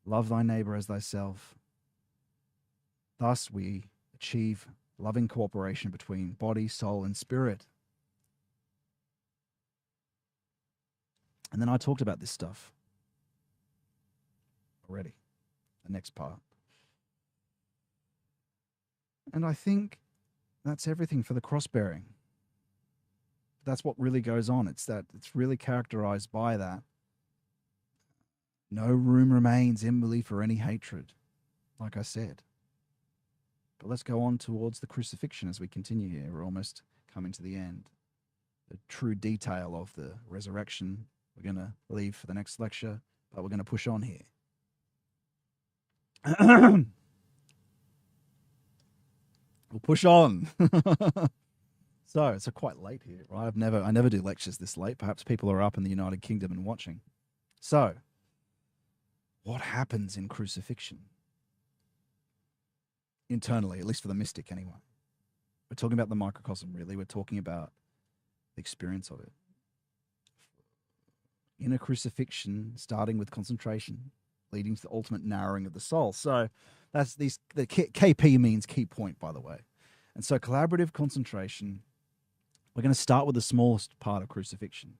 Love thy neighbor as thyself. Thus we achieve loving cooperation between body, soul, and spirit. And then I talked about this stuff already, the next part. And I think that's everything for the cross-bearing. That's what really goes on. It's really characterized by that. No room remains inwardly for any hatred, like I said. But let's go on towards the crucifixion as we continue here. We're almost coming to the end. The true detail of the resurrection we're going to leave for the next lecture, but we're going to push on here. We'll push on. So it's quite late here, right? I never do lectures this late. Perhaps people are up in the United Kingdom and watching. So, what happens in crucifixion? Internally, at least for the mystic anyway. We're talking about the microcosm, really. We're talking about the experience of it. In a crucifixion, starting with concentration, leading to the ultimate narrowing of the soul. So that's the KP means key point, by the way. And so collaborative concentration, we're going to start with the smallest part of crucifixion.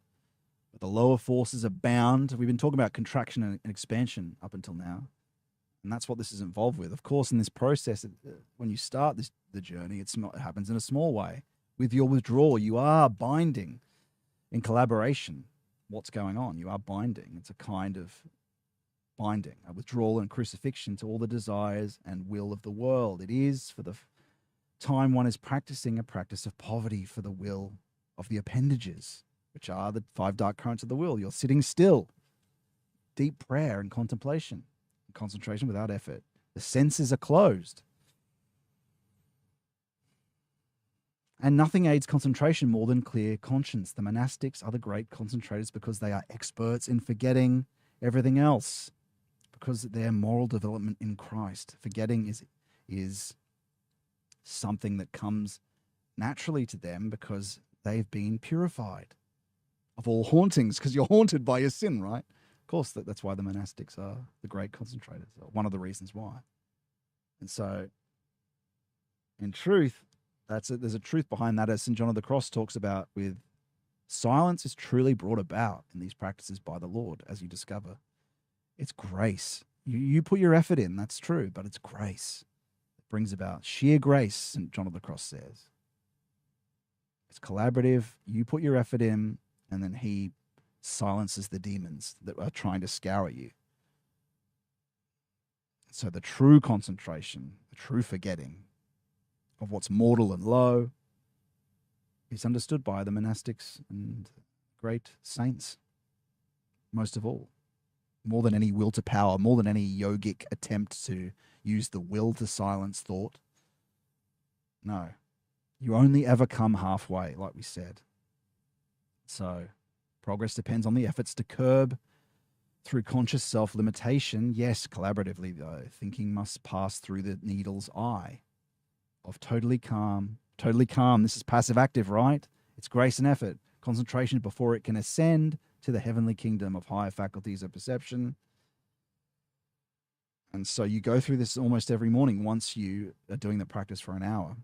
The lower forces are bound. We've been talking about contraction and expansion up until now. And that's what this is involved with. Of course, in this process, when you start the journey, it happens in a small way. With your withdrawal, you are binding in collaboration what's going on. You are binding. It's a kind of binding, a withdrawal and crucifixion to all the desires and will of the world. It is, for the time one is practicing, a practice of poverty for the will of the appendages, which are the 5 dark currents of the will. You're sitting still, deep prayer and contemplation, concentration without effort. The senses are closed. And nothing aids concentration more than clear conscience. The monastics are the great concentrators because they are experts in forgetting everything else, because their moral development in Christ. Forgetting is something that comes naturally to them because they've been purified of all hauntings, because you're haunted by your sin, right? Of course, that's why the monastics are the great concentrators, one of the reasons why. And so, in truth, there's a truth behind that, as St. John of the Cross talks about, with silence is truly brought about in these practices by the Lord, as you discover. It's grace. You put your effort in, that's true, but it's grace. It brings about sheer grace, St. John of the Cross says. It's collaborative. You put your effort in, and then he silences the demons that are trying to scour you. So the true concentration, the true forgetting of what's mortal and low is understood by the monastics and great saints, most of all. More than any will to power, more than any yogic attempt to use the will to silence thought. No. You only ever come halfway, like we said. So progress depends on the efforts to curb through conscious self-limitation. Yes, collaboratively, though. Thinking must pass through the needle's eye of totally calm. Totally calm. This is passive-active, right? It's grace and effort. Concentration before it can ascend to the heavenly kingdom of higher faculties of perception. And so you go through this almost every morning once you are doing the practice for an hour.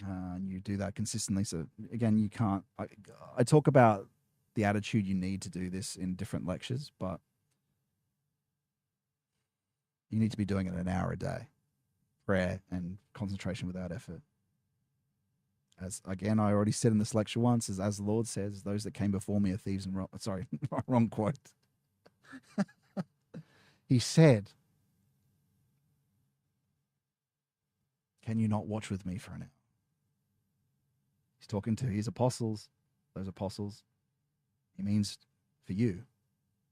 And you do that consistently. So again, you can't, I talk about the attitude you need to do this in different lectures, but you need to be doing it an hour a day. Prayer and concentration without effort. As again, I already said in this lecture once, as the Lord says, those that came before me are thieves and sorry, wrong quote. He said, can you not watch with me for an hour? He's talking to his apostles, those apostles. He means for you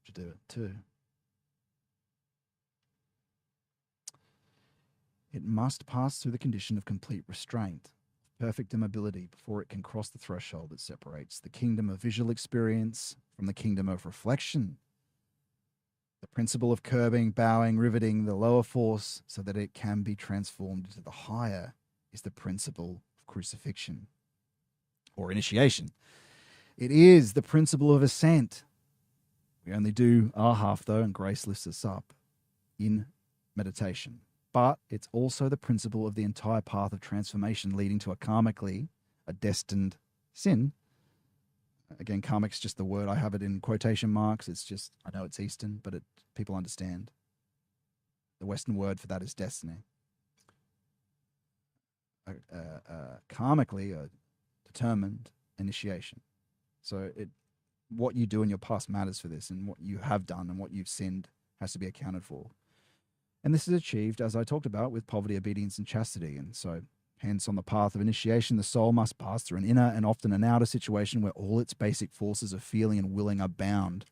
to do it too. It must pass through the condition of complete restraint, perfect immobility, before it can cross the threshold that separates the kingdom of visual experience from the kingdom of reflection. The principle of curbing, bowing, riveting the lower force so that it can be transformed into the higher is the principle of crucifixion or initiation. It is the principle of ascent. We only do our half, though, and grace lifts us up in meditation. But it's also the principle of the entire path of transformation leading to a destined sin. Again, karmic's just the word. I have it in quotation marks. It's just, I know it's Eastern, but people understand. The Western word for that is destiny. Karmically, a determined initiation. So what you do in your past matters for this, and what you have done and what you've sinned has to be accounted for. And this is achieved, as I talked about, with poverty, obedience, and chastity. And so, hence, on the path of initiation, the soul must pass through an inner and often an outer situation where all its basic forces of feeling and willing are bound.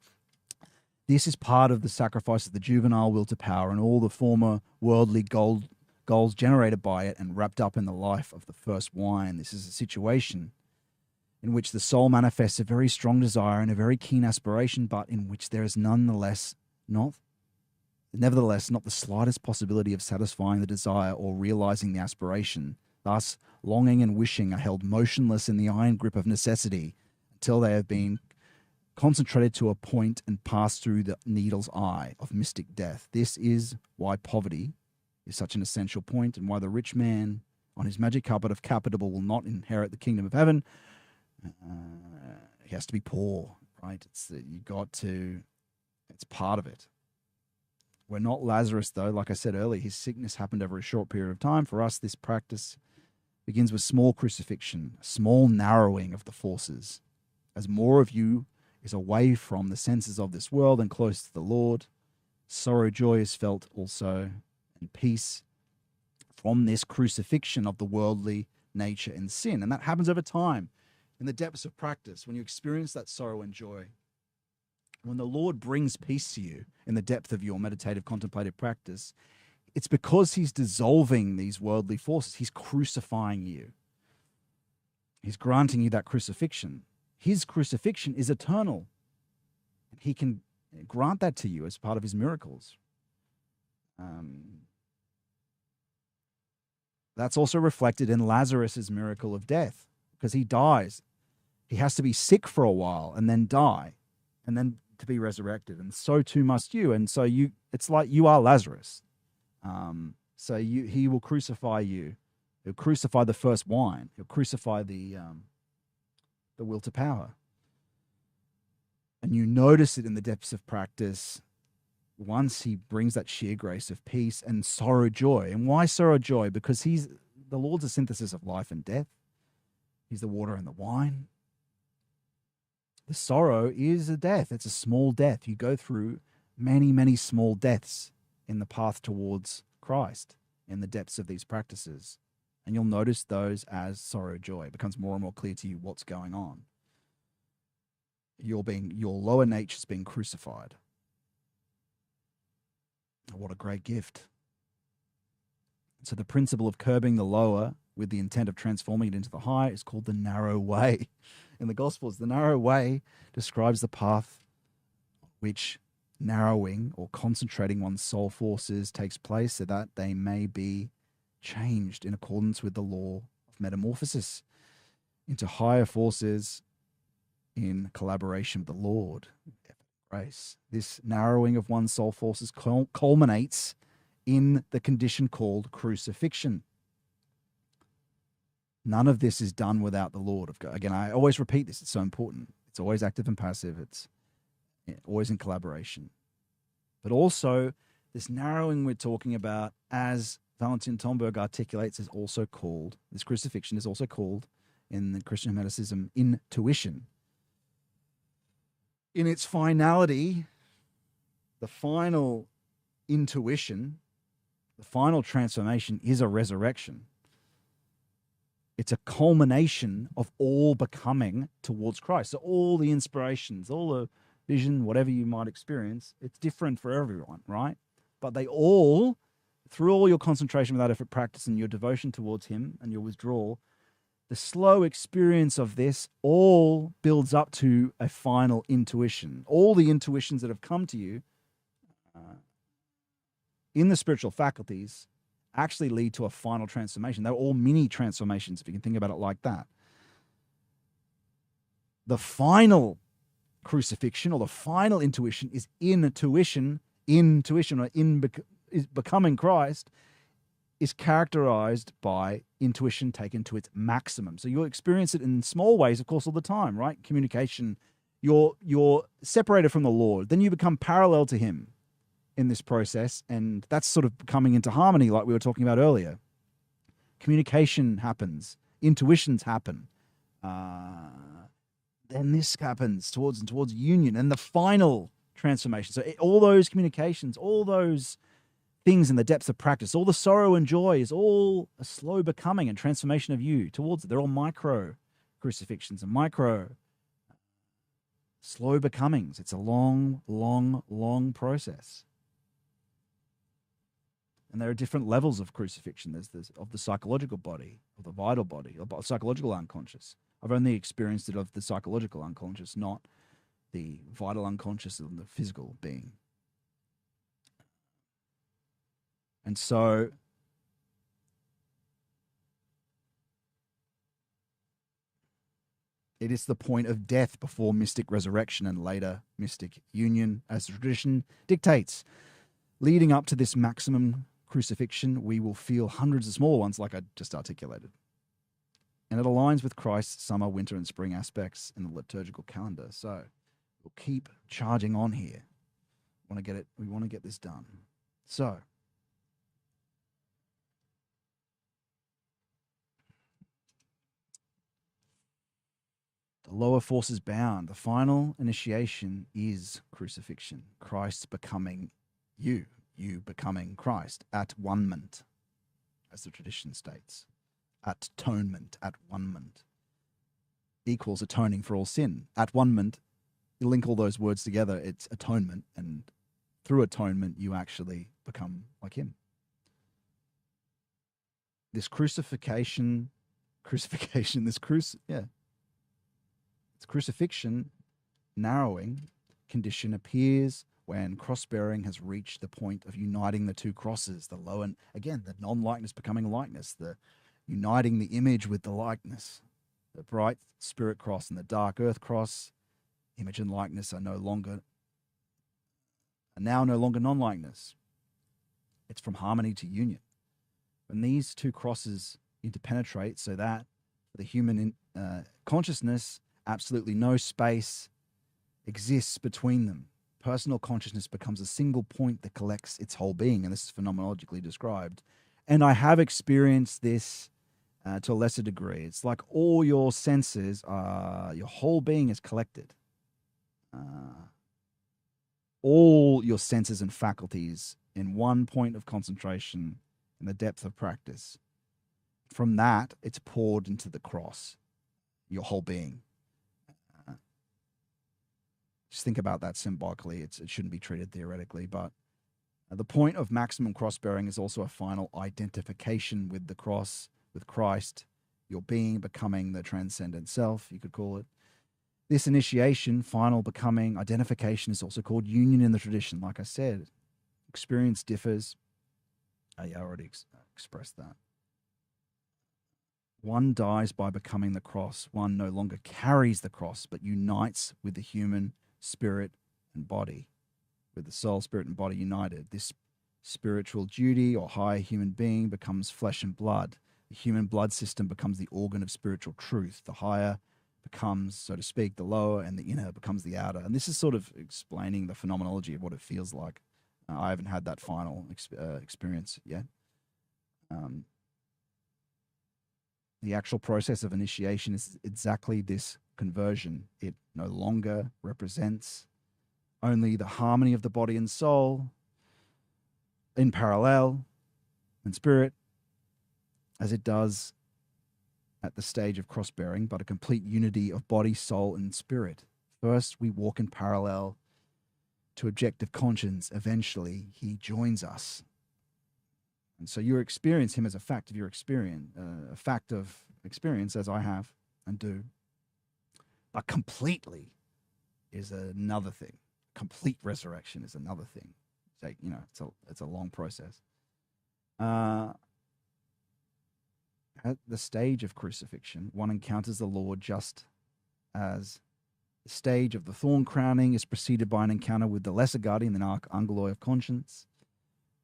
This is part of the sacrifice of the juvenile will to power and all the former worldly goals generated by it and wrapped up in the life of the first wine. This is a situation in which the soul manifests a very strong desire and a very keen aspiration, but in which there is nevertheless not the slightest possibility of satisfying the desire or realizing the aspiration. Thus, longing and wishing are held motionless in the iron grip of necessity until they have been concentrated to a point and passed through the needle's eye of mystic death. This is why poverty is such an essential point, and why the rich man on his magic carpet of capital will not inherit the kingdom of heaven. He has to be poor, right? It's part of it. We're not Lazarus, though. Like I said earlier, his sickness happened over a short period of time. For us, this practice begins with small crucifixion, a small narrowing of the forces. As more of you is away from the senses of this world and close to the Lord, sorrow, joy is felt also, and peace from this crucifixion of the worldly nature and sin. And that happens over time in the depths of practice when you experience that sorrow and joy. When the Lord brings peace to you in the depth of your meditative, contemplative practice, it's because he's dissolving these worldly forces. He's crucifying you. He's granting you that crucifixion. His crucifixion is eternal. He can grant that to you as part of his miracles. That's also reflected in Lazarus's miracle of death, because he dies. He has to be sick for a while and then die, and then to be resurrected, and so too must you. And so it's like you are Lazarus. He will crucify you. He'll crucify the first wine. He'll crucify the will to power. And you notice it in the depths of practice once he brings that sheer grace of peace and sorrow, joy. And why sorrow, joy? Because the Lord's a synthesis of life and death. He's the water and the wine. The sorrow is a death. It's a small death. You go through many, many small deaths in the path towards Christ in the depths of these practices. And you'll notice those as sorrow, joy. It becomes more and more clear to you what's going on. Your lower nature's being crucified. What a great gift. So the principle of curbing the lower with the intent of transforming it into the high is called the narrow way. In the Gospels, the narrow way describes the path which narrowing or concentrating one's soul forces takes place so that they may be changed in accordance with the law of metamorphosis into higher forces in collaboration with the Lord. Grace. This narrowing of one's soul forces culminates in the condition called crucifixion. None of this is done without the Lord of God. Again, I always repeat this. It's so important. It's always active and passive. It's always in collaboration. But also, this narrowing we're talking about, as Valentin Tomberg articulates, is also called, this crucifixion is also called in the Christian Mysticism, intuition. In its finality, the final intuition, the final transformation is a resurrection. It's a culmination of all becoming towards Christ. So all the inspirations, all the vision, whatever you might experience, it's different for everyone, right? But they all, through all your concentration without effort practice and your devotion towards him and your withdrawal, the slow experience of this all builds up to a final intuition. All the intuitions that have come to you in the spiritual faculties actually lead to a final transformation. They're all mini transformations, if you can think about it like that. The final crucifixion or the final intuition is becoming Christ is characterized by intuition taken to its maximum. So you'll experience it in small ways, of course, all the time, right? Communication, you're separated from the Lord, then you become parallel to him in this process, and that's sort of coming into harmony like we were talking about earlier. Communication happens, intuitions happen, then this happens towards union and the final transformation. So all those communications, all those things in the depths of practice, all the sorrow and joy is all a slow becoming and transformation of you towards it. They're all micro crucifixions and micro slow becomings. It's a long, long, long process. And there are different levels of crucifixion. There's of the psychological body, of the vital body, of the psychological unconscious. I've only experienced it of the psychological unconscious, not the vital unconscious of the physical being. And so it is the point of death before mystic resurrection and later mystic union, as the tradition dictates. Leading up to this maximum crucifixion, we will feel hundreds of small ones like I just articulated. And it aligns with Christ's summer, winter, and spring aspects in the liturgical calendar. So we'll keep charging on here. We want to get this done. So the lower forces bound. The final initiation is crucifixion. Christ becoming you becoming Christ at one-ment, as the tradition states. At atonement, at one-ment, equals atoning for all sin. At one-ment, you link all those words together, it's atonement, and through atonement, you actually become like him. This crucifixion, narrowing condition appears when cross-bearing has reached the point of uniting the two crosses, the low and, again, the non-likeness becoming likeness, the uniting the image with the likeness. The bright spirit cross and the dark earth cross, image and likeness are now no longer non-likeness. It's from harmony to union. When these two crosses interpenetrate so that for the human consciousness, absolutely no space exists between them. Personal consciousness becomes a single point that collects its whole being, and this is phenomenologically described. And I have experienced this to a lesser degree. It's like all your senses, your whole being is collected all your senses and faculties in one point of concentration in the depth of practice. From that, it's poured into the cross, your whole being. Just think about that symbolically. It shouldn't be treated theoretically, but the point of maximum cross-bearing is also a final identification with the cross, with Christ, your being becoming the transcendent self, you could call it. This initiation, final becoming, identification is also called union in the tradition. Like I said, experience differs. I already expressed that. One dies by becoming the cross. One no longer carries the cross, but unites with the human spirit and body, with the soul, spirit, and body united. This spiritual duty or higher human being becomes flesh and blood. The human blood system becomes the organ of spiritual truth. The higher becomes, so to speak, the lower, and the inner becomes the outer. And this is sort of explaining the phenomenology of what it feels like. I haven't had that final experience yet. The actual process of initiation is exactly this conversion. It no longer represents only the harmony of the body and soul in parallel and spirit, as it does at the stage of cross-bearing, but a complete unity of body, soul, and spirit. First, we walk in parallel to objective conscience. Eventually, he joins us. And so you experience him as a fact of your experience, a fact of experience, as I have and do. But completely is another thing. Complete resurrection is another thing. It's a long process. At the stage of crucifixion, one encounters the Lord just as the stage of the thorn crowning is preceded by an encounter with the lesser guardian, the archangeloi of conscience.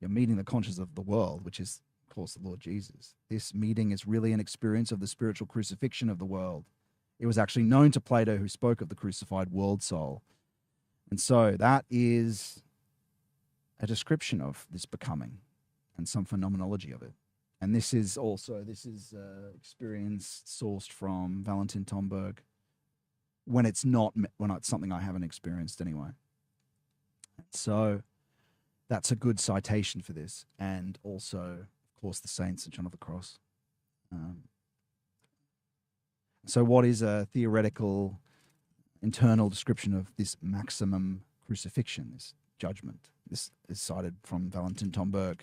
You're meeting the conscience of the world, which is, of course, the Lord Jesus. This meeting is really an experience of the spiritual crucifixion of the world. It was actually known to Plato, who spoke of the crucified world soul. And so that is a description of this becoming and some phenomenology of it. And this is experience sourced from Valentin Tomberg when it's something I haven't experienced anyway. So that's a good citation for this. And also, of course, the saints and John of the Cross. So what is a theoretical internal description of this maximum crucifixion, this judgment? This is cited from Valentin Tomberg.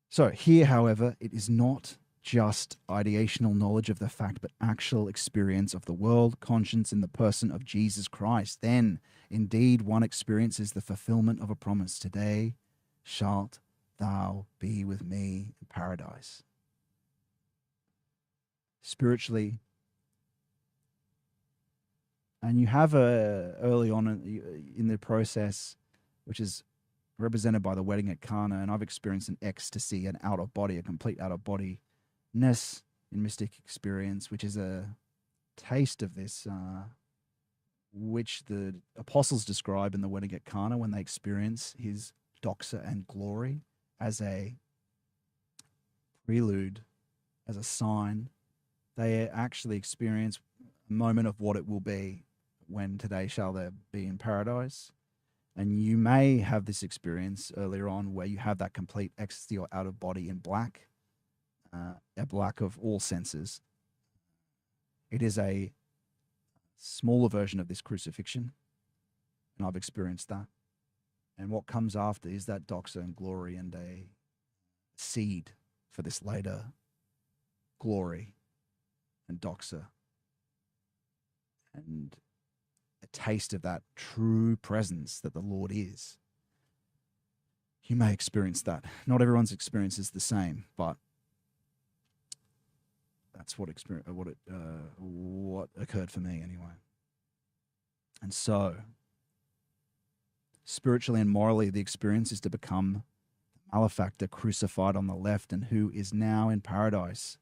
So here, however, it is not just ideational knowledge of the fact, but actual experience of the world conscience in the person of Jesus Christ. Then, indeed, one experiences the fulfillment of a promise. Today shalt thou be with me in paradise. Spiritually, and you have early on in the process, which is represented by the wedding at Cana, and I've experienced an ecstasy, an out-of-body, a complete out-of-bodiness in mystic experience, which is a taste of this, which the apostles describe in the wedding at Cana when they experience his doxa and glory as a prelude, as a sign. They actually experience a moment of what it will be when today shall there be in paradise. And you may have this experience earlier on where you have that complete ecstasy or out of body in black, a black of all senses. It is a smaller version of this crucifixion, and I've experienced that. And what comes after is that doxa and glory and a seed for this later glory and doxa. And a taste of that true presence that the Lord is. You may experience that. Not everyone's experience is the same, but that's what occurred for me anyway. And so, spiritually and morally, the experience is to become the malefactor crucified on the left and who is now in paradise.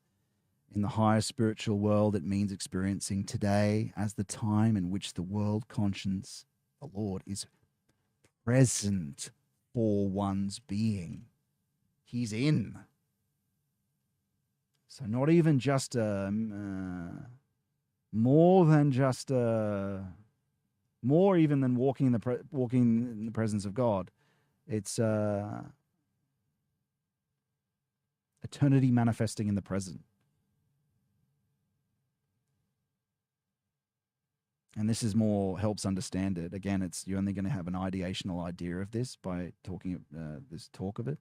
In the higher spiritual world, it means experiencing today as the time in which the world conscience, the Lord, is present for one's being. He's in. So not even just more than just a more even than walking in the presence of God. It's eternity manifesting in the present. And this is more helps understand it. Again, you're only going to have an ideational idea of this by talking this talk of it.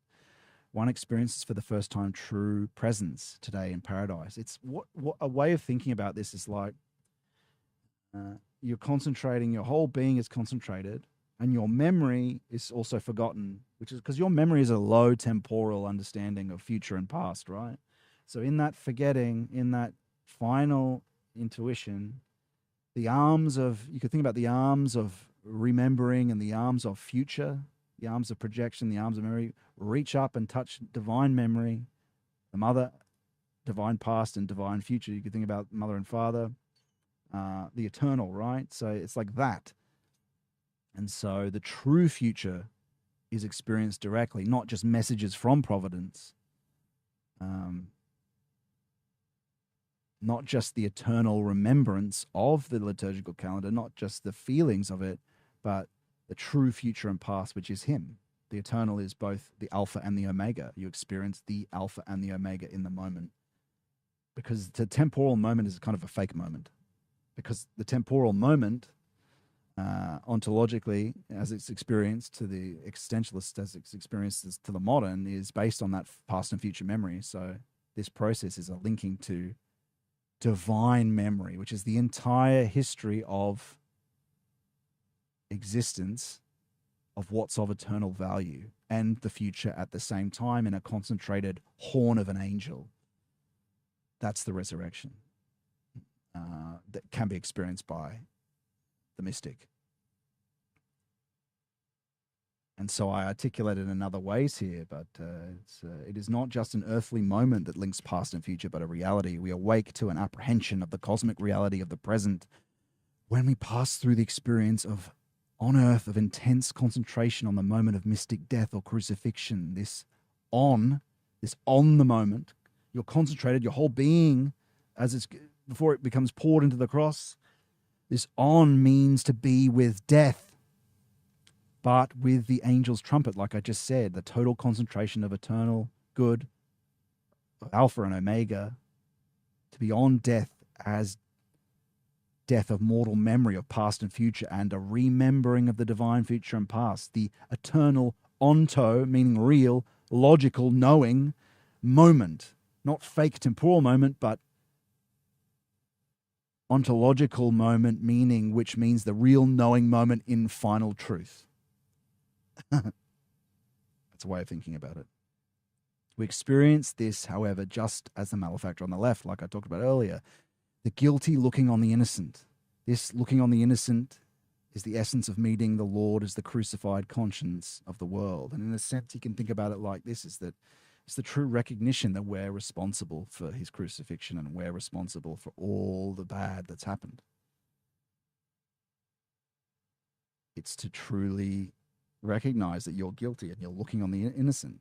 One experiences for the first time true presence today in paradise. It's what a way of thinking about this is like you're concentrating, your whole being is concentrated, and your memory is also forgotten, which is because your memory is a low temporal understanding of future and past, right? So in that forgetting, in that final intuition, you could think about the arms of remembering and the arms of future, the arms of projection, the arms of memory, reach up and touch divine memory, the mother, divine past and divine future. You could think about mother and father, the eternal, right? So it's like that. And so the true future is experienced directly, not just messages from providence, not just the eternal remembrance of the liturgical calendar, not just the feelings of it, but the true future and past, which is him. The eternal is both the alpha and the omega. You experience the alpha and the omega in the moment, because the temporal moment is kind of a fake moment, because the temporal moment, ontologically, as it's experienced to the existentialist, as it's experienced to the modern, is based on that past and future memory. So this process is a linking to divine memory, which is the entire history of existence, of what's of eternal value and the future at the same time in a concentrated horn of an angel. That's the resurrection that can be experienced by the mystic. And so I articulate it in other ways here, but it is not just an earthly moment that links past and future, but a reality. We awake to an apprehension of the cosmic reality of the present when we pass through the experience of on earth of intense concentration on the moment of mystic death or crucifixion. This on the moment, you're concentrated, your whole being, before it becomes poured into the cross. This on means to be with death, but with the angel's trumpet, like I just said, the total concentration of eternal good, alpha and omega, to be on death as death of mortal memory of past and future, and a remembering of the divine future and past, the eternal onto, meaning real, logical, knowing moment, not fake temporal moment, but ontological moment, which means the real knowing moment in final truth. That's a way of thinking about it. We experience this, however, just as the malefactor on the left, like I talked about earlier, the guilty looking on the innocent. This looking on the innocent is the essence of meeting the Lord as the crucified conscience of the world. And in a sense, you can think about it like this, is that it's the true recognition that we're responsible for his crucifixion and we're responsible for all the bad that's happened. It's to truly recognize that you're guilty and you're looking on the innocent.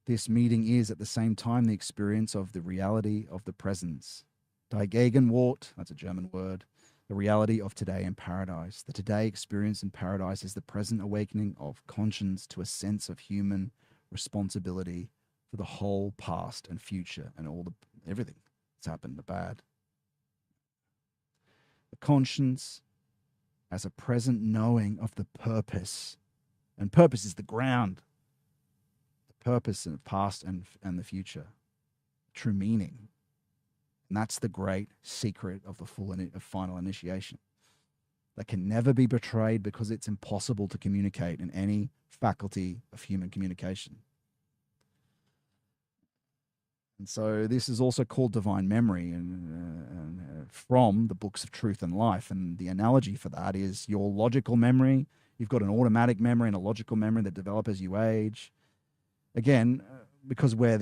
This meeting is at the same time the experience of the reality of the presence. Die Gegenwart, that's a German word, the reality of today in paradise. The today experience in paradise is the present awakening of conscience to a sense of human responsibility for the whole past and future and everything that's happened, the bad. The conscience as a present knowing of the purpose. And purpose is the ground. The purpose in the past and the future. True meaning. And that's the great secret of the final initiation. That can never be betrayed because it's impossible to communicate in any faculty of human communication. And so this is also called divine memory, and from the books of truth and life. And the analogy for that is your logical memory. You've got an automatic memory and a logical memory that develop as you age. Again, because we're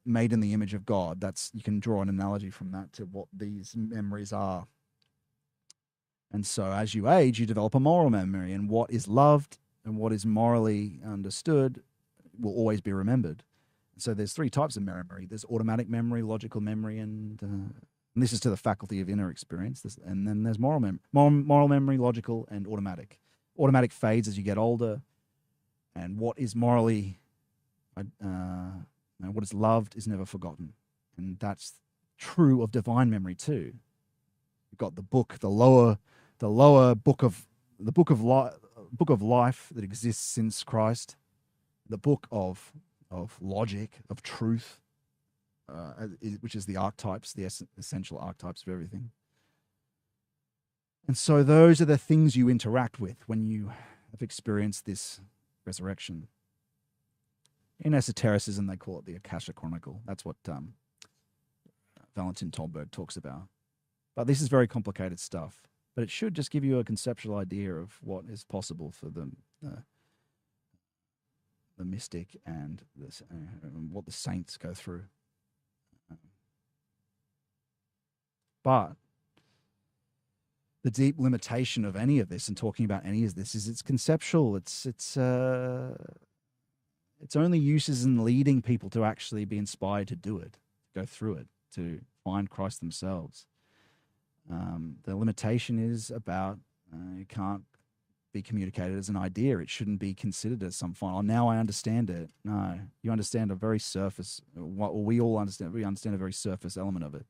made in the image of God, you can draw an analogy from that to what these memories are. And so as you age, you develop a moral memory, and what is loved and what is morally understood will always be remembered. So there's three types of memory. There's automatic memory, logical memory, and And this is to the faculty of inner experience. And then there's moral memory, logical, and automatic. Automatic fades as you get older, and what is morally, what is loved is never forgotten, and that's true of divine memory too. You've got the book, the lower book of life that exists since Christ, the book of logic, of truth, which is the archetypes, the essential archetypes of everything. And so those are the things you interact with when you have experienced this resurrection. In esotericism, they call it the Akasha Chronicle. That's what Valentin Tolberg talks about. But this is very complicated stuff. But it should just give you a conceptual idea of what is possible for the mystic and what the saints go through. But the deep limitation of any of this and talking about any of this is it's conceptual. It's only uses in leading people to actually be inspired to do it, go through it, to find Christ themselves. The limitation is about it can't be communicated as an idea. It shouldn't be considered as some final. Now I understand it. No, you understand a very surface. What we all understand. We understand a very surface element of it.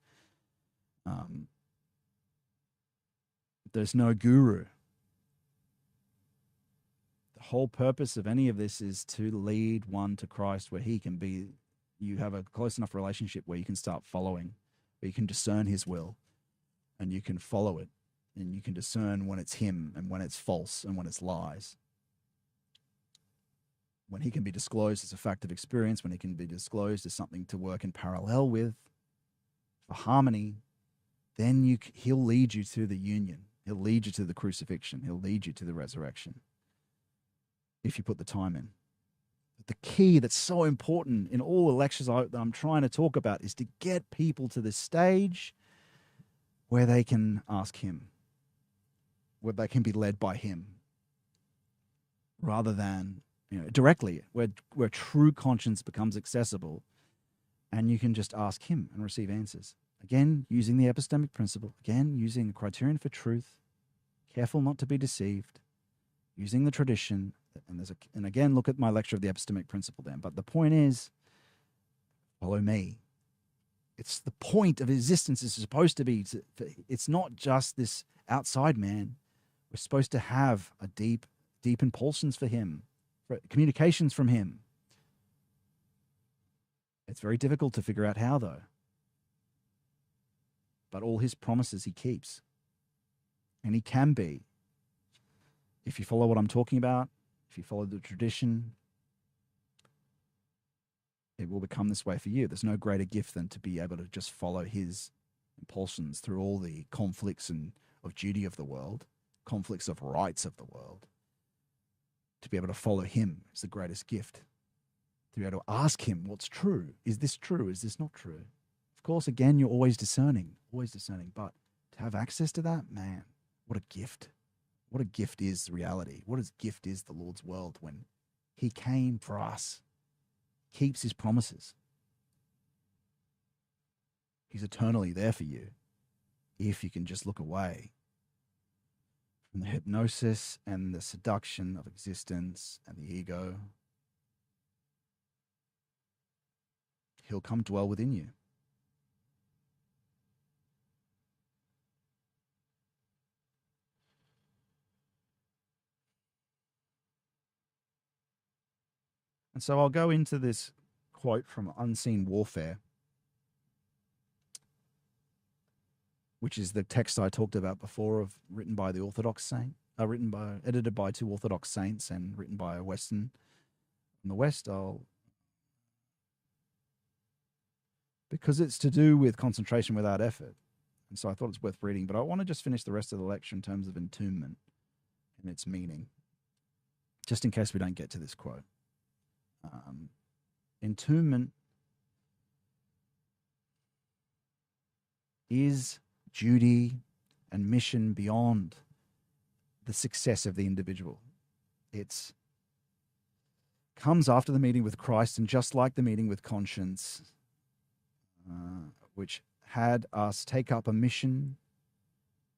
There's no guru. The whole purpose of any of this is to lead one to Christ where he can be, you have a close enough relationship where you can start following, where you can discern his will and you can follow it and you can discern when it's him and when it's false and when it's lies. When he can be disclosed as a fact of experience, when he can be disclosed as something to work in parallel with, for harmony, then he'll lead you to the union. He'll lead you to the crucifixion. He'll lead you to the resurrection if you put the time in. The key that's so important in all the lectures that I'm trying to talk about is to get people to this stage where they can ask him, where they can be led by him, rather than directly, where true conscience becomes accessible and you can just ask him and receive answers. Again, using the epistemic principle, again, using a criterion for truth, careful not to be deceived, using the tradition, and again, look at my lecture of the epistemic principle then. But the point is, follow me. It's the point of existence is supposed to be, it's not just this outside man. We're supposed to have a deep impulsions for him, for communications from him. It's very difficult to figure out how, though. But all his promises he keeps. And he can be. If you follow what I'm talking about, if you follow the tradition, it will become this way for you. There's no greater gift than to be able to just follow his impulsions through all the conflicts of duty of the world, conflicts of rights of the world. To be able to follow him is the greatest gift. To be able to ask him what's true. Is this true? Is this not true? Of course, again, you're always discerning. But to have access to that, man, what a gift. What a gift is reality. What a gift is the Lord's world when he came for us, keeps his promises. He's eternally there for you if you can just look away from the hypnosis and the seduction of existence and the ego. He'll come dwell within you. And so I'll go into this quote from Unseen Warfare, which is the text I talked about before, written by the Orthodox saint, edited by two Orthodox saints and written by a Western. In the West, because it's to do with concentration without effort. And so I thought it's worth reading, but I want to just finish the rest of the lecture in terms of entombment and its meaning, just in case we don't get to this quote. Entombment is duty and mission beyond the success of the individual. It comes after the meeting with Christ, and just like the meeting with conscience, which had us take up a mission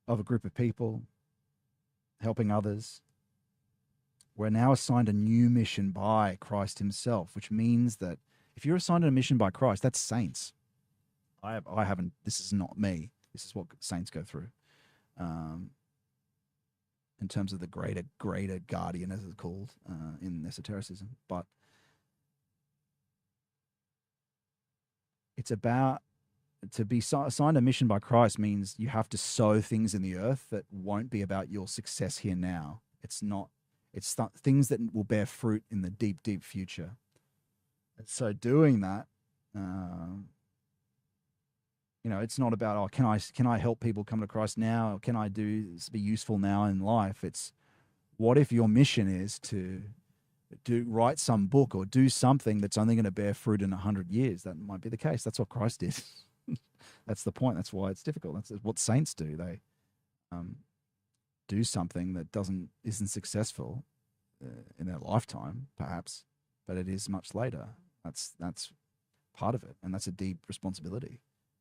of a group of people, helping others. We're now assigned a new mission by Christ himself, which means that if you're assigned a mission by Christ, that's saints. I haven't, this is not me. This is what saints go through. In terms of the greater guardian, as it's called in esotericism. But it's about, to be assigned a mission by Christ means you have to sow things in the earth that won't be about your success here now. It's things that will bear fruit in the deep, deep future. And so doing that, it's not about, oh, can I help people come to Christ now? Or can I be useful now in life? It's, what if your mission is to write some book or do something that's only going to bear fruit in 100 years? That might be the case. That's what Christ did. That's the point. That's why it's difficult. That's what saints do. They do something that isn't successful in their lifetime, perhaps, but it is much later. That's part of it, and that's a deep responsibility,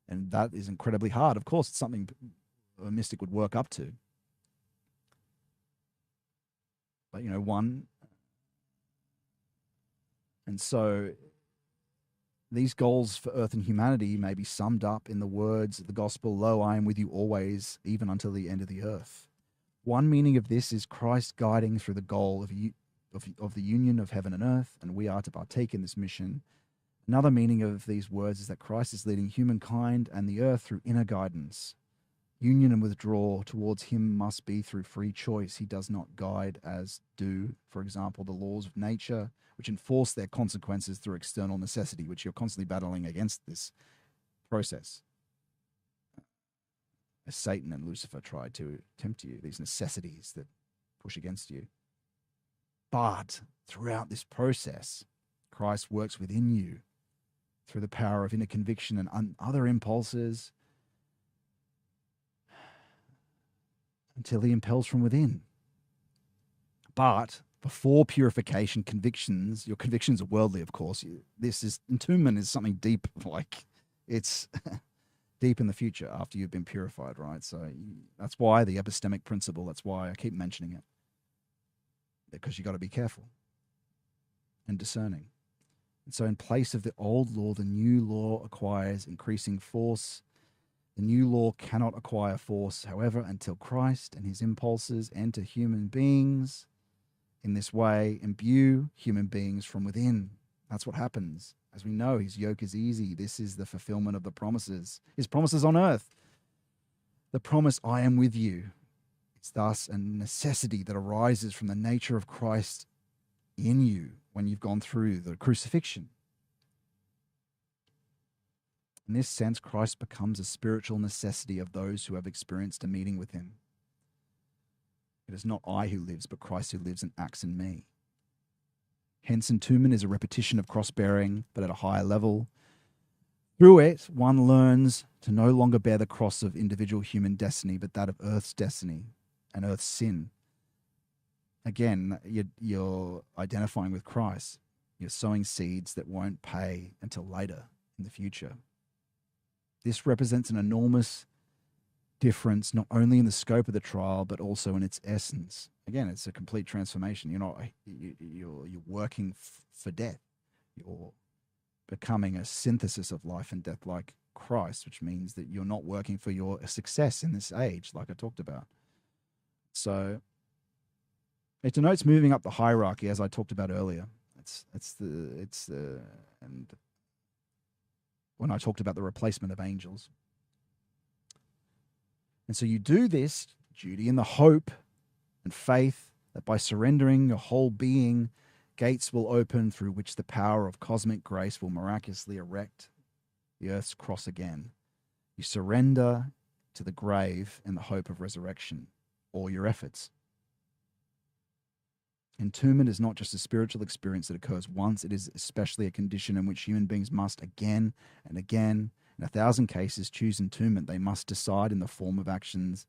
and that is incredibly hard. Of course, it's something a mystic would work up to, but and so these goals for earth and humanity may be summed up in the words of the gospel, "Lo, I am with you always, even until the end of the earth." One meaning of this is Christ guiding through the goal of the union of heaven and earth, and we are to partake in this mission. Another meaning of these words is that Christ is leading humankind and the earth through inner guidance. Union and withdrawal towards him must be through free choice. He does not guide as do, for example, the laws of nature, which enforce their consequences through external necessity, which you're constantly battling against this process. As Satan and Lucifer tried to tempt you, these necessities that push against you. But throughout this process, Christ works within you through the power of inner conviction and other impulses until he impels from within. But before purification, your convictions are worldly, of course. Entombment is something deep, like it's deep in the future after you've been purified, right? So that's why the epistemic principle, that's why I keep mentioning it, because you got to be careful and discerning. And so in place of the old law, the new law acquires increasing force. The new law cannot acquire force, however, until Christ and his impulses enter human beings. In this way, imbue human beings from within. That's what happens. As we know, his yoke is easy. This is the fulfillment of the promises. His promises on earth. The promise, I am with you. It's thus a necessity that arises from the nature of Christ in you when you've gone through the crucifixion. In this sense, Christ becomes a spiritual necessity of those who have experienced a meeting with him. It is not I who lives, but Christ who lives and acts in me. Hence, entombment is a repetition of cross-bearing, but at a higher level. Through it, one learns to no longer bear the cross of individual human destiny, but that of Earth's destiny and Earth's sin. Again, you're identifying with Christ. You're sowing seeds that won't pay until later in the future. This represents an enormous difference, not only in the scope of the trial, but also in its essence. Again, it's a complete transformation. You're working for death. You're becoming a synthesis of life and death like Christ, which means that you're not working for your success in this age, like I talked about. So it denotes moving up the hierarchy, as I talked about earlier. And when I talked about the replacement of angels. And so you do this duty in the hope and faith that by surrendering your whole being, gates will open through which the power of cosmic grace will miraculously erect the earth's cross again. You surrender to the grave in the hope of resurrection, all your efforts. Entombment is not just a spiritual experience that occurs once, it is especially a condition in which human beings must again and again, in 1,000 cases, choose entombment. They must decide in the form of actions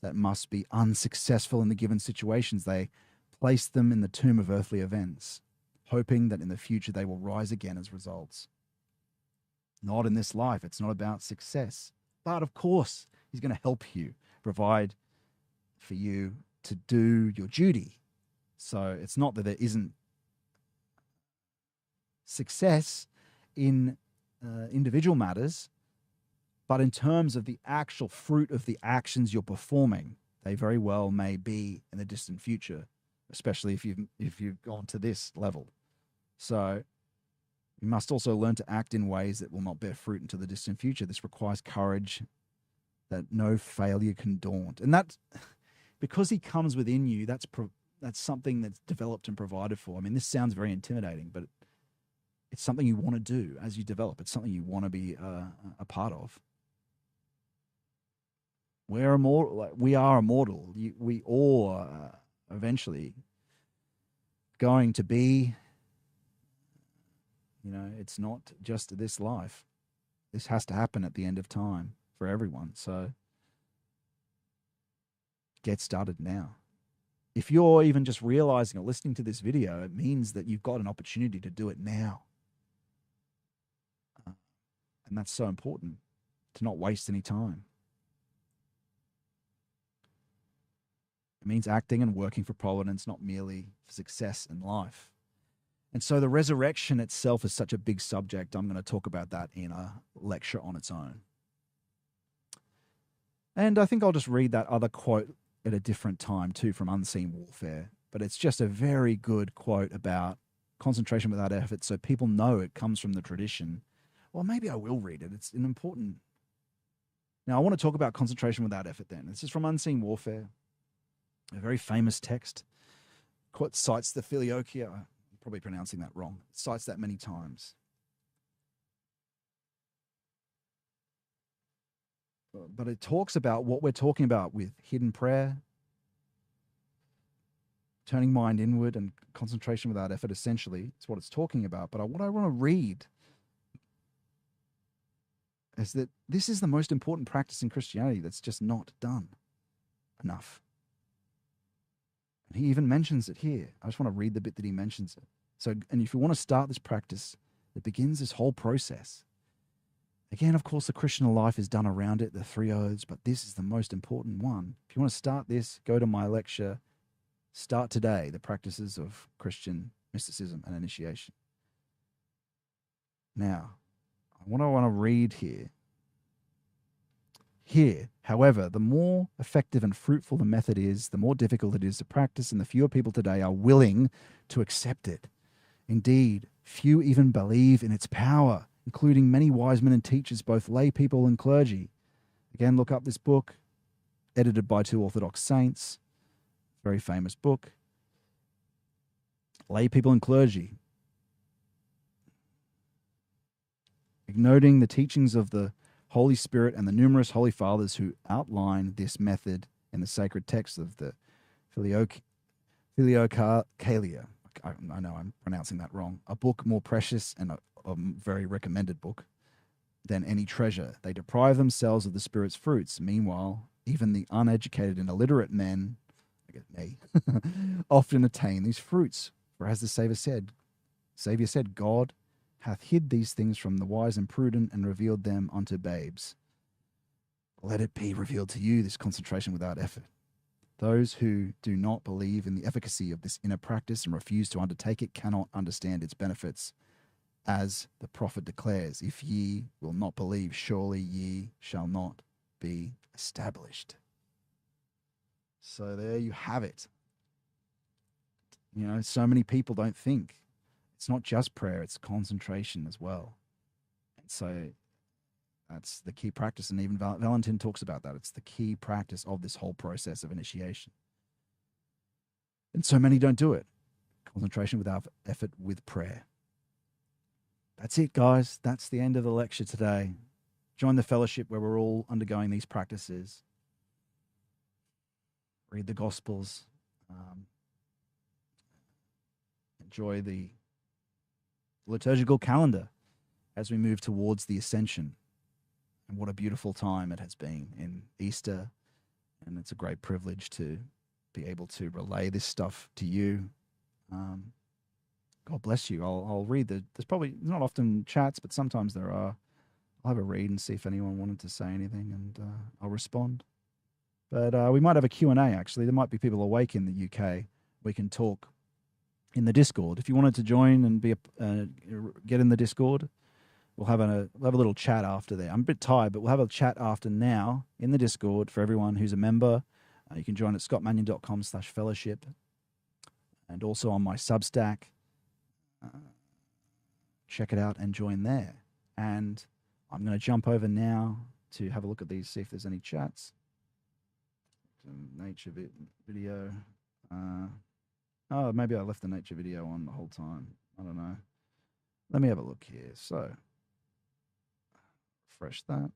that must be unsuccessful in the given situations. They place them in the tomb of earthly events, hoping that in the future they will rise again as results. Not in this life. It's not about success. But of course, he's going to help you, provide for you to do your duty. So it's not that there isn't success in individual matters, but in terms of the actual fruit of the actions you're performing, they very well may be in the distant future, especially if you've gone to this level. So you must also learn to act in ways that will not bear fruit into the distant future. This requires courage that no failure can daunt. And that's because he comes within you, that's something that's developed and provided for. I mean, this sounds very intimidating, but it's something you want to do as you develop. It's something you want to be a part of. We're immortal. We are immortal. We all are eventually going to be, it's not just this life. This has to happen at the end of time for everyone. So get started now. If you're even just realizing or listening to this video, it means that you've got an opportunity to do it now. And that's so important, to not waste any time. It means acting and working for providence, not merely for success in life. And so the resurrection itself is such a big subject. I'm going to talk about that in a lecture on its own. And I think I'll just read that other quote at a different time too, from Unseen Warfare. But it's just a very good quote about concentration without effort, so people know it comes from the tradition. Well, maybe I will read it. It's an important... Now, I want to talk about concentration without effort then. This is from Unseen Warfare, a very famous text. Quote cites the Filioque. I'm probably pronouncing that wrong. It cites that many times. But it talks about what we're talking about with hidden prayer, turning mind inward, and concentration without effort, essentially. It's what it's talking about. But what I want to read is that this is the most important practice in Christianity that's just not done enough. And he even mentions it here. I just want to read the bit that he mentions it. So, and if you want to start this practice, it begins this whole process. Again, of course, the Christian life is done around it, the 3 oaths, but this is the most important one. If you want to start this, go to my lecture, Start Today, the Practices of Christian Mysticism and Initiation. Now, what I want to read here. Here, however, the more effective and fruitful the method is, the more difficult it is to practice, and the fewer people today are willing to accept it. Indeed, few even believe in its power, including many wise men and teachers, both lay people and clergy. Again, look up this book, edited by 2 Orthodox saints. Very famous book. Lay people and clergy. Ignoring the teachings of the Holy Spirit and the numerous Holy Fathers who outline this method in the sacred text of the Filiocalia. I know I'm pronouncing that wrong. A book more precious and a very recommended book than any treasure. They deprive themselves of the Spirit's fruits. Meanwhile, even the uneducated and illiterate men, I guess me, often attain these fruits. For as the Savior said, God hath hid these things from the wise and prudent and revealed them unto babes. Let it be revealed to you, this concentration without effort. Those who do not believe in the efficacy of this inner practice and refuse to undertake it cannot understand its benefits. As the prophet declares, if ye will not believe, surely ye shall not be established. So there you have it. So many people don't think. It's not just prayer, it's concentration as well. And so that's the key practice. And even Valentin talks about that. It's the key practice of this whole process of initiation. And so many don't do it. Concentration without effort with prayer. That's it, guys. That's the end of the lecture today. Join the fellowship where we're all undergoing these practices. Read the Gospels. Enjoy the liturgical calendar as we move towards the Ascension. And what a beautiful time it has been in Easter. And it's a great privilege to be able to relay this stuff to you. God bless you. I'll read there's probably not often chats, but sometimes there are. I'll have a read and see if anyone wanted to say anything, and I'll respond. But we might have a Q&A, actually. There might be people awake in the UK. We can talk in the Discord. If you wanted to join and get in the Discord, we'll have a little chat after there. I'm a bit tired, but we'll have a chat after now in the Discord for everyone who's a member. You can join at scottmannion.com/fellowship, and also on my Substack. Check it out and join there. And I'm going to jump over now to have a look at these, see if there's any chats. Nature video. Oh, maybe I left the nature video on the whole time. I don't know. Let me have a look here. So, refresh that.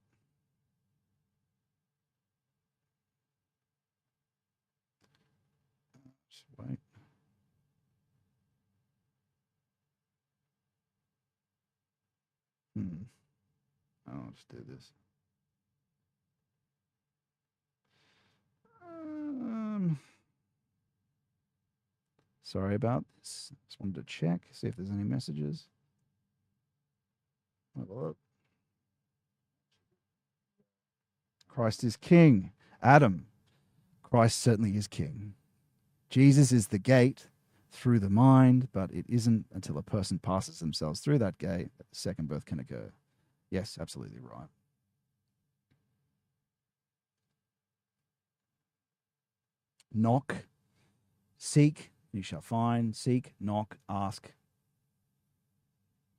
Just wait. I'll just do this. Sorry about this. Just wanted to check, see if there's any messages. Have a look. Christ is king. Adam, Christ certainly is king. Jesus is the gate through the mind, but it isn't until a person passes themselves through that gate that the second birth can occur. Yes, absolutely right. Knock, seek, you shall find, seek, knock, ask.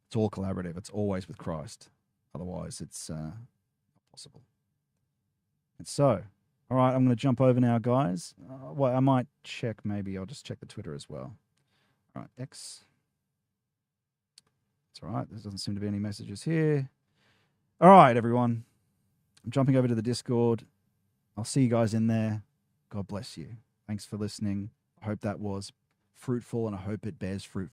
It's all collaborative. It's always with Christ. Otherwise, it's not possible. And so, all right, I'm going to jump over now, guys. Well, I might check, maybe I'll just check the Twitter as well. All right, X. It's all right. There doesn't seem to be any messages here. All right, everyone. I'm jumping over to the Discord. I'll see you guys in there. God bless you. Thanks for listening. I hope that was fruitful, and I hope it bears fruit